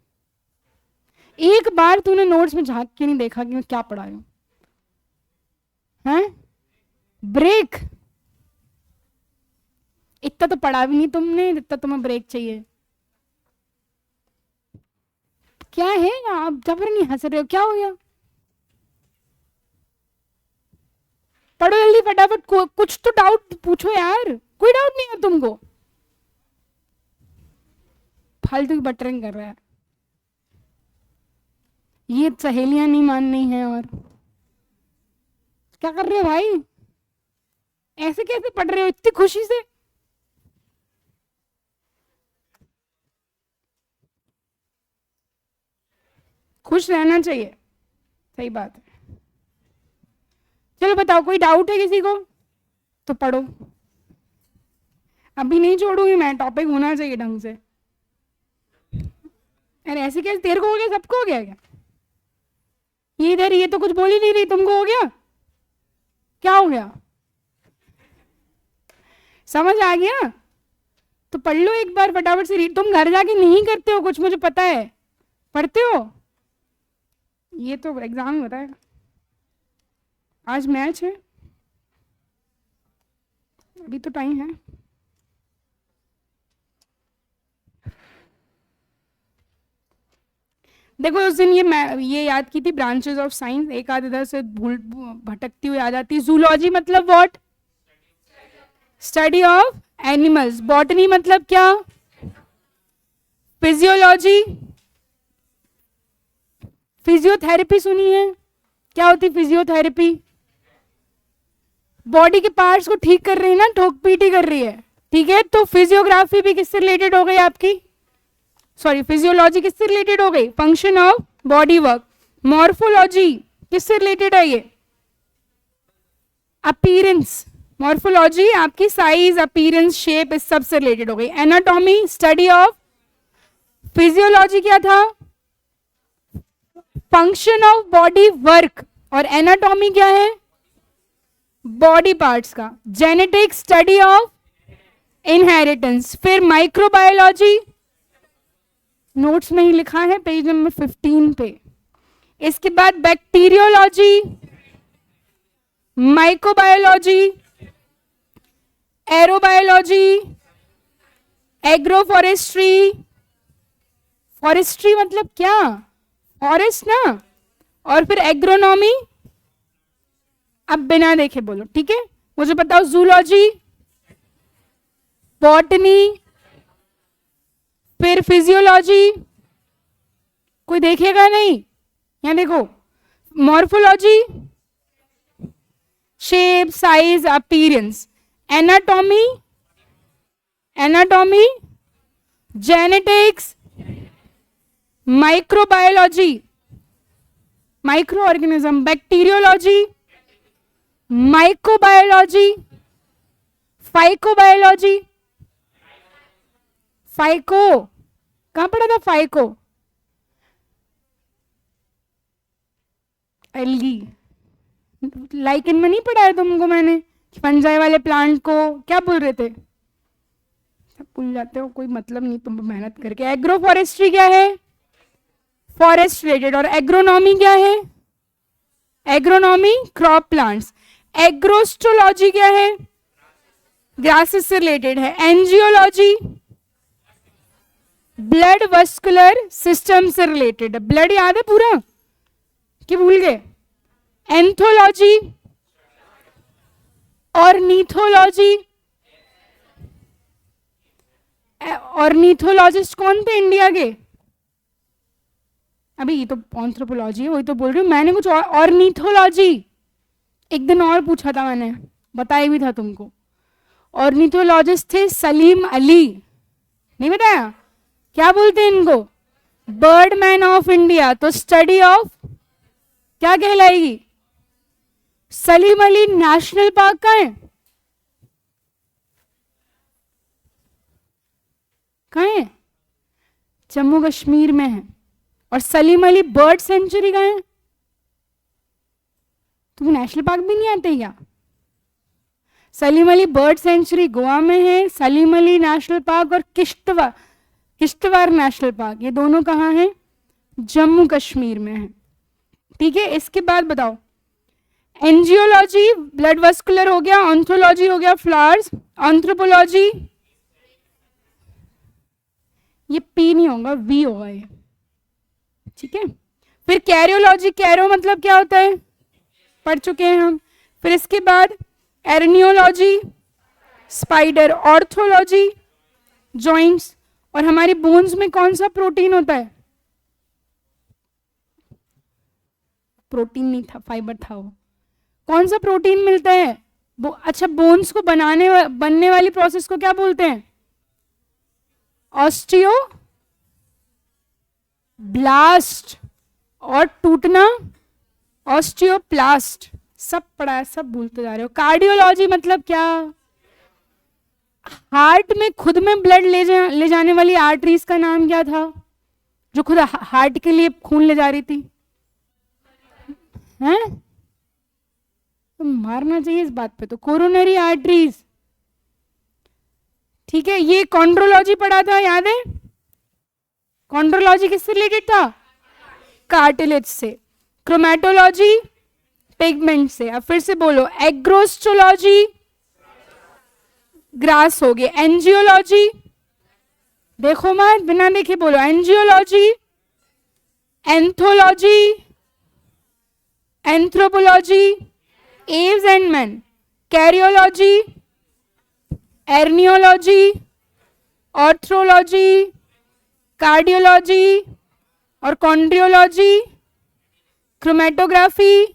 एक बार तूने नोट्स में झांक के नहीं देखा कि मैं क्या पढ़ा रही हूं, हैं? ब्रेक, इतना तो पढ़ा भी नहीं तुमने, इतना तुम्हें ब्रेक चाहिए। क्या है, आप जबर नहीं हंस रहे हो, क्या हो गया? पढ़ो जल्दी फटाफट, कुछ तो डाउट पूछो यार, कोई डाउट नहीं है तुमको? फालतू की बटरिंग कर रहा है, ये सहेलियां नहीं माननी है। और क्या कर रहे हो भाई, ऐसे कैसे पढ़ रहे हो इतनी खुशी से? खुश रहना चाहिए, सही बात है। चलो बताओ, कोई डाउट है किसी को? तो पढ़ो, अभी नहीं छोड़ूंगी मैं, टॉपिक होना चाहिए ढंग से। अरे ऐसे कैसे, तेरे को हो गया, सबको हो गया क्या? ये इधर, ये तो कुछ बोल ही नहीं रही, तुमको हो गया? क्या हो गया, समझ आ गया? तो पढ़ लो एक बार फटाफट से। तुम घर जाके नहीं करते हो कुछ, मुझे पता है, पढ़ते हो? ये तो एग्जाम में बताएगा। आज मैच है, अभी तो टाइम है। देखो उस दिन ये याद की थी, ब्रांचेस ऑफ साइंस, एक आध इधर से भूल भटकती हुई आ जाती। जूलॉजी मतलब what? Study of animals. Botany मतलब क्या? फिजियोलॉजी। फिजियोथेरेपी सुनी है? क्या होती फिजियोथेरेपी? बॉडी के पार्ट्स को ठीक कर रही है ना, ठोक पीटी कर रही है, ठीक है। तो फिजियोग्राफी भी किससे रिलेटेड हो गई आपकी? सॉरी, फिजियोलॉजी किससे रिलेटेड हो गई? Function of body work. Morphology किससे रिलेटेड है? ये अपीयरेंस। मॉर्फोलॉजी आपकी साइज, अपीयरेंस, शेप, इस सब से रिलेटेड हो गई। Anatomy study of. फिजियोलॉजी क्या था? Function of body work. और एनाटॉमी क्या है? बॉडी पार्ट्स का। Genetic study of inheritance. फिर माइक्रोबायोलॉजी, नोट्स में ही लिखा है पेज नंबर 15 पे। इसके बाद बैक्टीरियोलॉजी, माइक्रोबायोलॉजी, एरोबायोलॉजी, एग्रोफॉरेस्ट्री। फॉरेस्ट्री मतलब क्या? फॉरेस्ट ना। और फिर एग्रोनॉमी। अब बिना देखे बोलो, ठीक है? मुझे बताओ, जूलॉजी, बॉटनी, फिर फिजियोलॉजी, कोई देखेगा नहीं? यहां देखो, morphology, shape, size, appearance. Anatomy, anatomy, genetics, microbiology, micro organism, bacteriology, microbiology, phycobiology. Phyco कहां पढ़ा था? फाइको एल्गी, लाइकन में नहीं पढ़ा है तुमको मैंने? फंजाई वाले प्लांट को क्या बोल रहे थे? सब भूल जाते हो, कोई मतलब नहीं तुम मेहनत करके। एग्रो फॉरेस्ट्री क्या है? Forest related. और एग्रोनॉमी क्या है? Agronomy crop plants. एग्रोस्ट्रोलॉजी क्या है? ग्रासेस से रिलेटेड है। एंजियोलॉजी ब्लड वस्कुलर सिस्टम से रिलेटेड है। ब्लड याद है पूरा कि भूल गए? Anthology, ornithology. ऑर्निथोलॉजिस्ट कौन थे इंडिया के? अभी ये तो एंथ्रोपोलॉजी है, वही तो बोल रही हूँ। मैंने कुछ और, ऑर्निथोलॉजी एक दिन और पूछा था मैंने, बताया भी था तुमको। ऑर्निथोलॉजिस्ट थे सलीम अली, नहीं बताया? क्या बोलते हैं इनको? Bird man of India. तो स्टडी ऑफ क्या कहलाएगी? सलीम अली नेशनल पार्क कहाँ है? कहाँ है? जम्मू कश्मीर में है। और सलीम अली बर्ड सेंचुरी कहाँ है? तुम्हें नेशनल पार्क भी नहीं आते क्या? सलीम अली बर्ड सेंचुरी गोवा में है, सलीम अली नेशनल पार्क और किश्तवाड़ नेशनल पार्क, ये दोनों कहाँ हैं? जम्मू कश्मीर में है। ठीक है, इसके बाद बताओ, एंजियोलॉजी ब्लड वस्कुलर हो गया, ऑन्थोलॉजी हो गया फ्लावर्स, एंथ्रोपोलॉजी ये पी नहीं होगा, वी होगा ये। ठीक है, फिर कैरियोलॉजी, कैरो मतलब क्या होता है, पढ़ चुके हैं हम। फिर इसके बाद एर्नियोलॉजी स्पाइडर, ऑर्थोलॉजी जॉइंट्स, और हमारी बोन्स में कौन सा प्रोटीन होता है? प्रोटीन नहीं था, फाइबर था वो। कौन सा प्रोटीन मिलता है? अच्छा, बोन्स को बनने वाली प्रोसेस को क्या बोलते हैं? ऑस्टियो ब्लास्ट, और टूटना ऑस्टियोप्लास्ट। सब पढ़ा है, सब भूलते जा रहे हो। कार्डियोलॉजी मतलब क्या? हार्ट में खुद में ब्लड ले जाने वाली आर्टरीज का नाम क्या था, जो खुद हार्ट के लिए खून ले जा रही थी? हैं? तो मारना चाहिए इस बात पे तो, कोरोनरी आर्टरीज। ठीक है, ये कॉन्ड्रोलॉजी पढ़ा था, याद है? कॉन्ड्रोलॉजी किससे रिलेटेड था? कार्टिलेज से। क्रोमेटोलॉजी पिगमेंट से। अब फिर से बोलो, एग्रोस्टोलॉजी ग्रास हो गए। एंजियोलॉजी, देखो मत, बिना देखे बोलो, angiology, anthology, anthropology apes and man, karyology, एर्नियोलॉजी, ऑर्थ्रोलॉजी, कार्डियोलॉजी और कॉन्ड्रियोलॉजी, क्रोमेटोग्राफी,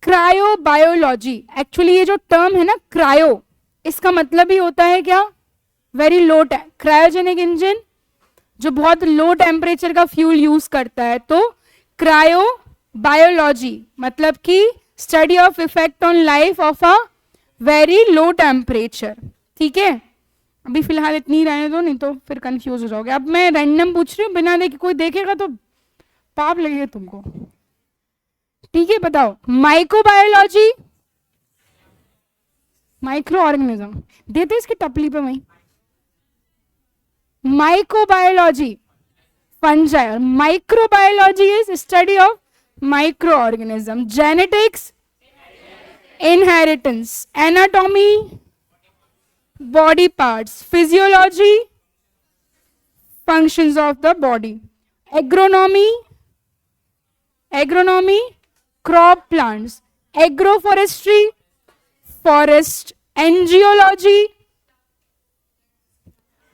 क्रायोबायोलॉजी। एक्चुअली ये जो टर्म है ना क्रायो, इसका मतलब ही होता है क्या? वेरी लो, क्रायोजेनिक इंजन जो बहुत लो टेम्परेचर का फ्यूल यूज करता है। तो क्रायोबायोलॉजी मतलब कि study of effect on life of a very low temperature. ठीक है, अभी फिलहाल इतनी रहने दो, नहीं तो फिर कंफ्यूज हो जाओगे। अब मैं रैंडम पूछ रही हूँ, बिना देखे कोई देखेगा तो पाप लगेगा तुमको। ठीक है, बताओ, माइक्रोबायोलॉजी, माइक्रो ऑर्गेनिज्म, देते इसकी टपली पे वहीं। Microbiology fungi, microbiology is study of micro organism. Genetics inheritance, anatomy body parts, physiology functions of the body, agronomy crop plants, agroforestry forest, angiology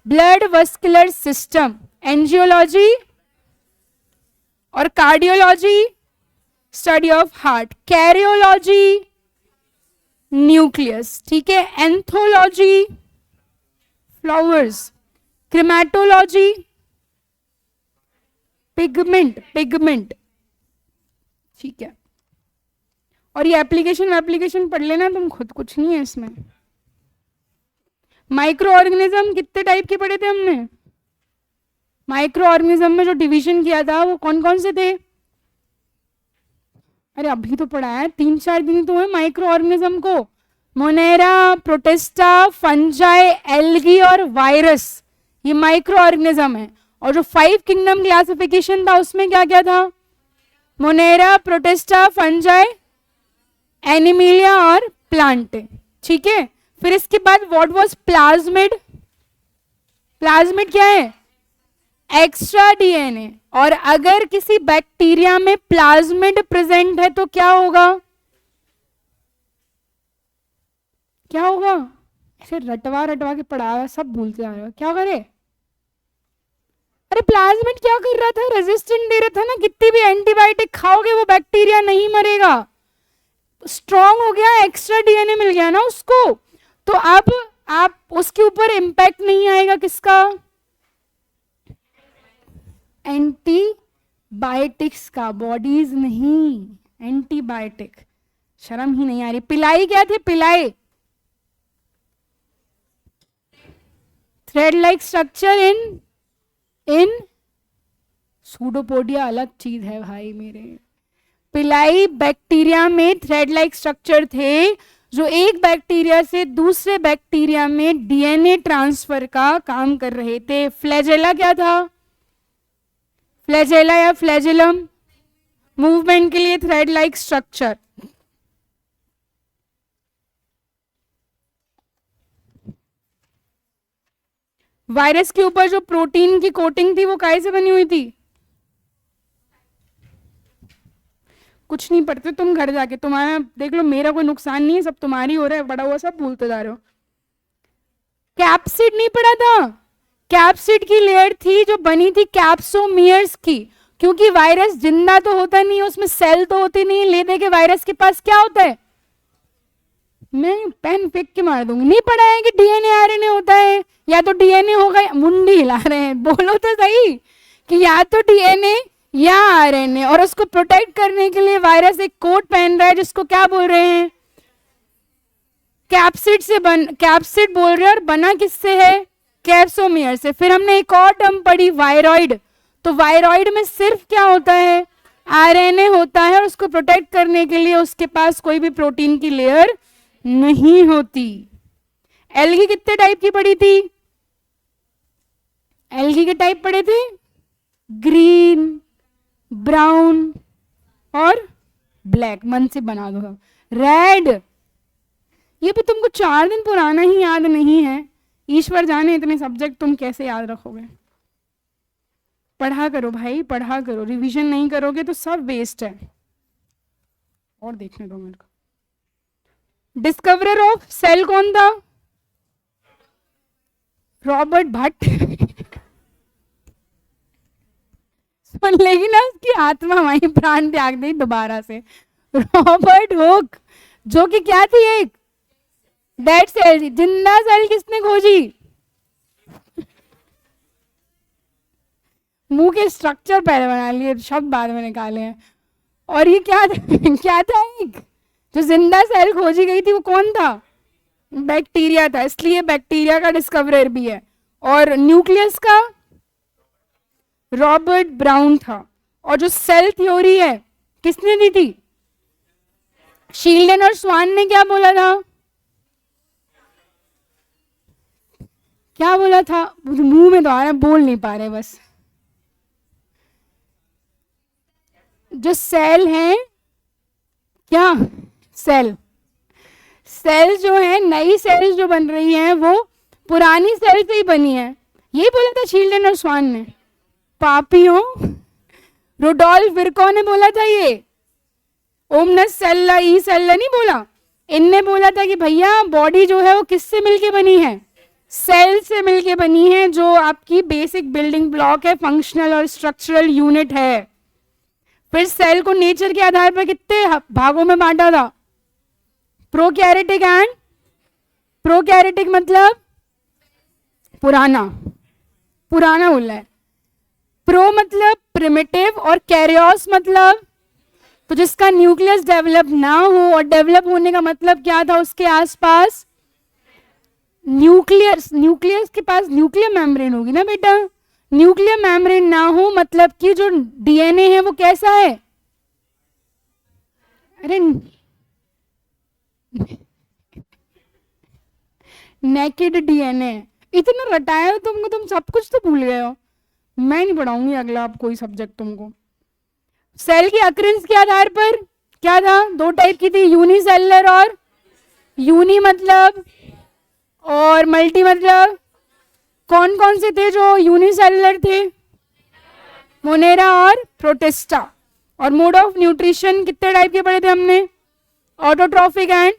blood vascular system, angiology, और cardiology study of heart, karyology nucleus. ठीक है, anthology flowers, chromatology pigment. ठीक है, और ये application पढ़ लेना तुम खुद, कुछ नहीं है इसमें। माइक्रो ऑर्गेनिज्म कितने टाइप के पढ़े थे हमने? माइक्रो ऑर्गेनिज्म में जो डिवीजन किया था वो कौन कौन से थे? अरे अभी तो पढ़ा है, 3-4 दिन तो है माइक्रो ऑर्गेनिज्म को। मोनेरा, प्रोटिस्टा, फंजाई, एल्गी और वायरस, ये माइक्रो ऑर्गेनिज्म है। और जो 5 किंगडम क्लासिफिकेशन था उसमें क्या क्या था? मोनेरा, प्रोटिस्टा, फंजाई, एनिमिलिया और प्लांट। ठीक है, फिर इसके बाद व्हाट वाज प्लाज्मिड? प्लाज्मिड क्या है? Extra DNA. और अगर किसी बैक्टीरिया में प्लाज्मिड प्रेजेंट है तो क्या होगा? क्या होगा? ऐसे रटवा के पढ़ा, सब भूलते जा रहे हो, क्या करे? अरे प्लाज्मिड क्या कर रहा था, रेजिस्टेंट दे रहा था ना, कितनी भी एंटीबायोटिक खाओगे वो बैक्टीरिया नहीं मरेगा, स्ट्रॉन्ग हो गया, एक्स्ट्रा डीएनए मिल गया ना उसको, तो अब आप उसके ऊपर इम्पैक्ट नहीं आएगा किसका, एंटीबायोटिक्स का, बॉडीज नहीं, एंटीबायोटिक। शर्म ही नहीं आ रही। पिलाई क्या थे, पिलाई thread like structure in pseudopodia अलग चीज है भाई मेरे। पिलाई बैक्टीरिया में थ्रेड लाइक स्ट्रक्चर थे जो एक बैक्टीरिया से दूसरे बैक्टीरिया में डीएनए ट्रांसफर का काम कर रहे थे। फ्लैजेला क्या था, फ्लैजेला या फ्लैजेलम, मूवमेंट के लिए थ्रेड लाइक स्ट्रक्चर। वायरस के ऊपर जो प्रोटीन की कोटिंग थी वो काहे से बनी हुई थी, कुछ नहीं पढ़ते तुम घर जाके, तुम्हारा देख लो, मेरा कोई नुकसान नहीं है, सब तुम्हारी हो रहा है, बड़ा हुआ सब भूलते जा रहे हो। कैप्सिड नहीं पढ़ा था, कैप्सिड की लेयर थी जो बनी थी कैप्सोमियर्स की, क्योंकि वायरस जिंदा तो होता नहीं है, उसमें सेल तो होती नहीं, ले दे के वायरस के पास क्या होता है, मैं पेन फेंक के मार दूंगी। नहीं पढ़ा है कि डीएनए आरएनए होता है, या तो डीएनए होगा, मुंडी हिला रहे हैं, बोलो तो सही कि या तो डीएनए या आरएनए, और उसको प्रोटेक्ट करने के लिए वायरस एक कोट पहन रहा है जिसको क्या बोल रहे हैं, कैप्सिड से कैप्सिड बोल रहे हैं, और बना किससे है, कैप्सोमियर से। फिर हमने एक और टर्म पढ़ी, वायरॉइड, तो वायरॉइड में सिर्फ क्या होता है, आरएनए होता है, और उसको प्रोटेक्ट करने के लिए उसके पास कोई भी प्रोटीन की लेयर नहीं होती। एल्गी कितने टाइप की पढ़ी थी, एल्गी के टाइप पढ़े थे, ग्रीन, ब्राउन और ब्लैक, मन से बना दो। रेड, ये भी तुमको 4 दिन पुराना ही याद नहीं है, ईश्वर जाने इतने सब्जेक्ट तुम कैसे याद रखोगे। पढ़ा करो भाई, पढ़ा करो, रिवीजन नहीं करोगे तो सब वेस्ट है। और देखने दो मेरे को। डिस्कवरर ऑफ सेल कौन था, रॉबर्ट भट्ट। सुन लेगी ना उसकी आत्मा वहीं प्राण त्याग दी दोबारा से। रॉबर्ट हुक, जो कि क्या थी, एक डेड सेल थी। जिंदा सेल किसने खोजी, मुंह के स्ट्रक्चर पहले बना लिए, शब्द बाद में निकाले हैं। और ये क्या क्या था, एक जो जिंदा सेल खोजी गई थी वो कौन था, बैक्टीरिया था, इसलिए बैक्टीरिया का डिस्कवरर भी है। और न्यूक्लियस का रॉबर्ट ब्राउन था। और जो सेल थ्योरी है किसने दी थी, शील्डन और स्वान ने क्या बोला था, क्या बोला था, मुंह में तो आ रहा है, बोल नहीं पा रहे बस। जो सेल है, क्या सेल, सेल जो है, नई सेल जो बन रही है वो पुरानी सेल से ही बनी है, यही बोला था शील्डन और स्वान ने। पापियो, रुडोल्फ विर्को ने बोला था ये, ओमनस सेल्ला ई सेल्ला नहीं बोला, इनने बोला था कि भैया बॉडी जो है वो किससे मिलके बनी है, सेल से मिलके बनी है, जो आपकी बेसिक बिल्डिंग ब्लॉक है, फंक्शनल और स्ट्रक्चरल यूनिट है। फिर सेल को नेचर के आधार पर कितने भागों में बांटा था, प्रोकैरियोटिक एंड प्रोकैरियोटिक, मतलब पुराना, पुराना बोला है। प्रो मतलब प्रिमिटिव, और कैरियोस मतलब तो जिसका न्यूक्लियस डेवलप ना हो, और डेवलप होने का मतलब क्या था, उसके आसपास न्यूक्लियस के पास न्यूक्लियर मेम्ब्रेन होगी ना बेटा, न्यूक्लियर मेम्ब्रेन ना हो मतलब कि जो डीएनए है वो कैसा है, अरे नेकेड डीएनए। इतना रटाया तुमको, तुम सब कुछ तो भूल गए हो। मैं नहीं पढ़ाऊंगी अगला आप कोई सब्जेक्ट तुमको। सेल की अक्रेंस के आधार पर क्या था, 2 टाइप की थी, यूनिसेलुलर और यूनी मतलब, और मल्टी मतलब। कौन कौन से थे जो यूनिसेलुलर थे, मोनेरा और प्रोटिस्टा। और मोड ऑफ न्यूट्रिशन कितने टाइप के पढ़े थे हमने, ऑटोट्रॉफिक एंड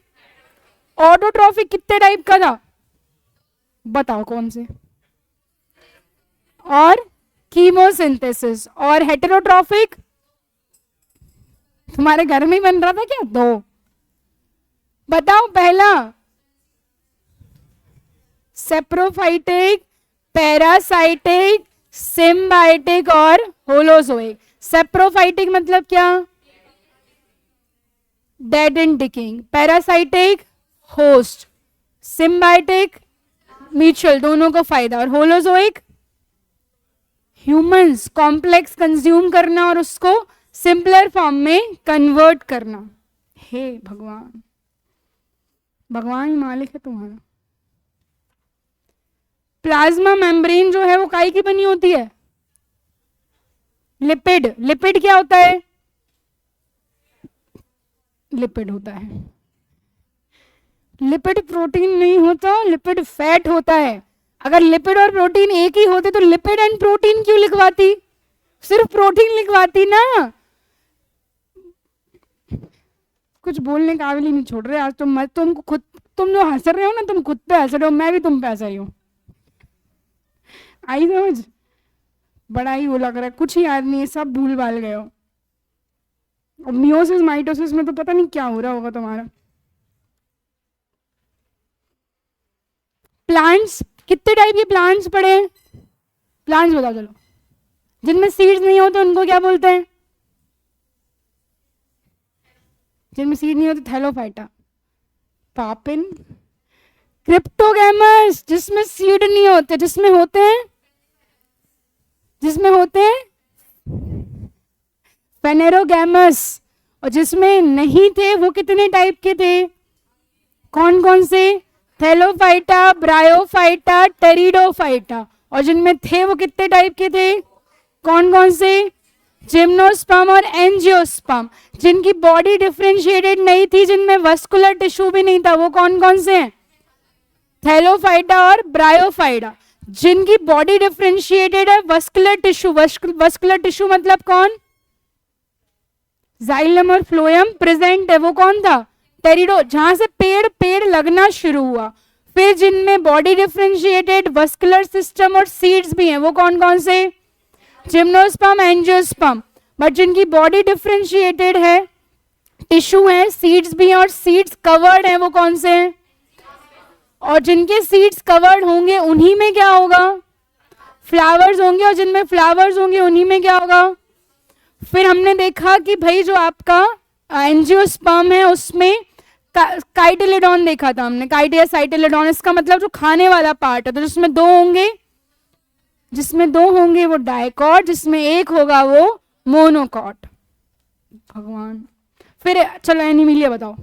ऑटोट्रॉफिक। कितने टाइप का था बताओ कौन से, और कीमोसिंथेसिस। और हेटेरोट्रॉफिक तुम्हारे घर में ही बन रहा था क्या? दो बताओ। पहला सेप्रोफाइटिक, पैरासाइटिक, सिम्बायोटिक और होलोजोइक। सेप्रोफाइटिक मतलब क्या? Dead and डिकिंग। Parasitic host, symbiotic mutual, दोनों को फायदा। और होलोजोइक ह्यूमंस, कॉम्प्लेक्स कंज्यूम करना और उसको सिंपलर फॉर्म में कन्वर्ट करना। हे भगवान, भगवान मालिक है तुम्हारा। प्लाज्मा मेम्ब्रेन जो है वो काई की बनी होती है? लिपिड। लिपिड क्या होता है? लिपिड होता है। लिपिड प्रोटीन नहीं होता, लिपिड फैट होता है। अगर लिपिड और प्रोटीन एक ही होते तो लिपिड एंड प्रोटीन क्यों लिखवाती? सिर्फ प्रोटीन लिखवाती ना। कुछ बोलने का काबिल ही नहीं छोड़ रहे आज तुम। तुमको खुद, तुम जो हंस रहे हो ना, तुम खुद पे हंस रहे हो, मैं भी तुम पे हंस रही हूँ। आई समझ? बड़ा ही वो लग रहा है, कुछ ही याद नहीं है, सब भूल भाल गए हो। और मियोसिस माइटोसिस में तो पता नहीं क्या हो रहा होगा तुम्हारा। प्लांट्स, कितने टाइप के प्लांट्स पड़े हैं? प्लांट्स बताओ चलो। जिनमें सीड्स नहीं होते उनको क्या बोलते हैं? जिनमें सीड नहीं होते थैलोफाइटा। पापिन। क्रिप्टोगैमस, जिसमें सीड नहीं होते, जिसमें होते हैं फेनेरोगैमस। और जिसमें नहीं थे वो कितने टाइप के थे? कौन कौन से? Thallophyta, bryophyta, pteridophyta. और जिनमें थे वो कितने टाइप के थे? कौन कौन से? जिम्नोस्पर्म और एंजियोस्पर्म। जिनकी बॉडी डिफरेंशिएटेड नहीं थी, जिनमें वस्कुलर टिश्यू भी नहीं था, वो कौन कौन से हैं? थैलोफाइटा और ब्रायोफाइटा। जिनकी बॉडी डिफरेंशिएटेड है, वस्कुलर टिश्यू। वस्कुलर टिश्यू मतलब कौन? जाइलम और फ्लोएम प्रेजेंट है, वो कौन था? टेरिडो। जहां से पेड़ लगना शुरू हुआ। फिर जिनमें बॉडी डिफरेंशिएटेड वस्कुलर सिस्टम और सीड्स भी हैं, वो कौन कौन से? Gymnosperm, angiosperm. बट जिनकी बॉडी डिफरेंशिएटेड है, टिश्यू है, सीड्स भी हैं और सीड्स कवर्ड हैं, वो कौन से हैं? और जिनके सीड्स कवर्ड होंगे उन्हीं में क्या होगा? फ्लावर्स होंगे। और जिनमें फ्लावर्स होंगे उन्हीं में क्या होगा? फिर हमने देखा कि भाई जो आपका एंजियोस्पर्म है उसमें काइटिलिडॉन देखा था हमने, काइट या साइटिलिडॉन। इसका मतलब जो खाने वाला पार्ट है, तो जिसमें दो होंगे वो डाइकॉट, जिसमें एक होगा वो मोनोकॉट। भगवान। फिर चलो एनिमिलिया बताओ।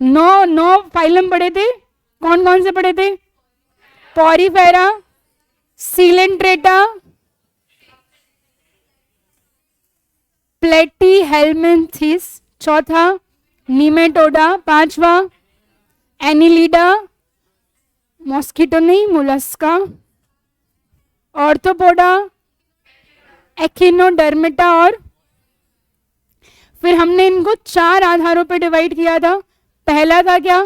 9 फाइलम पढ़े थे। कौन कौन से पढ़े थे? पॉरीफेरा, सीलेंट्रेटा, प्लेटीहेल्मिन्थेस, चौथा नीमेटोडा, पांचवा एनिलिडा, मॉस्किटो नहीं, मोलस्का, ऑर्थोपोडा, एकिनोडर्मिटा। और फिर हमने इनको 4 आधारों पे डिवाइड किया था। पहला था क्या?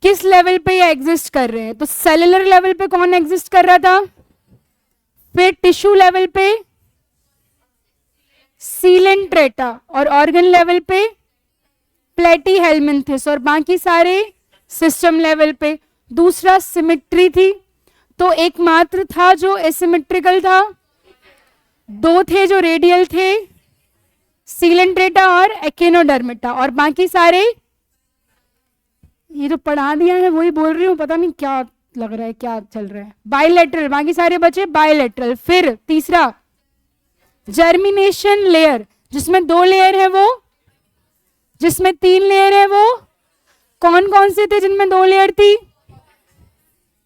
किस लेवल पे ये एग्जिस्ट कर रहे हैं? तो सेलुलर लेवल पे कौन एग्जिस्ट कर रहा था? फिर टिश्यू लेवल पे सीलेंट्रेटा, और ऑर्गन लेवल पे प्लेटीहेल्मिन्थेस, और बाकी सारे सिस्टम लेवल पे। दूसरा सिमेट्री थी, तो एकमात्र था जो एसिमेट्रिकल था, 2 थे जो रेडियल थे, सीलेंट्रेटा और एकिनोडर्मिटा, और बाकी सारे ये जो पढ़ा दिया है वही बोल रही हूँ, पता नहीं क्या लग रहा है, क्या चल रहा है। बायलैटरल, बाकी सारे बचे बायलैटरल। फिर तीसरा जर्मिनेशन लेयर, जिसमें 2 लेयर है वो, जिसमें 3 लेयर है वो। कौन कौन से थे जिनमें 2 लेयर थी?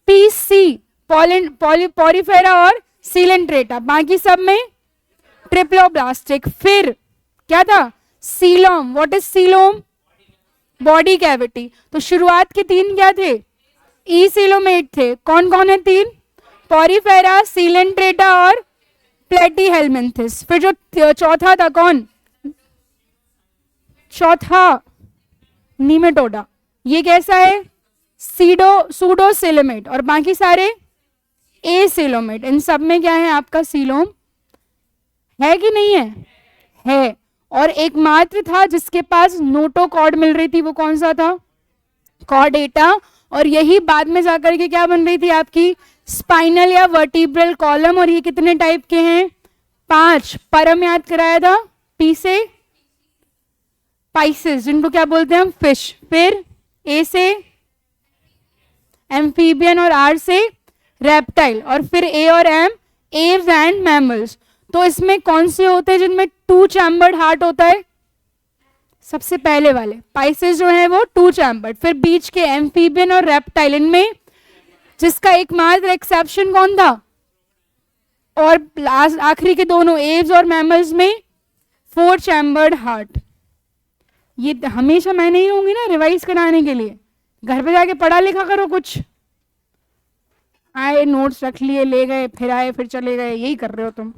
पीसी, पॉरीफेरा और सीलेंट्रेटा। बाकी सब में ट्रिप्लोब्लास्टिक। फिर क्या था? Coelom. What is coelom? Body cavity. तो शुरुआत के 3 क्या थे? ई सीलोमेट थे। कौन कौन है 3? पॉरीफेरा, सीलेंट्रेटा और प्लेटीहेल्मिन्थेस। फिर जो चौथा था कौन? चौथा नीमेटोडा। ये कैसा है? सूडोसिलोमेट। और बाकी सारे एसिलोमेट। इन सब में क्या है आपका सीलोम है कि नहीं है। और एकमात्र था जिसके पास नोटोकॉर्ड मिल रही थी, वो कौन सा था? कॉर्डेटा। और यही बाद में जाकर के क्या बन रही थी आपकी? स्पाइनल या वर्टिब्रल कॉलम। और ये कितने टाइप के हैं? 5। परम याद कराया था, पी से पाइसेस, जिनको क्या बोलते हैं हम? फिश। फिर ए से एम्फीबियन और आर से रेप्टाइल। और फिर ए और एम एव्स एंड मैमल्स। तो इसमें कौन से होते हैं जिनमें 2 चैम्बर्ड हार्ट होता है? सबसे पहले वाले पाइसेस जो है वो 2 चैम्बर्ड। फिर बीच के एम्फीबियन और रेप्टाइल, इनमें जिसका एकमात्र एक्सेप्शन कौन था? और लास्ट आखिरी के दोनों एव्स और मैमल्स में 4 चैम्बर्ड हार्ट। ये हमेशा मैं नहीं रहूंगी ना रिवाइज कराने के लिए, घर पे जाके पढ़ा लिखा करो। कुछ आए नोट्स रख लिए, ले गए, फिर आए, फिर चले गए, यही कर रहे हो तुम।